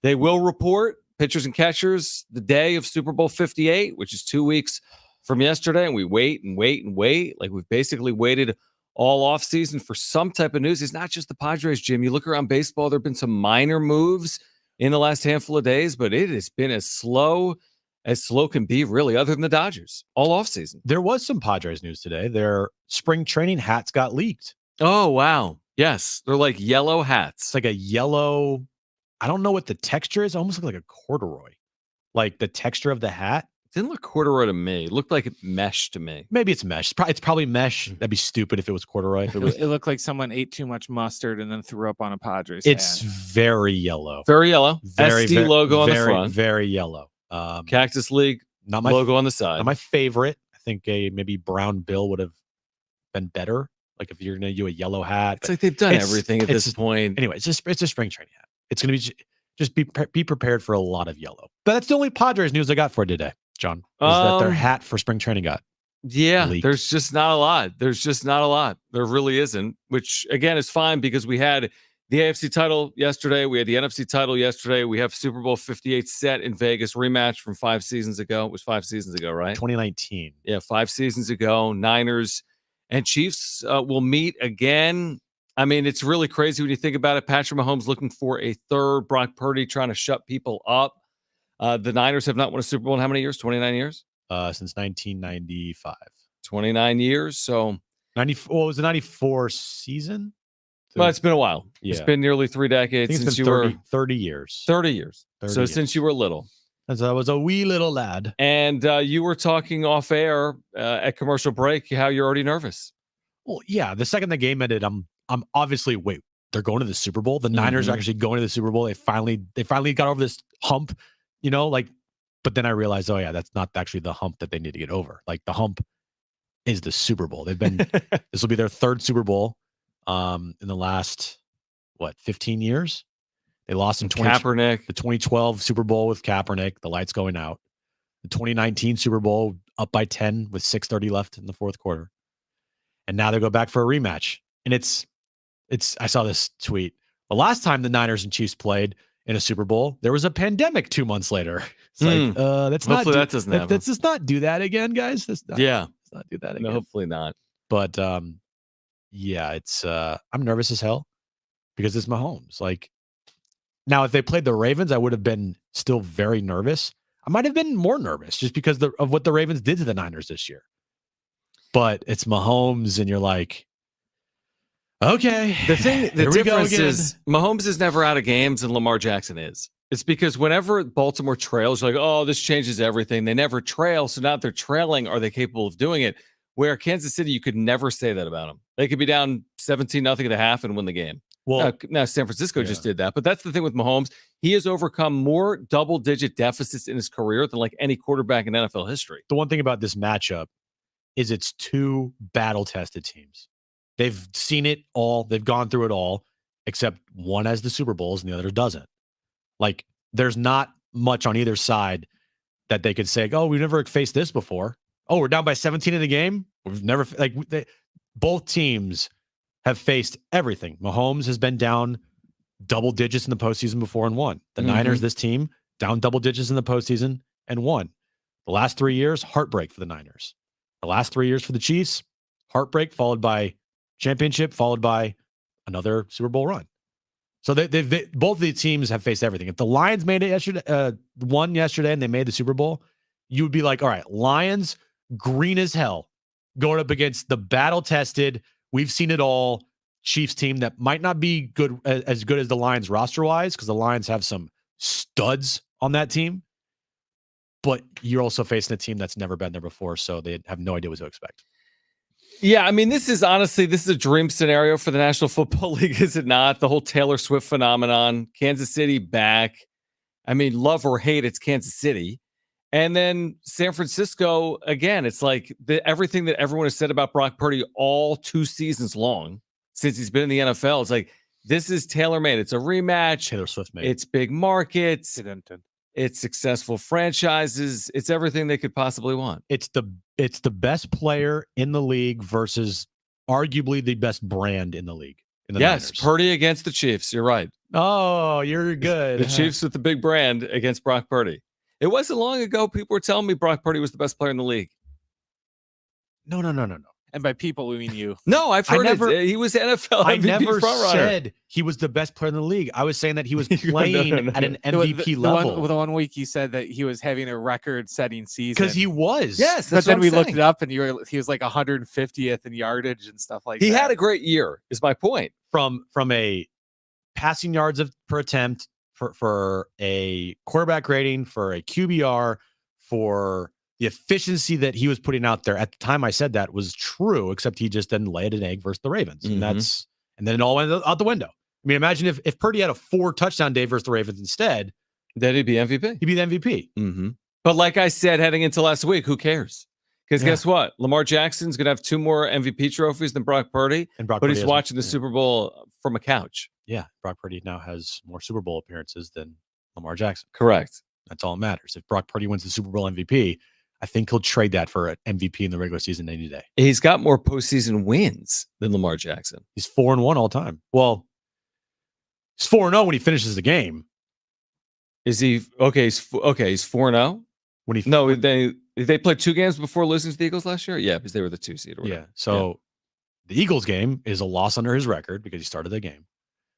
S2: They will report pitchers and catchers the day of Super Bowl 58, which is 2 weeks from yesterday. And we wait and wait and wait. Like we've basically waited all offseason for some type of news. It's not just the Padres, Jim. You look around baseball, there have been some minor moves in the last handful of days, but it has been as slow can be, really, other than the Dodgers all offseason.
S1: There was some Padres news today. Their spring training hats got leaked.
S2: Oh, wow. Yes. They're like yellow hats.
S1: It's like a yellow, I don't know what the texture is. It almost look like a corduroy. Like the texture of the hat.
S2: It didn't look corduroy to me. It looked like mesh to me.
S1: Maybe it's mesh. It's probably mesh. That'd be stupid if it was corduroy. If it was,
S4: It looked like someone ate too much mustard and then threw up on a Padres
S1: it's
S4: hat.
S1: very yellow.
S2: Very yellow.
S1: Very,
S2: SD logo on the
S1: very,
S2: front.
S1: Very yellow.
S2: Cactus League
S1: not my
S2: logo on the side.
S1: Not my favorite. I think a maybe brown bill would have been better. Like if you're going to do a yellow hat.
S2: It's like they've done everything at this point.
S1: Anyway, it's a spring training hat. It's going to be just be prepared for a lot of yellow. But that's the only Padres news I got for today, John. Is that their hat for spring training got leaked.
S2: There's just not a lot. There really isn't, which again is fine because we had the AFC title yesterday. We had the NFC title yesterday. We have Super Bowl 58 set in Vegas, rematch from 5 seasons ago. It was 5 seasons ago, right?
S1: 2019.
S2: Yeah, 5 seasons ago. Niners and Chiefs will meet again. I mean, it's really crazy when you think about it. Patrick Mahomes looking for a third. Brock Purdy trying to shut people up. The Niners have not won a Super Bowl in how many years? 29 years?
S1: Since 1995.
S2: 29 years. So
S1: 94. What was the 94 season?
S2: Well, it's been a while.
S1: Yeah.
S2: It's been nearly 3 decades since you were
S1: 30 years.
S2: 30 years.
S1: 30
S2: so
S1: years.
S2: since you were little.
S1: As I was a wee little lad.
S2: And you were talking off air at commercial break how you're already nervous.
S1: Well, yeah. The second the game ended, I'm obviously, wait, they're going to the Super Bowl. The Niners are actually going to the Super Bowl. They finally got over this hump, but then I realized, oh yeah, that's not actually the hump that they need to get over. Like the hump is the Super Bowl. They've been, this will be their third Super Bowl in the last, 15 years? They lost in
S2: Kaepernick.
S1: The 2012 Super Bowl with Kaepernick, the lights going out. The 2019 Super Bowl up by 10 with 6:30 left in the fourth quarter. And now they go back for a rematch. And I saw this tweet. The last time the Niners and Chiefs played in a Super Bowl, there was a pandemic 2 months later. It's like,
S2: hopefully that doesn't happen.
S1: Let's just not do that again, guys. Let's not do that again.
S2: No, hopefully not.
S1: But yeah, it's I'm nervous as hell because it's Mahomes. Like now, if they played the Ravens, I would have been still very nervous. I might have been more nervous just because of what the Ravens did to the Niners this year. But it's Mahomes, and you're like, okay.
S2: The difference is Mahomes is never out of games and Lamar Jackson is. It's because whenever Baltimore trails, you're like, oh, this changes everything. They never trail. So now that they're trailing, are they capable of doing it? Where Kansas City, you could never say that about them. They could be down 17-0 at a half and win the game. Well, now San Francisco just did that. But that's the thing with Mahomes. He has overcome more double-digit deficits in his career than like any quarterback in NFL history.
S1: The one thing about this matchup is it's two battle-tested teams. They've seen it all. They've gone through it all, except one has the Super Bowls and the other doesn't. Like, there's not much on either side that they could say, oh, we've never faced this before. Oh, we're down by 17 in the game. We've never both teams have faced everything. Mahomes has been down double digits in the postseason before and won. The Niners, this team, down double digits in the postseason and won. The last 3 years, heartbreak for the Niners. The last 3 years for the Chiefs, heartbreak followed by championship, followed by another Super Bowl run. So they both of the teams have faced everything. If the Lions made it yesterday, won yesterday, and they made the Super Bowl, you would be like, all right, Lions, green as hell, going up against the battle-tested, we've seen it all Chiefs team that might not be good as the Lions roster-wise, because the Lions have some studs on that team. But you're also facing a team that's never been there before, so they have no idea what to expect.
S2: Yeah, I mean, this is a dream scenario for the National Football League, is it not? The whole Taylor Swift phenomenon, Kansas City back. I mean, love or hate, it's Kansas City. And then San Francisco, again, it's like everything that everyone has said about Brock Purdy all 2 seasons long since he's been in the NFL. It's like, this is tailor-made. It's a rematch.
S1: Taylor Swift made.
S2: It's big markets. It's successful franchises. It's everything they could possibly want.
S1: It's the best player in the league versus arguably the best brand in the league.
S2: Yes,
S1: Niners.
S2: Purdy against the Chiefs. You're right.
S1: Oh, you're good.
S2: The Chiefs with the big brand against Brock Purdy. It wasn't long ago people were telling me Brock Purdy was the best player in the league.
S1: No.
S4: And by people, we mean you.
S2: No, I've heard it. He was NFL
S1: I
S2: MVP
S1: never
S2: frontrunner.
S1: said he was the best player in the league. I was saying that he was playing at an MVP level.
S4: The one week you said that he was having a record-setting season.
S1: Because he was.
S2: Yes,
S4: But
S2: that's
S4: then
S2: what
S4: we
S2: I'm
S4: looked
S2: saying.
S4: it up, and he was like 150th in yardage and stuff like that.
S2: He had a great year, is my point.
S1: From a passing yards per attempt, for a quarterback rating, for a QBR, for the efficiency that he was putting out there. At the time I said that was true, except he just didn't lay it an egg versus the Ravens. And then it all went out the window. I mean, imagine if Purdy had a 4 touchdown day versus the Ravens instead.
S2: Then he'd be MVP.
S1: He'd be the MVP.
S2: But like I said, heading into last week, who cares? Because guess what? Lamar Jackson's going to have 2 more MVP trophies than Brock Purdy, but he's watching the Super Bowl from a couch.
S1: Yeah, Brock Purdy now has more Super Bowl appearances than Lamar Jackson.
S2: Correct.
S1: That's all that matters. If Brock Purdy wins the Super Bowl MVP, I think he'll trade that for an MVP in the regular season any day.
S2: He's got more postseason wins than Lamar Jackson.
S1: He's 4-1 all time. Well, he's 4-0 when he finishes the game.
S2: Is he okay? He's 4-0 when they played 2 games before losing to the Eagles last year. Yeah, because they were the 2 seed. Or whatever.
S1: Yeah. So the Eagles game is a loss under his record because he started the game.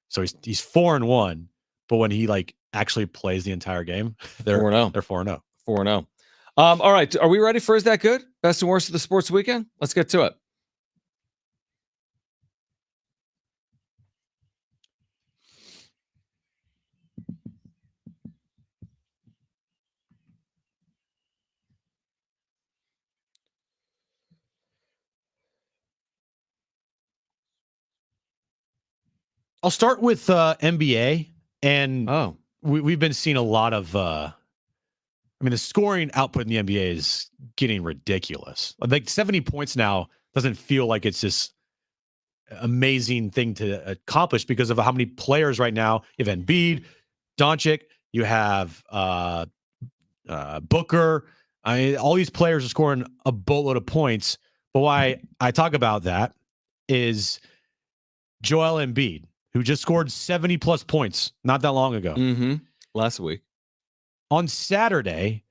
S1: So he's 4-1, but when he actually plays the entire game, they're 4-0. They're 4-0.
S2: 4-0. All right. Are we ready for Is That Good? Best and worst of the sports weekend? Let's get to it.
S1: I'll start with NBA, and we've been seeing a lot of. The scoring output in the NBA is getting ridiculous. Like 70 points now doesn't feel like it's this amazing thing to accomplish because of how many players right now. You have Embiid, Doncic, you have Booker. All these players are scoring a boatload of points. But why I talk about that is Joel Embiid, who just scored 70 plus points not that long ago.
S2: Last week.
S1: On Saturday,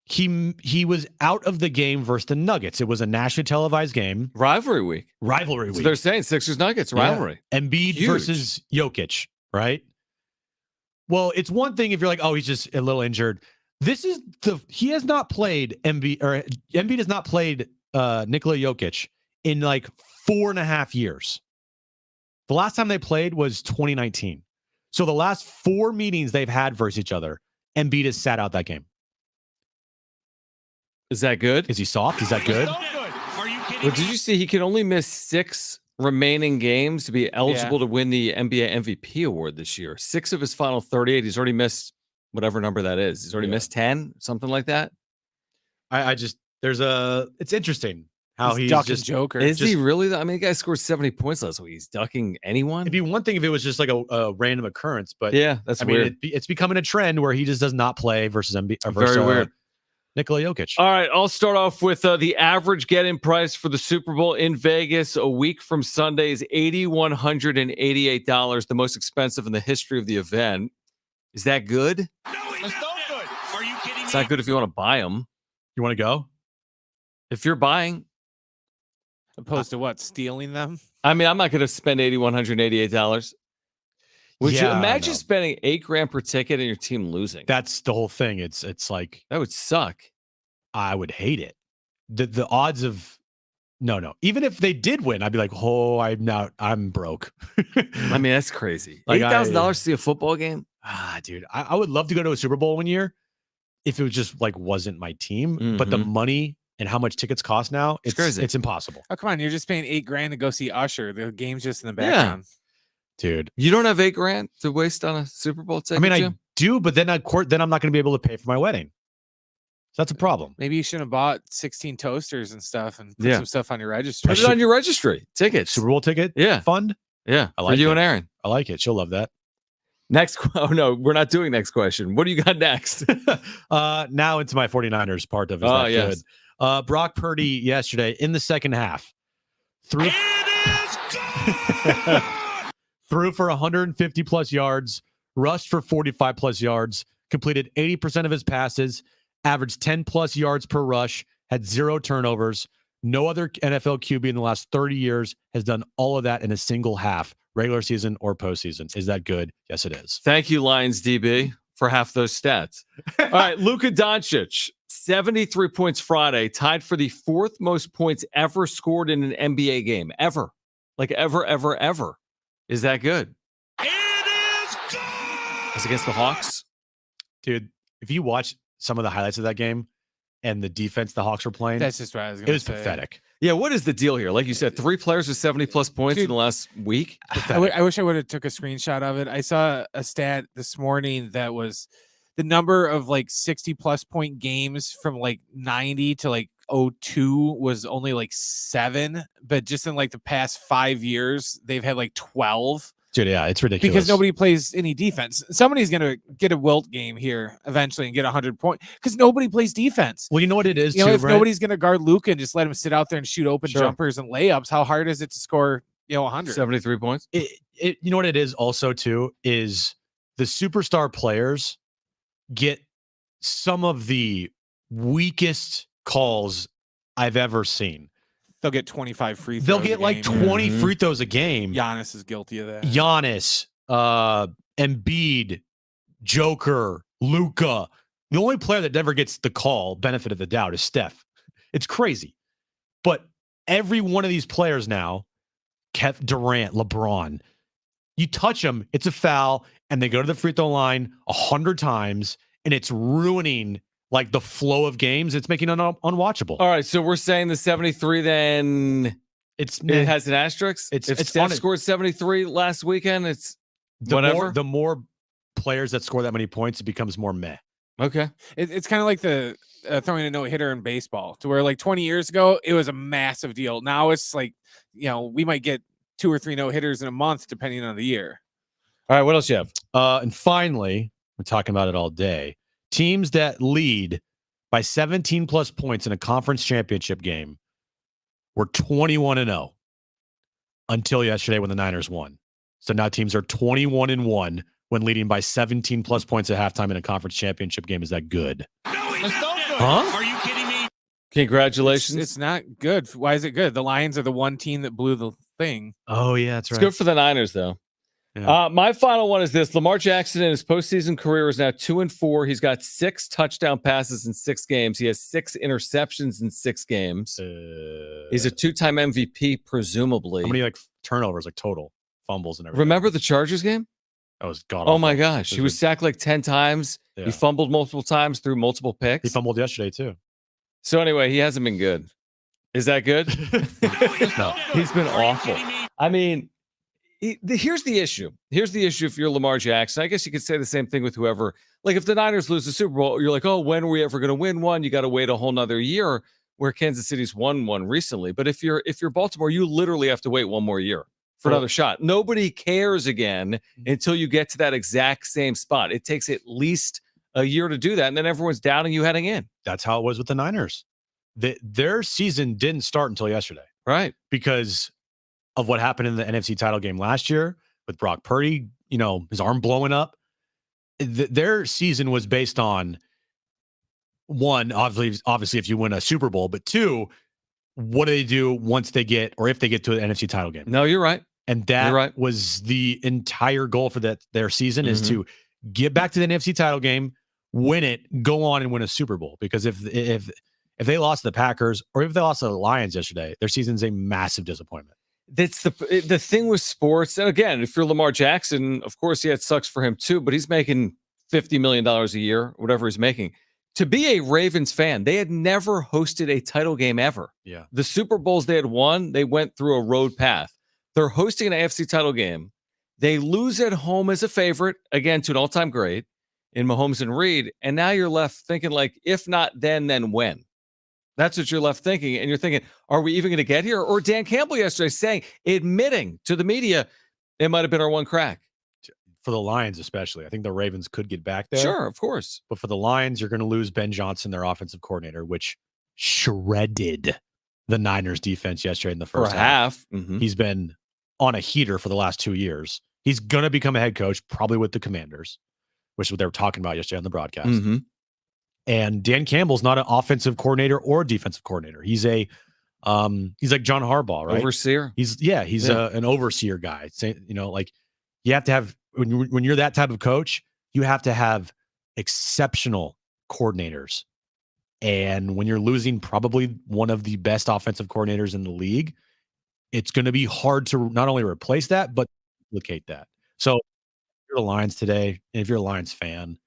S1: he was out of the game versus the Nuggets. It was a nationally televised game.
S2: Rivalry week.
S1: So
S2: they're saying Sixers-Nuggets rivalry.
S1: Yeah. Embiid versus Jokic, right? Well, it's one thing if you're like, oh, he's just a little injured. He has not played Embiid, or Embiid has not played Nikola Jokic in 4.5 years. The last time they played was 2019. So the last 4 meetings they've had versus each other, Embiid has sat out that game.
S2: Is that good?
S1: Is he soft? Is that good?
S6: Are you kidding?
S2: Well, did you see he can only miss 6 remaining games to be eligible to win the NBA MVP award this year? 6 of his final 38. He's already missed whatever number that is. He's already missed 10, something like that.
S1: It's interesting how he's
S4: ducking
S1: just
S4: Joker.
S2: Is he really? The guy scored 70 points last week. He's ducking anyone.
S1: It'd be one thing if it was just like a random occurrence, but
S2: yeah, that's weird.
S1: It's becoming a trend where he just does not play versus Embiid.
S2: Very weird.
S1: Nikola Jokic.
S2: All right, I'll start off with the average get-in price for the Super Bowl in Vegas a week from Sunday is $8,188, the most expensive in the history of the event. Is that good?
S8: No, it's no good. Are you kidding me?
S2: It's not good if you want to buy them.
S1: You want to go?
S2: If you're buying,
S4: Opposed to what? Stealing them?
S2: I mean, I'm not going to spend $8,188. Would you imagine spending $8,000 per ticket and your team losing?
S1: That's the whole thing. It's like
S2: That would suck.
S1: I would hate it. The odds of no. Even if they did win, I'd be like, oh, I'm broke.
S2: I mean, that's crazy.
S1: Like
S2: $8,000 to see a football game?
S1: Dude, I would love to go to a Super Bowl one year if it was just like wasn't my team. But the money and how much tickets cost now, it's
S2: crazy.
S1: It's impossible.
S4: Oh, come on. You're just paying $8,000 to go see Usher. The game's just in the background.
S1: Dude.
S2: You don't have $8,000 to waste on a Super Bowl ticket?
S1: I mean,
S2: Jim?
S1: I do, but then I'm not going to be able to pay for my wedding. So that's a problem.
S4: Maybe you shouldn't have bought 16 toasters and stuff and put some stuff on your registry.
S2: Put it on your registry. Tickets.
S1: Super Bowl ticket?
S2: Yeah.
S1: Fund?
S2: Yeah.
S1: I
S2: For
S1: like
S2: you
S1: it.
S2: and Aaron.
S1: I like it. She'll love that.
S2: Next. Oh, no, we're not doing next question. What do you got next?
S1: Now into my 49ers part of it.
S2: Oh, yes.
S1: Good. Brock Purdy yesterday in the second half threw for 150 plus yards, rushed for 45 plus yards, completed 80% of his passes, averaged 10 plus yards per rush, had 0 turnovers. No other NFL QB in the last 30 years has done all of that in a single half, regular season or postseason. Is that good? Yes, it is.
S2: Thank you, Lions DB, for half those stats. All right, Luka Doncic, 73 points Friday, tied for the 4th most points ever scored in an NBA game, ever. Like ever. Is that good?
S8: It is good.
S2: It's against the Hawks?
S1: Dude, if you watch some of the highlights of that game and the defense the Hawks were playing,
S4: That's just what I was going to say.
S1: it was pathetic.
S2: Yeah, what is the deal here? Like you said, 3 players with 70 plus points in the last week.
S4: I wish I would have took a screenshot of it. I saw a stat this morning that was the number of like 60 plus point games from like 90 to like 02 was only like 7, but just in like the past 5 years they've had like 12.
S1: Dude, yeah, it's ridiculous.
S4: Because nobody plays any defense. Somebody's going to get a wilt game here eventually and get 100 points because nobody plays defense.
S1: Well, you know what it is,
S4: You know,
S1: too,
S4: if
S1: Brent?
S4: nobody's going to guard Luka and just let him sit out there and shoot open
S1: Sure.
S4: jumpers and layups, how hard is it to score, 100?
S2: 73 points?
S1: You know what it is also, too, is the superstar players get some of the weakest calls I've ever seen.
S4: They'll get 25 free throws.
S1: They'll get
S4: a
S1: like
S4: game.
S1: 20 free throws a game.
S4: Giannis is guilty of that.
S1: Giannis, Embiid, Joker, Luka. The only player that never gets the call, benefit of the doubt, is Steph. It's crazy. But every one of these players now, Kevin Durant, LeBron, you touch them, it's a foul, and they go to the free throw line 100 times, and it's ruining like the flow of games. It's making it unwatchable.
S2: All right, so we're saying the 73 then
S1: It
S2: has an asterisk? If Steph scored 73 last weekend, it's whatever?
S1: The more players that score that many points, it becomes more meh.
S2: Okay.
S4: It's kind of like the throwing a no-hitter in baseball, to where like 20 years ago, it was a massive deal. Now it's like, we might get 2 or 3 no-hitters in a month, depending on the year.
S2: All right, what else you have?
S1: And finally, we're talking about it all day. Teams that lead by 17 plus points in a conference championship game were 21-0 until yesterday when the Niners won. So now teams are 21-1 when leading by 17 plus points at halftime in a conference championship game. Is that good?
S8: No, it's no good.
S1: Huh?
S8: Are you kidding me?
S2: Congratulations.
S4: It's not good. Why is it good? The Lions are the one team that blew the thing.
S1: Oh, yeah, that's
S2: It's
S1: right.
S2: good for the Niners, though.
S1: Yeah.
S2: My final one is this. Lamar Jackson in his postseason career is now 2-4. He's got 6 touchdown passes in 6 games. He has 6 interceptions in 6 games. He's a 2-time MVP, presumably.
S1: How many turnovers, total fumbles and everything?
S2: Remember the Chargers game?
S1: That was god.
S2: Oh my gosh. He was sacked like 10 times.
S1: Yeah.
S2: He fumbled multiple times through multiple picks.
S1: He fumbled yesterday too.
S2: So anyway, he hasn't been good. Is that good?
S1: No.
S2: He's been
S8: Are you
S2: awful.
S8: kidding me?
S2: I mean, here's the issue. Here's the issue if you're Lamar Jackson. I guess you could say the same thing with whoever. Like if the Niners lose the Super Bowl, you're like, oh, when are we ever going to win one? You got to wait a whole nother year, where Kansas City's won one recently. But if you're Baltimore, you literally have to wait one more year for another shot. Nobody cares again until you get to that exact same spot. It takes at least a year to do that, and then everyone's doubting you heading in.
S1: That's how it was with the Niners. Their season didn't start until yesterday,
S2: Right.
S1: because of what happened in the NFC title game last year with Brock Purdy, his arm blowing up. Their season was based on, one, obviously if you win a Super Bowl, but two, what do they do once they get, or if they get to an NFC title game?
S2: No, you're right.
S1: And that
S2: You're right.
S1: was the entire goal for their season, is to get back to the NFC title game, win it, go on and win a Super Bowl. Because if they lost to the Packers, or if they lost to the Lions yesterday, their season's a massive disappointment.
S2: That's the thing with sports. And again, if you're Lamar Jackson, of course, it sucks for him too, but he's making $50 million a year, whatever he's making. To be a Ravens fan, they had never hosted a title game ever.
S1: Yeah.
S2: The Super Bowls they had won, they went through a road path. They're hosting an AFC title game. They lose at home as a favorite, again, to an all-time great in Mahomes and Reed. And now you're left thinking, like, if not then when? That's what you're left thinking. And you're thinking, are we even going to get here? Or Dan Campbell yesterday admitting to the media, it might have been our one crack.
S1: For the Lions especially. I think the Ravens could get back there.
S2: Sure, of course.
S1: But for the Lions, you're going to lose Ben Johnson, their offensive coordinator, which shredded the Niners defense yesterday in the first half. He's been on a heater for the last 2 years. He's going to become a head coach, probably with the Commanders, which is what they were talking about yesterday on the broadcast. And Dan Campbell's not an offensive coordinator or a defensive coordinator. He's like John Harbaugh, right?
S2: Overseer.
S1: He's an overseer guy. Like, you have to have, when you're that type of coach, you have to have exceptional coordinators. And when you're losing probably one of the best offensive coordinators in the league, it's going to be hard to not only replace that, but duplicate that. So if you're the Lions today, and if you're a Lions fan,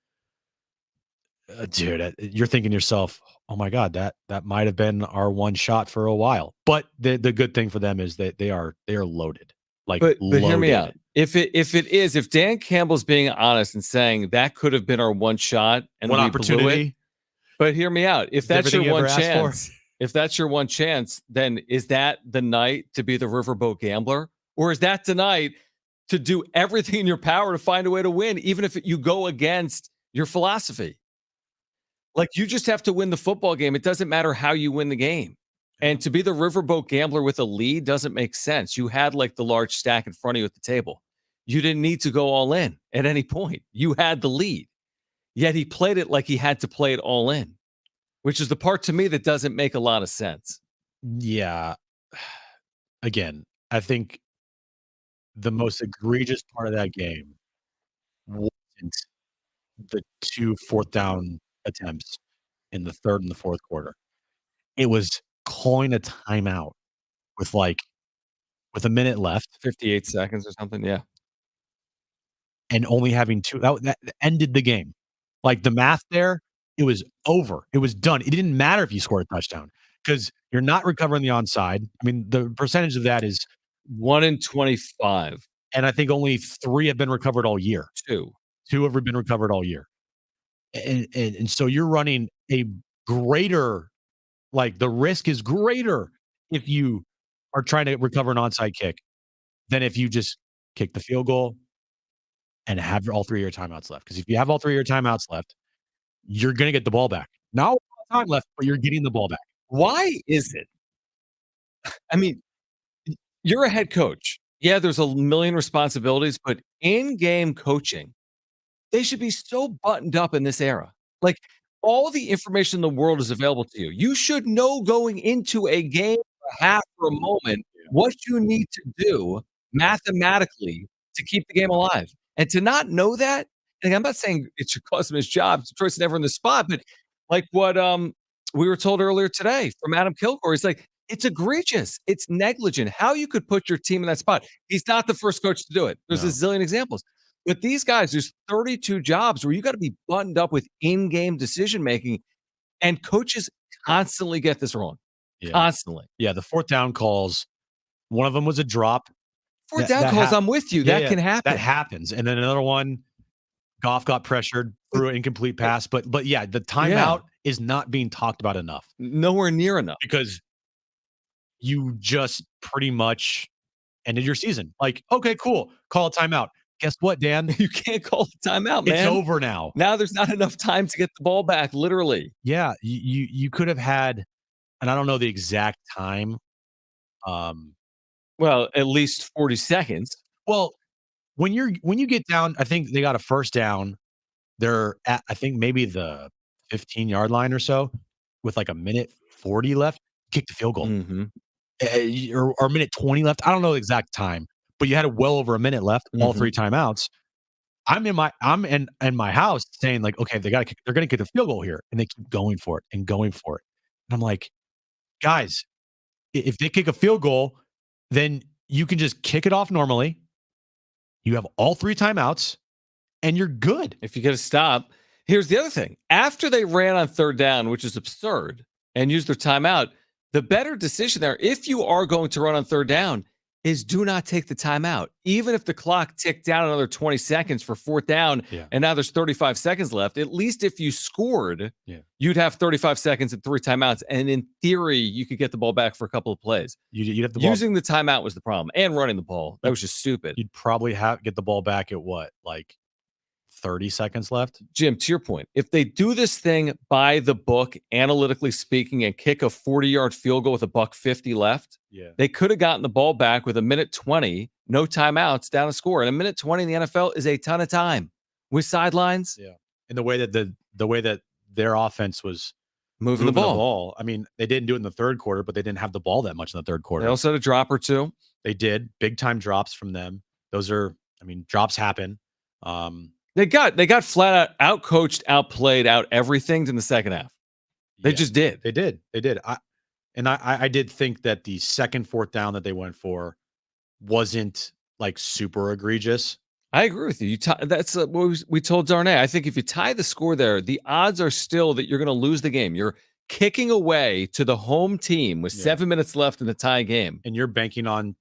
S1: dude, you're thinking to yourself, oh my God, that might have been our one shot for a while. But the good thing for them is that they are loaded. But
S2: hear me out. If Dan Campbell's being honest and saying that could have been our one shot and
S1: one
S2: we
S1: opportunity,
S2: blew it, but hear me out. If that's your one chance, then is that the night to be the riverboat gambler, or is that the night to do everything in your power to find a way to win, even if you go against your philosophy? Like, you just have to win the football game. It doesn't matter how you win the game. And to be the riverboat gambler with a lead doesn't make sense. You had like the large stack in front of you at the table. You didn't need to go all in at any point. You had the lead. Yet he played it like he had to play it all in, which is the part to me that doesn't make a lot of sense.
S1: Yeah. Again, I think the most egregious part of that game wasn't the 2 fourth down attempts in the third and the fourth quarter. It was calling a timeout with a minute left,
S2: 58 seconds or something. Yeah.
S1: And only having two, that ended the game. Like, the math there, it was over. It was done. It didn't matter if you scored a touchdown, because you're not recovering the onside. I mean, the percentage of that is
S2: 1 in 25.
S1: And I think only 3 have been recovered all year.
S2: 2
S1: have been recovered all year. And so you're running a greater, like, the risk is greater if you are trying to recover an onside kick than if you just kick the field goal and have all 3 of your timeouts left. Because if you have all 3 of your timeouts left, you're going to get the ball back. Not a lot of time left, but you're getting the ball back.
S2: Why is it? I mean, you're a head coach. Yeah, there's a million responsibilities, but in-game coaching, they should be so buttoned up in this era. Like, all the information in the world is available to you. You should know going into a game, a half, or a moment, what you need to do mathematically to keep the game alive. And to not know that, and I'm not saying it should cost him his job. Detroit's never in the spot, but like what we were told earlier today from Adam Kilgore, he's like, it's egregious. It's negligent. How you could put your team in that spot. He's not the first coach to do it. There's a zillion examples. But these guys, there's 32 jobs where you got to be buttoned up with in-game decision-making, and coaches constantly get this wrong.
S1: Yeah.
S2: Constantly.
S1: Yeah, the fourth down calls, one of them was a drop.
S2: Fourth down calls, I'm with you. That can happen.
S1: That happens. And then another one, Goff got pressured, threw an incomplete pass. But yeah, the timeout is not being talked about enough.
S2: Nowhere near enough.
S1: Because you just pretty much ended your season. Like, okay, cool. Call a timeout. guess what, Dan?
S2: You can't call the timeout,
S1: It's
S2: man.
S1: over now.
S2: Now there's not enough time to get the ball back, literally.
S1: Yeah, you could have had, and I don't know the exact time.
S2: Well, at least 40 seconds.
S1: Well, when you get down, I think they got a first down. They're at, I think, maybe the 15-yard line or so, with like a minute 40 left. Kick the field goal,
S2: Mm-hmm.
S1: or a minute 20 left. I don't know the exact time, but you had well over a minute left. All
S2: Mhm.
S1: 3 timeouts. I'm in my house saying like, okay, they're gonna kick the field goal here, and they keep going for it and going for it. And I'm like, guys, if they kick a field goal, then you can just kick it off normally. You have all 3 timeouts, and you're good.
S2: If you get a stop. Here's the other thing. After they ran on third down, which is absurd, and used their timeout, the better decision there, if you are going to run on third down, is do not take the timeout. Even if the clock ticked down another 20 seconds for fourth down,
S1: Yeah.
S2: and now there's 35 seconds left, at least if you scored,
S1: Yeah.
S2: you'd have 35 seconds and 3 timeouts. And in theory, you could get the ball back for a couple of plays.
S1: You'd have the ball.
S2: Using the timeout was the problem, and running the ball. That was just stupid.
S1: You'd probably get the ball back at what, like 30 seconds left?
S2: Jim, to your point, if they do this thing by the book, analytically speaking, and kick a 40-yard field goal with $1.50 left,
S1: Yeah.
S2: they could have gotten the ball back with a minute 20, no timeouts, down a score. And a minute 20 in the NFL is a ton of time with sidelines.
S1: Yeah. And the way that their offense was
S2: Moving the ball.
S1: I mean, they didn't do it in the third quarter, but they didn't have the ball that much in the third quarter.
S2: They also had a drop or two.
S1: They did big time drops from them. Those are, I mean, drops happen.
S2: They got flat out coached, outplayed, out everything in the second half. They just did.
S1: They did. I did think that the second fourth down that they went for wasn't like super egregious.
S2: I agree with you. That's what we told Darnay. I think if you tie the score there, the odds are still that you're going to lose the game. You're kicking away to the home team with 7 minutes left in the tie game.
S1: And you're banking on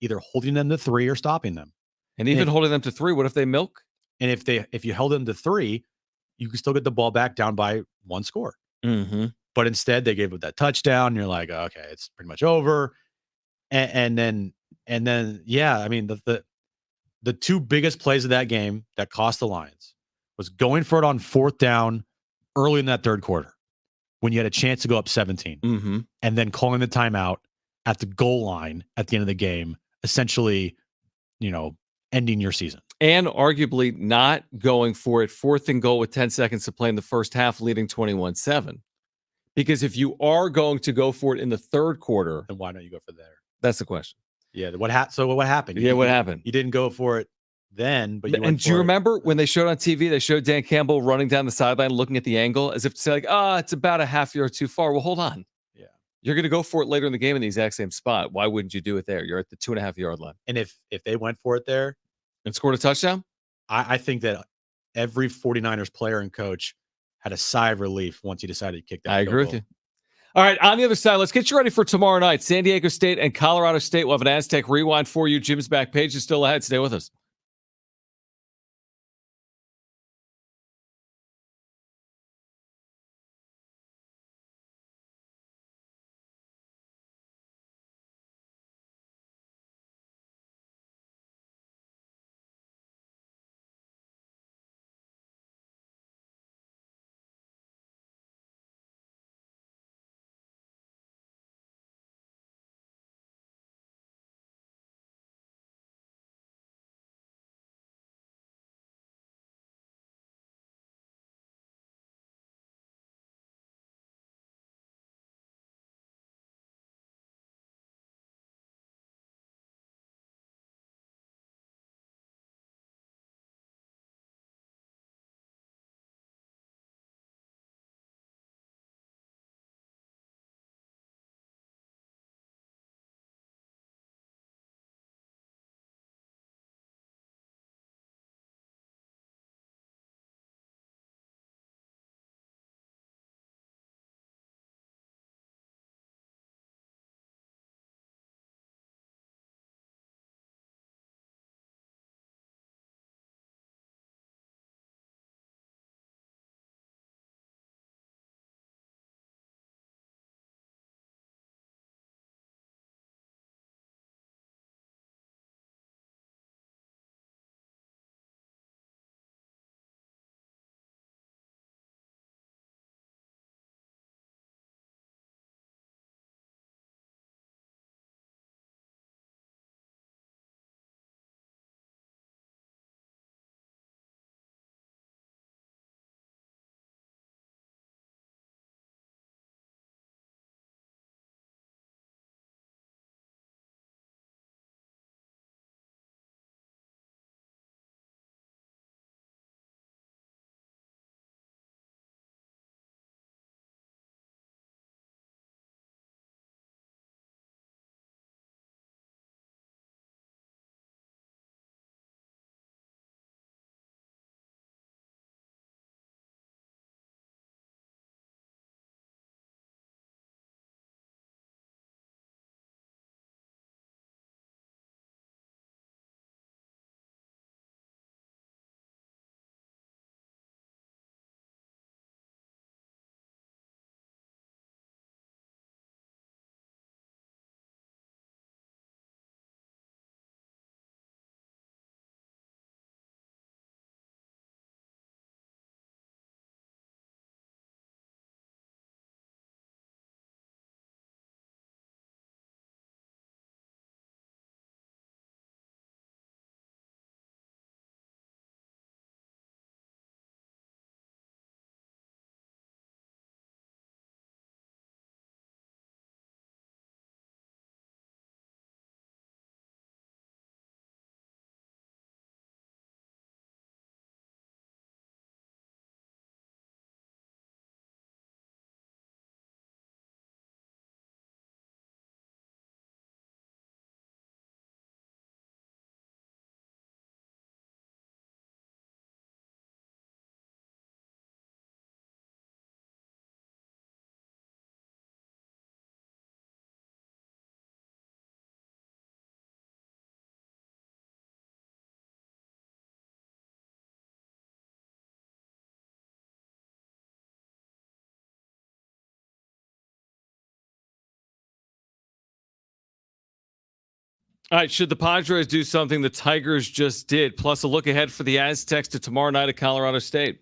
S1: either holding them to 3 or stopping them.
S2: And even holding them to 3, what if they milk?
S1: And if you held them to 3, you can still get the ball back down by 1 score.
S2: Mm-hmm.
S1: But instead, they gave up that touchdown. And you're like, okay, it's pretty much over. And then, yeah, I mean, the 2 biggest plays of that game that cost the Lions was going for it on fourth down early in that third quarter when you had a chance to go up 17, and then calling the timeout at the goal line at the end of the game, essentially, ending your season.
S2: And arguably not going for it 4th and goal with 10 seconds to play in the first half, leading 21-7. Because if you are going to go for it in the third quarter,
S1: then why don't you go for there?
S2: That's the question.
S1: Yeah. What happened?
S2: What happened?
S1: You didn't go for it then, but
S2: And do you remember when they showed on TV, they showed Dan Campbell running down the sideline, looking at the angle as if to say like, it's about a half yard too far. Well, hold on.
S1: Yeah.
S2: You're going to go for it later in the game in the exact same spot. Why wouldn't you do it there? You're at the 2.5 yard line.
S1: And if they went for it there
S2: and scored a touchdown,
S1: I think that every 49ers player and coach had a sigh of relief once he decided to kick that.
S2: I agree with you. All right, on the other side, let's get you ready for tomorrow night. San Diego State and Colorado State will have an Aztec rewind for you. Jim's back page is still ahead. Stay with us. All right, should the Padres do something the Tigers just did? Plus a look ahead for the Aztecs to tomorrow night at Colorado State.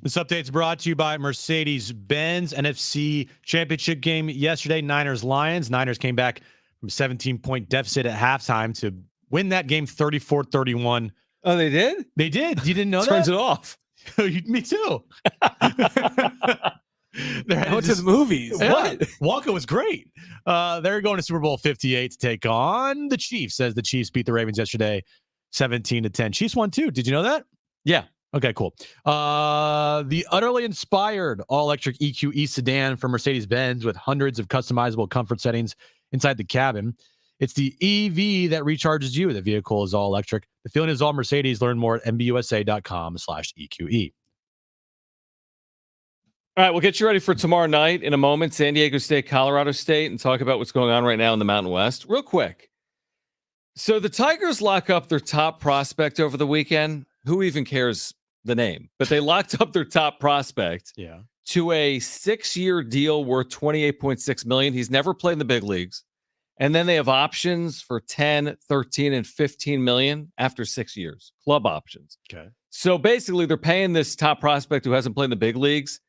S1: This update is brought to you by Mercedes-Benz. NFC Championship game yesterday, Niners-Lions. Niners came back from 17-point deficit at halftime to win that game 34-31.
S2: Oh, they did?
S1: They did. You didn't know that?
S2: Turns it off.
S1: Me too.
S4: I went to the movies.
S1: Yeah, Wonka was great. They're going to Super Bowl 58 to take on the Chiefs, as the Chiefs beat the Ravens yesterday 17-10. Chiefs won too. Did you know that?
S2: Yeah.
S1: Okay, cool. The utterly inspired all-electric EQE sedan from Mercedes-Benz with hundreds of customizable comfort settings inside the cabin. It's the EV that recharges you. The vehicle is all electric. The feeling is all Mercedes. Learn more at mbusa.com/EQE.
S2: All right, we'll get you ready for tomorrow night in a moment. San Diego State, Colorado State, and talk about what's going on right now in the Mountain West. Real quick. So the Tigers lock up their top prospect over the weekend. Who even cares the name? But they locked up their top prospect to a 6-year deal worth $28.6 million. He's never played in the big leagues. And then they have options for 10, 13, and 15 million after 6 years. Club options.
S1: Okay.
S2: So basically, they're paying this top prospect who hasn't played in the big leagues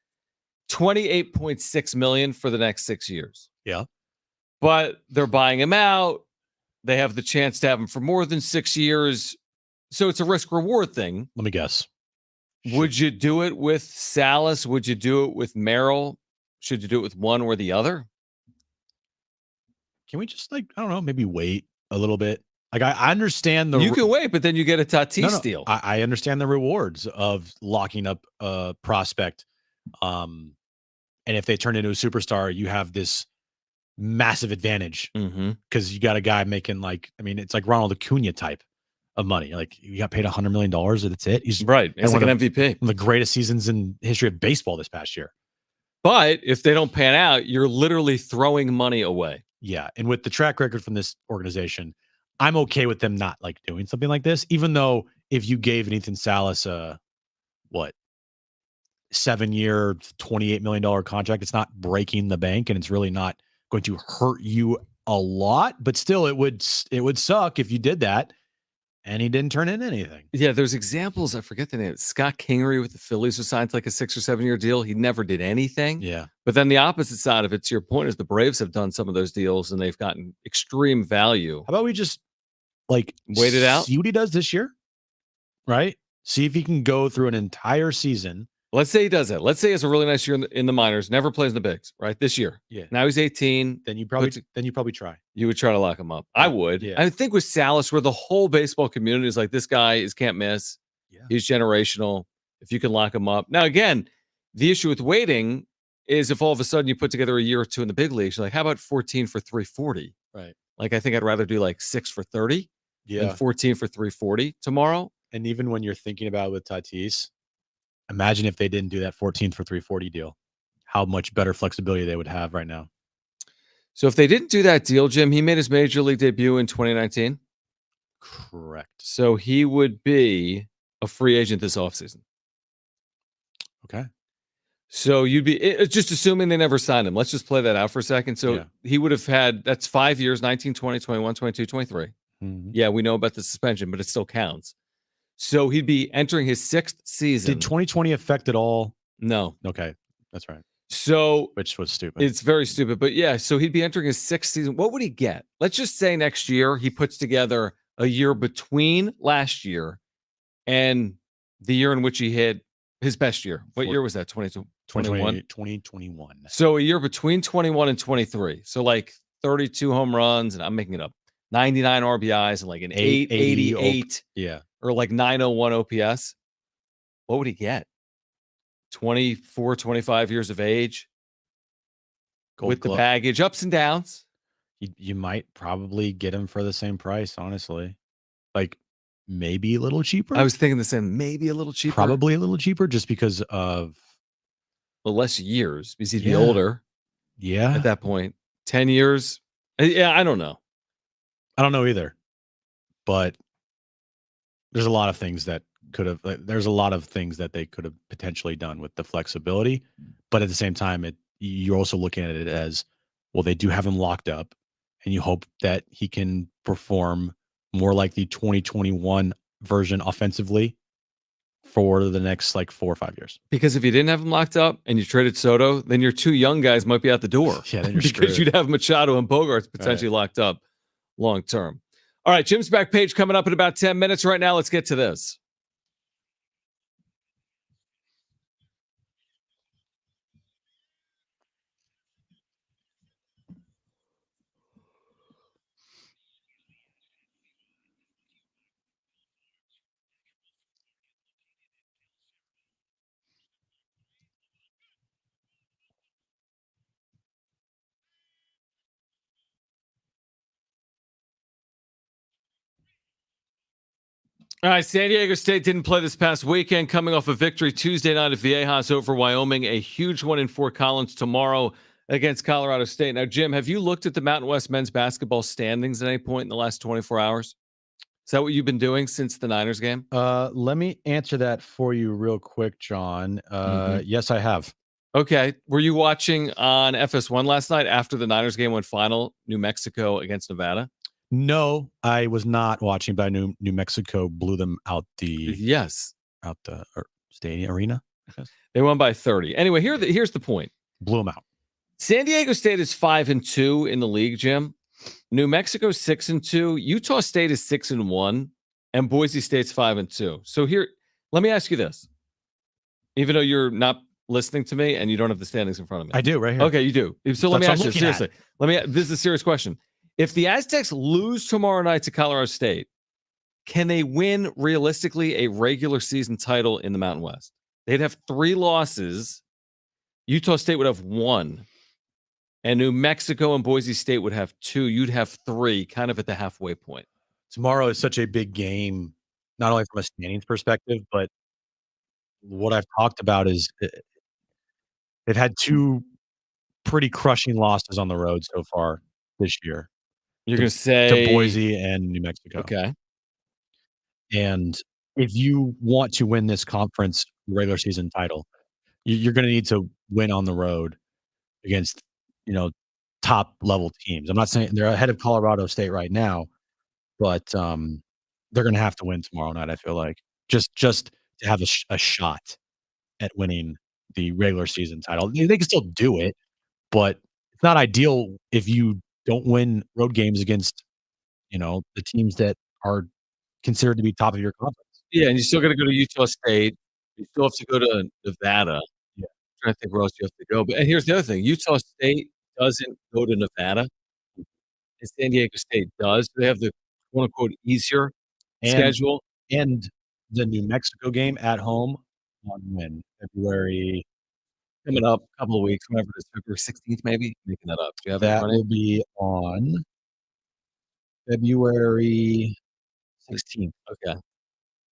S2: $28.6 million for the next 6 years.
S1: Yeah.
S2: But they're buying him out. They have the chance to have him for more than 6 years. So it's a risk reward thing.
S1: Let me guess.
S2: Would you do it with Salas? Would you do it with Merrill? Should you do it with one or the other?
S1: Can we just I don't know, maybe wait a little bit? I understand the
S2: you can wait, but then you get a Tatis deal.
S1: I understand the rewards of locking up a prospect. And if they turn into a superstar, you have this massive advantage because you got a guy making it's like Ronald Acuna type of money. Like you got paid $100 million and that's it. He's
S2: right. It's like an MVP.
S1: One of the greatest seasons in history of baseball this past year.
S2: But if they don't pan out, you're literally throwing money away.
S1: Yeah. And with the track record from this organization, I'm okay with them not doing something like this, even though if you gave Nathan Salas a 7-year, $28 million contract, it's not breaking the bank and it's really not going to hurt you a lot, but still it would suck if you did that and he didn't turn in anything.
S2: Yeah, there's examples. I forget the name. Scott Kingery with the Phillies was signed to like a 6 or 7 year deal. He never did anything.
S1: Yeah.
S2: But then the opposite side of it, to your point, is the Braves have done some of those deals and they've gotten extreme value.
S1: How about we just
S2: wait it out?
S1: See what he does this year? right? See if he can go through an entire season.
S2: Let's say he does that. Let's say he has a really nice year in the minors, never plays in the bigs, right? This year.
S1: Yeah.
S2: Now he's 18.
S1: Then you probably try.
S2: You would try to lock him up. I would.
S1: Yeah.
S2: I think with Salas, where the whole baseball community is like, this guy is can't miss.
S1: Yeah.
S2: He's generational. If you can lock him up. Now, again, the issue with waiting is if all of a sudden you put together a year or two in the big leagues, you're like, how about 14 for 340?
S1: Right.
S2: Like, I think I'd rather do like 6 for 30 than 14 for 340 tomorrow.
S1: And even when you're thinking about it with Tatis, imagine if they didn't do that 14 for 340 deal, how much better flexibility they would have right now.
S2: So if they didn't do that deal, Jim, he made his major league debut in 2019.
S1: Correct.
S2: So he would be a free agent this offseason.
S1: Okay.
S2: So you'd be just assuming they never signed him. Let's just play that out for a second. So he would have had, that's 5 years, 19, 20, 21, 22, 23.
S1: Mm-hmm.
S2: Yeah, we know about the suspension, but it still counts. So he'd be entering his 6th season.
S1: Did 2020 affect at all?
S2: No.
S1: Okay. That's right.
S2: So
S1: which was stupid.
S2: It's very stupid. But yeah, so he'd be entering his 6th season. What would he get? Let's just say next year he puts together a year between last year and the year in which he hit his best year. What year was that? 2021?
S1: 2021.
S2: So a year between 21 and 23. So like 32 home runs, and I'm making it up, 99 RBIs and like an 888 or like 901 OPS. What would he get? 24, 25 years of age with the baggage, ups and downs.
S1: You might probably get him for the same price, honestly. Like maybe a little cheaper.
S2: I was thinking the same, maybe a little cheaper.
S1: Probably a little cheaper just because of
S2: less years, because he'd be older.
S1: Yeah.
S2: At that point. 10 years. Yeah, I don't know.
S1: I don't know either. But there's a lot of things that there's a lot of things that they could have potentially done with the flexibility. But at the same time, you're also looking at it as, well, they do have him locked up, and you hope that he can perform more like the 2021 version offensively for the next like 4 or 5 years.
S2: Because if you didn't have him locked up and you traded Soto, then your 2 young guys might be out the door.
S1: Yeah, then you're
S2: because
S1: screwed.
S2: you'd have Machado and Bogarts potentially locked up long term. All right, Jim's back page coming up in about 10 minutes. Right now, let's get to this. All right, San Diego State didn't play this past weekend, coming off a victory Tuesday night at Viejas over Wyoming, a huge one in Fort Collins tomorrow against Colorado State. Now, Jim, have you looked at the Mountain West men's basketball standings at any point in the last 24 hours? Is that what you've been doing since the Niners game?
S1: Let me answer that for you real quick, John. Yes, I have.
S2: Okay. Were you watching on FS1 last night after the Niners game went final, New Mexico against Nevada?
S1: No, I was not watching, but I knew New Mexico blew them out the stadium arena.
S2: They won by 30. Anyway, here's the point.
S1: Blew them out.
S2: San Diego State is 5-2 in the league, Jim. New Mexico 6-2. Utah State is 6-1, and Boise State's 5-2. So here, let me ask you this. Even though you're not listening to me and you don't have the standings in front of me.
S1: I do, right here.
S2: Okay, you do. So let me ask you seriously. This is a serious question. If the Aztecs lose tomorrow night to Colorado State, can they win realistically a regular season title in the Mountain West? They'd have 3 losses. Utah State would have 1. And New Mexico and Boise State would have 2. You'd have 3, kind of at the halfway point.
S1: Tomorrow is such a big game, not only from a standings perspective, but what I've talked about is they've had 2 pretty crushing losses on the road so far this year.
S2: You're going to say
S1: to Boise and New Mexico.
S2: Okay.
S1: And if you want to win this conference regular season title, you're going to need to win on the road against, top level teams. I'm not saying they're ahead of Colorado State right now, but they're going to have to win tomorrow night. I feel like just to have a shot at winning the regular season title. They can still do it, but it's not ideal if you don't win road games against, the teams that are considered to be top of your conference.
S2: Yeah, and you still got to go to Utah State. You still have to go to Nevada.
S1: Yeah.
S2: I'm trying to think where else you have to go. But and here's the other thing: Utah State doesn't go to Nevada, and San Diego State does. They have the quote unquote easier
S1: And
S2: schedule.
S1: and the New Mexico game at home on when? February.
S2: Coming up a couple of weeks, whenever it is, February 16th, maybe? Making that up. Do you have it in
S1: That
S2: front of
S1: will be on February 16th.
S2: Okay.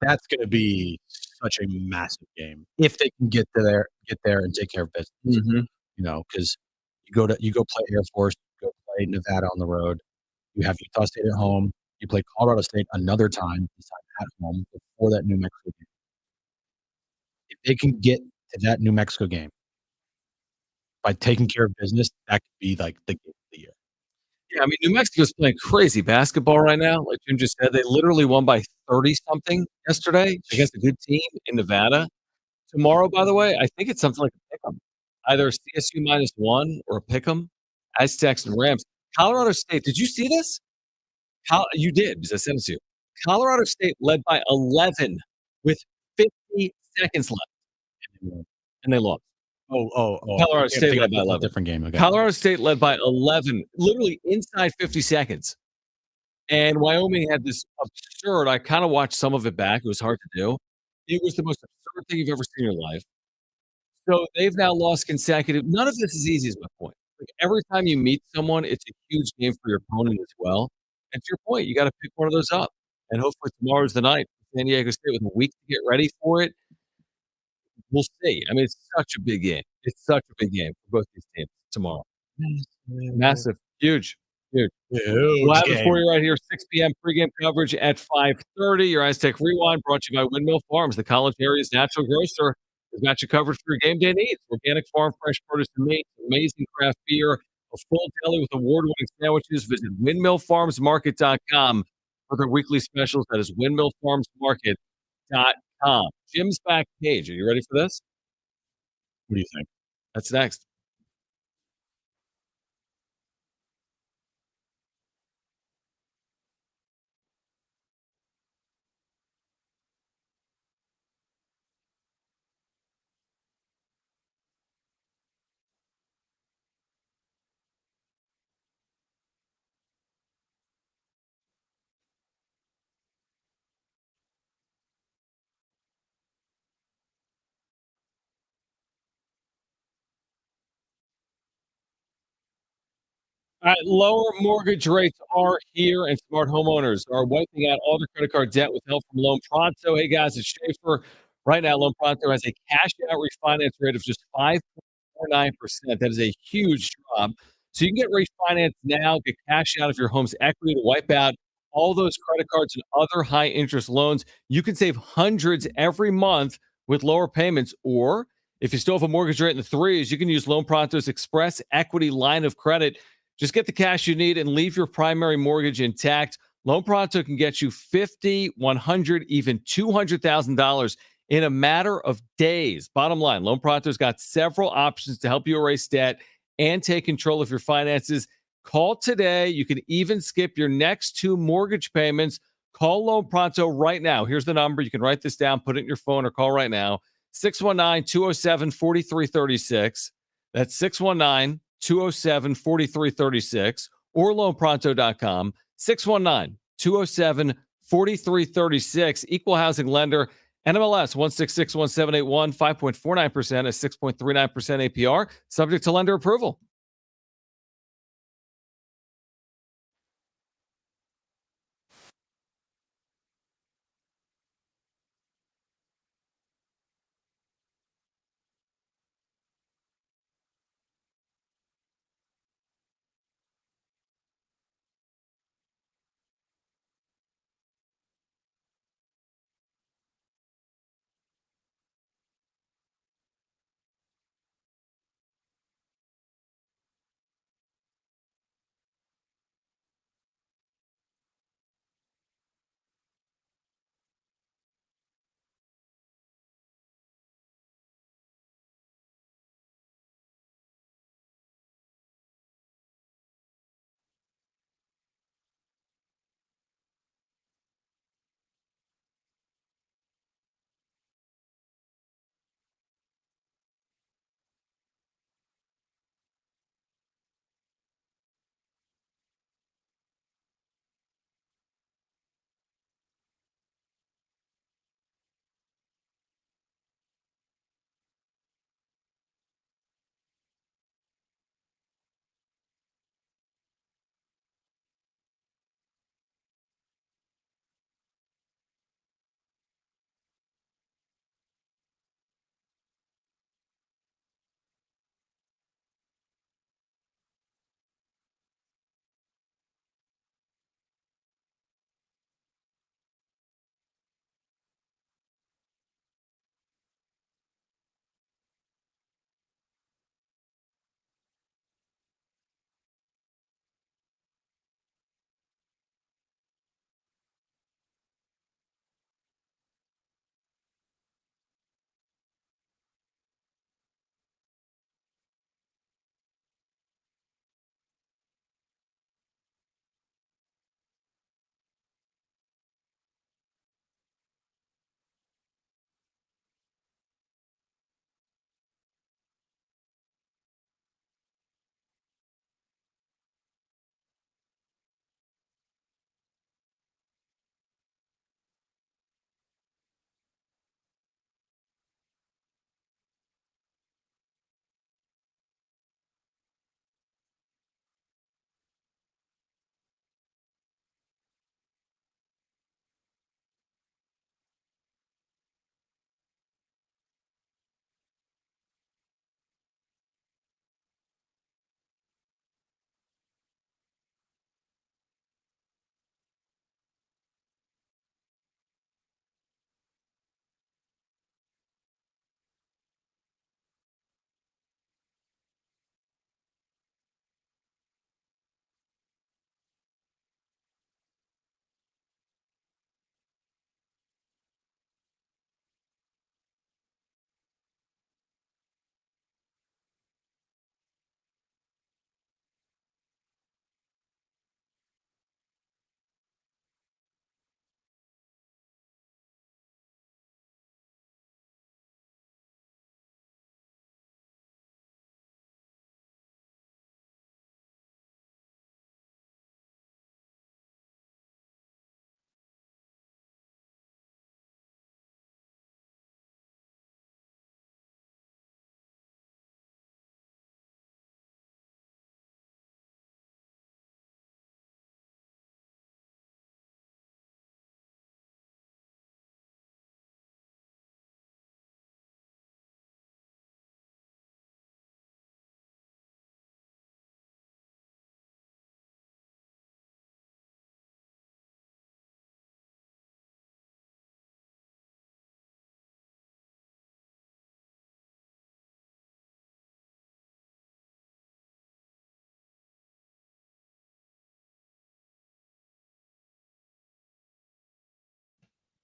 S1: That's gonna be such a massive game if they can get there and take care of business,
S2: Mhm.
S1: because you go play Air Force, you go play Nevada on the road, you have Utah State at home, you play Colorado State another time, this time at home before that New Mexico game. If they can get to that New Mexico game by taking care of business, that could be like the game of the year.
S2: Yeah, I mean, New Mexico's playing crazy basketball right now. Like Jim just said, they literally won by 30 something yesterday against a good team in Nevada. Tomorrow, by the way, I think it's something like a pick 'em. Either CSU -1 or a pick 'em. Aztecs and Rams. Colorado State, did you see this? You did, because I sent it to you. Colorado State led by 11 with 50 seconds left, and they lost.
S1: I'm
S2: Colorado State
S1: thinking
S2: led by
S1: of a
S2: 11.
S1: different game, okay.
S2: Colorado State led by 11, literally inside 50 seconds. And Wyoming had this absurd I kinda watched some of it back, it was hard to do. It was the most absurd thing you've ever seen in your life. So they've now lost consecutive none of this is easy is my point. Like, every time you meet someone, it's a huge game for your opponent as well. And to your point, you gotta pick one of those up. And hopefully tomorrow's the night. San Diego State with a week to get ready for it. We'll see. I mean, it's such a big game. It's such a big game for both these teams tomorrow. Massive. Huge. Huge. We'll
S1: Huge
S2: have it for
S1: game.
S2: you right here, 6 PM pregame coverage at 5:30. Your Aztec Rewind brought to you by Windmill Farms, the college area's natural grocer. We've got you covered for your game day needs. Organic farm, fresh produce and meat, amazing craft beer, a full deli with award-winning sandwiches. Visit windmillfarmsmarket.com for their weekly specials. That is windmillfarmsmarket.com. Jim's backstage. Are you ready for this?
S1: What do you think?
S2: That's next. Lower mortgage rates are here, and smart homeowners are wiping out all their credit card debt with help from Loan Pronto. Hey guys, it's Schaefer. Right now, Loan Pronto has a cash out refinance rate of just 5.49%. That is a huge drop. So you can get refinanced now, get cash out of your home's equity to wipe out all those credit cards and other high interest loans. You can save hundreds every month with lower payments. Or if you still have a mortgage rate in the threes, you can use Loan Pronto's Express Equity line of credit. Just get the cash you need and leave your primary mortgage intact. Loan Pronto can get you $50, $100, even $200,000 in a matter of days. Bottom line, Loan Pronto's got several options to help you erase debt and take control of your finances. Call today. You can even skip your next two mortgage payments. Call Loan Pronto right now. Here's the number. You can write this down, put it in your phone, or call right now. 619-207-4336. That's 619 207 4336 or loanpronto.com 619 207 4336. Equal housing lender, NMLS 1661781, 5.49%, a 6.39% APR, subject to lender approval.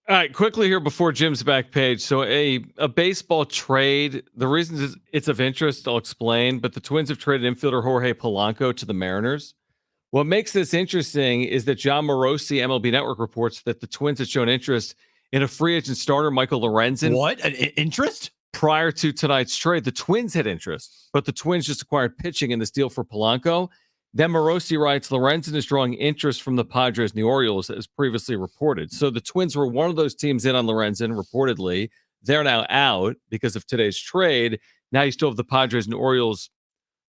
S2: All right, quickly here before Jim's back page. So a baseball trade, the reasons it's of interest, I'll explain, but the Twins have traded infielder Jorge Polanco to the Mariners. What makes this interesting is that John Morosi, MLB Network, reports that the Twins had shown interest in a free agent starter, Michael Lorenzen.
S1: What? An interest?
S2: Prior to tonight's trade, the Twins had interest, but the Twins just acquired pitching in this deal for Polanco. Then Morosi writes, Lorenzen is drawing interest from the Padres and the Orioles, as previously reported. So the Twins were one of those teams in on Lorenzen, reportedly. They're now out because of today's trade. Now you still have the Padres and Orioles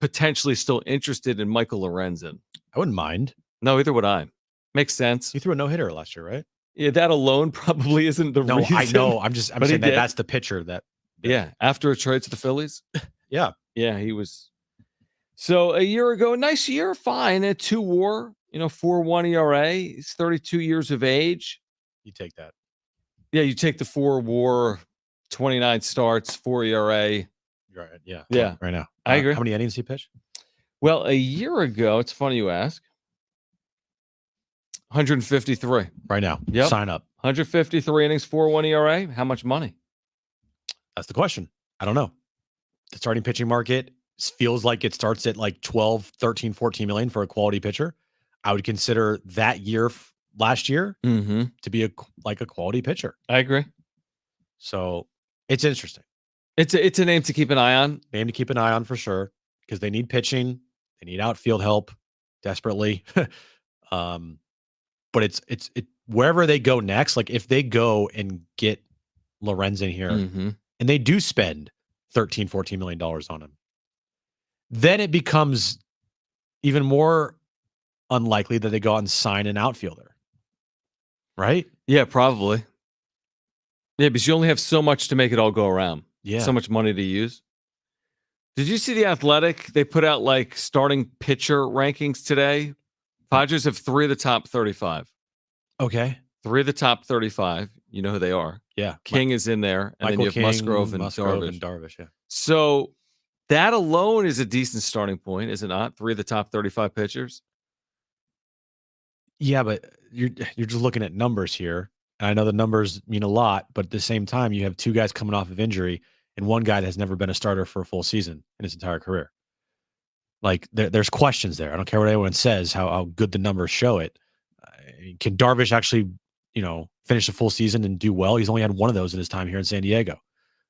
S2: potentially still interested in Michael Lorenzen.
S1: I wouldn't mind.
S2: No, either would I. Makes sense.
S1: He threw a no-hitter last year, right?
S2: Yeah, that alone probably isn't the reason.
S1: I know. I'm saying
S2: did.
S1: that's the pitcher that.
S2: Yeah, after a trade to the Phillies.
S1: Yeah.
S2: Yeah, he was. So a year ago, nice year, fine. At 2 WAR, 4.1 ERA. He's 32 years of age.
S1: You take that.
S2: Yeah, you take the 4 WAR, 29 starts, 4 ERA.
S1: You're right. Yeah.
S2: Yeah.
S1: Right now.
S2: I agree.
S1: How many innings he pitched?
S2: Well, a year ago, it's funny you ask. 153.
S1: Right now.
S2: Yep.
S1: Sign up.
S2: 153 innings, 4.1 ERA. How much money?
S1: That's the question. I don't know. The starting pitching market feels like it starts at like 12, 13, 14 million for a quality pitcher. I would consider that year last year to be a quality pitcher.
S2: I agree.
S1: So it's interesting.
S2: It's a name to keep an eye on.
S1: Name to keep an eye on for sure, because they need pitching. They need outfield help desperately. But it's wherever they go next, like if they go and get Lorenzen here and they do spend $13, $14 million on him, then it becomes even more unlikely that they go out and sign an outfielder. Right?
S2: Yeah, probably. Yeah, because you only have so much to make it all go around.
S1: Yeah.
S2: So much money to use. Did you see The Athletic? They put out like starting pitcher rankings today. Padres have 3 of the top 35.
S1: Okay.
S2: 3 of the top 35. You know who they are.
S1: Yeah.
S2: King is in there. And then you have
S1: King,
S2: Musgrove and
S1: Darvish.
S2: Darvish.
S1: Yeah.
S2: So that alone is a decent starting point, is it not? 3 of the top 35 pitchers.
S1: Yeah, but you're just looking at numbers here. And I know the numbers mean a lot, but at the same time, you have 2 guys coming off of injury and one guy that has never been a starter for a full season in his entire career. Like there's questions there. I don't care what anyone says, how good the numbers show it. Can Darvish actually, finish a full season and do well? He's only had one of those in his time here in San Diego.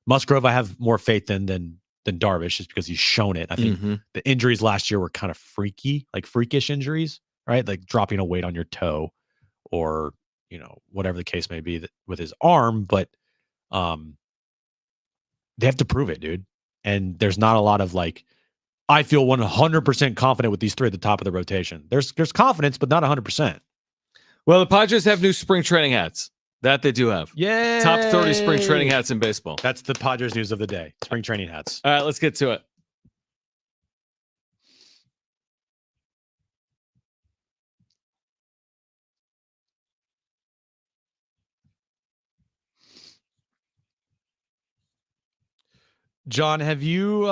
S1: Musgrove, I have more faith than Darvish, just because he's shown it. I think the injuries last year were kind of freaky, like freakish injuries, right? Like dropping a weight on your toe or, whatever the case may be with his arm. But they have to prove it, dude. And there's not a lot of I feel 100% confident with these 3 at the top of the rotation. There's confidence, but not 100%.
S2: Well, the Padres have new spring training hats. That they do have.
S1: Yeah.
S2: Top 30 spring training hats in baseball.
S1: That's the Padres news of the day. Spring training hats.
S2: All right, let's get to it.
S1: John, have you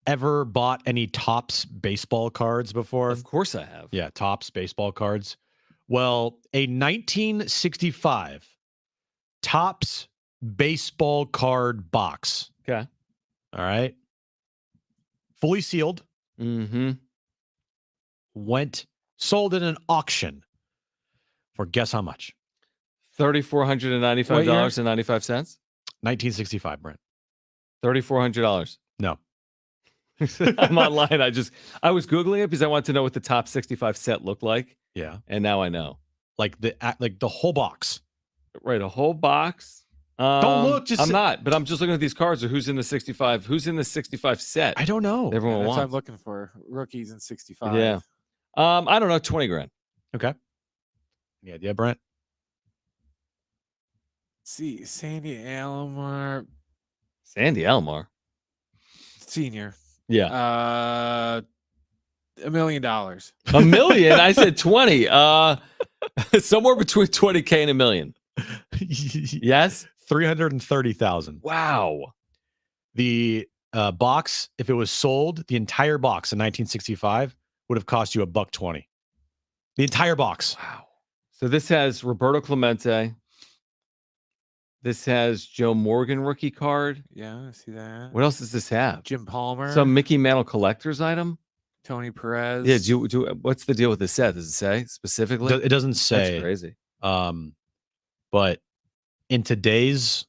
S1: ever bought any Topps baseball cards before?
S2: Of course I have.
S1: Yeah, Topps baseball cards. Well, a 1965 Topps baseball card box.
S2: Okay.
S1: All right. Fully sealed. Sold in an auction for guess how much?
S2: $3,495.95.
S1: 1965, Brent.
S2: $3,400.
S1: No.
S2: I'm online. I was Googling it because I wanted to know what the top 65 set looked like.
S1: Yeah.
S2: And now I know.
S1: Like the whole box.
S2: Right, a whole box.
S1: Don't look.
S2: I'm not, but I'm just looking at these cards. Or who's in the 65? Who's in the 65 set?
S1: I don't know.
S2: Everyone
S4: That's what I'm
S2: wants.
S4: looking for. Rookies in 65.
S2: Yeah. I don't know. 20 grand.
S1: Okay. Any idea, Brent?
S4: See, Sandy Alomar
S2: Sandy Alomar.
S4: Senior.
S2: Yeah.
S4: $1 million.
S2: $1 million? I said 20. Somewhere between 20K and $1 million. Yes?
S1: 330,000.
S2: Wow.
S1: The box, if it was sold, the entire box in 1965 would have cost you $120. The entire box.
S2: Wow. So this has Roberto Clemente, This has Joe Morgan rookie card.
S4: Yeah, I see that.
S2: What else does this have?
S4: Jim Palmer,
S2: Some Mickey Mantle collector's item.
S4: Tony Perez.
S2: Yeah. What's the deal with this set? Does it say specifically?
S1: It doesn't say.
S2: That's crazy.
S1: But in today's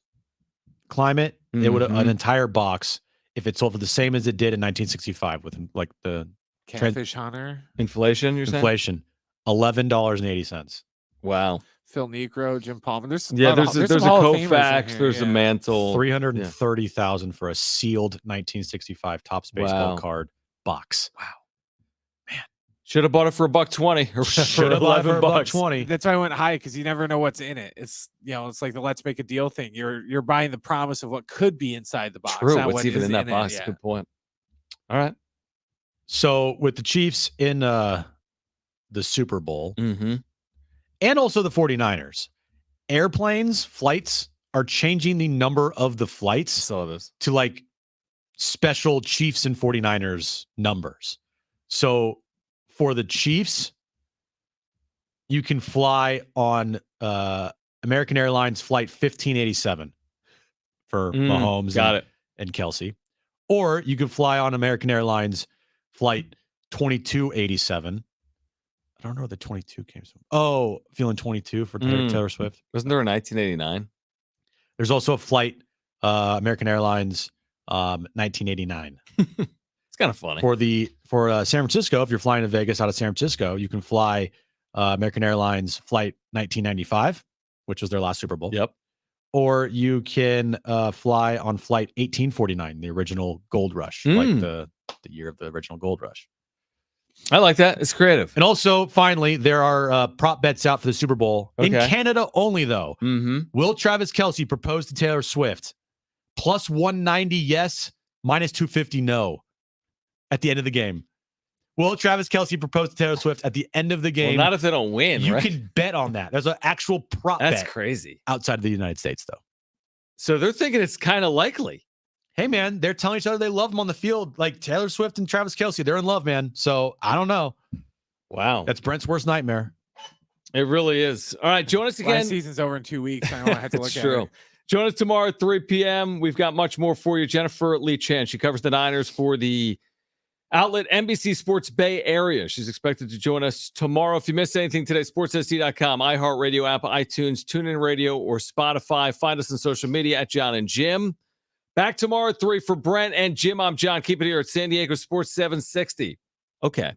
S1: climate, it would an entire box, if it sold for the same as it did in 1965 with like the
S4: Catfish Hunter,
S2: inflation. You're saying
S1: inflation, $11.80.
S2: Wow.
S4: Phil Negro, Jim Palmer. There's
S2: There's a
S4: some Hall of Famers in
S2: Koufax.
S4: here,
S2: There's a mantle.
S1: $330,000 for a sealed 1965 Topps baseball card box. Wow.
S2: Should have bought it for $120 or
S1: Should have bought it for $120.
S4: That's why I went high, because you never know what's in it. It's it's like the let's make a deal thing. You're buying the promise of what could be inside the box.
S2: True.
S4: not
S2: What's
S4: what
S2: even
S4: is
S2: in that box?
S4: Yeah.
S2: Good point. All right.
S1: So with the Chiefs in the Super Bowl
S2: Mm-hmm.
S1: and also the 49ers, flights are changing the number of the flights
S2: Saw this.
S1: to like special Chiefs and 49ers numbers. So for the Chiefs, you can fly on American Airlines flight 1587 for Mahomes and Kelsey. Or you can fly on American Airlines flight 2287. I don't know where the 22 came from. Oh, feeling 22 for Taylor Swift.
S2: Wasn't there a 1989?
S1: There's also a flight, American Airlines 1989.
S2: It's kind of funny.
S1: For San Francisco, if you're flying to Vegas out of San Francisco, you can fly American Airlines flight 1995, which was their last Super Bowl.
S2: Yep.
S1: Or you can fly on flight 1849, the original Gold Rush, like the year of the original Gold Rush.
S2: I like that. It's creative.
S1: And also, finally, there are prop bets out for the Super Bowl in
S2: Okay.
S1: Canada only, though.
S2: Mm-hmm.
S1: Will Travis Kelce propose to Taylor Swift? Plus 190 yes, minus 250 no. At the end of the game. Will Travis Kelce propose to Taylor Swift at the end of the game?
S2: Well, not if they don't win,
S1: You
S2: right?
S1: can bet on that. There's an actual prop
S2: That's
S1: bet
S2: crazy.
S1: outside of the United States, though.
S2: So they're thinking it's kind of likely.
S1: Hey, man, they're telling each other they love them on the field. Like Taylor Swift and Travis Kelce, they're in love, man. So I don't know.
S2: Wow.
S1: That's Brent's worst nightmare.
S2: It really is. All right, join us again.
S4: Last season's over in 2 weeks. I don't have to look
S2: It's
S4: at
S2: true.
S4: it.
S2: Join us tomorrow at 3 p.m. We've got much more for you. Jennifer Lee Chan, she covers the Niners for the outlet NBC Sports Bay Area. She's expected to join us tomorrow. If you missed anything today, sportssd.com, iHeartRadio app, iTunes, TuneIn Radio, or Spotify. Find us on social media at Jon and Jim. Back tomorrow at 3 for Brent and Jim. I'm John. Keep it here at San Diego Sports 760. Okay.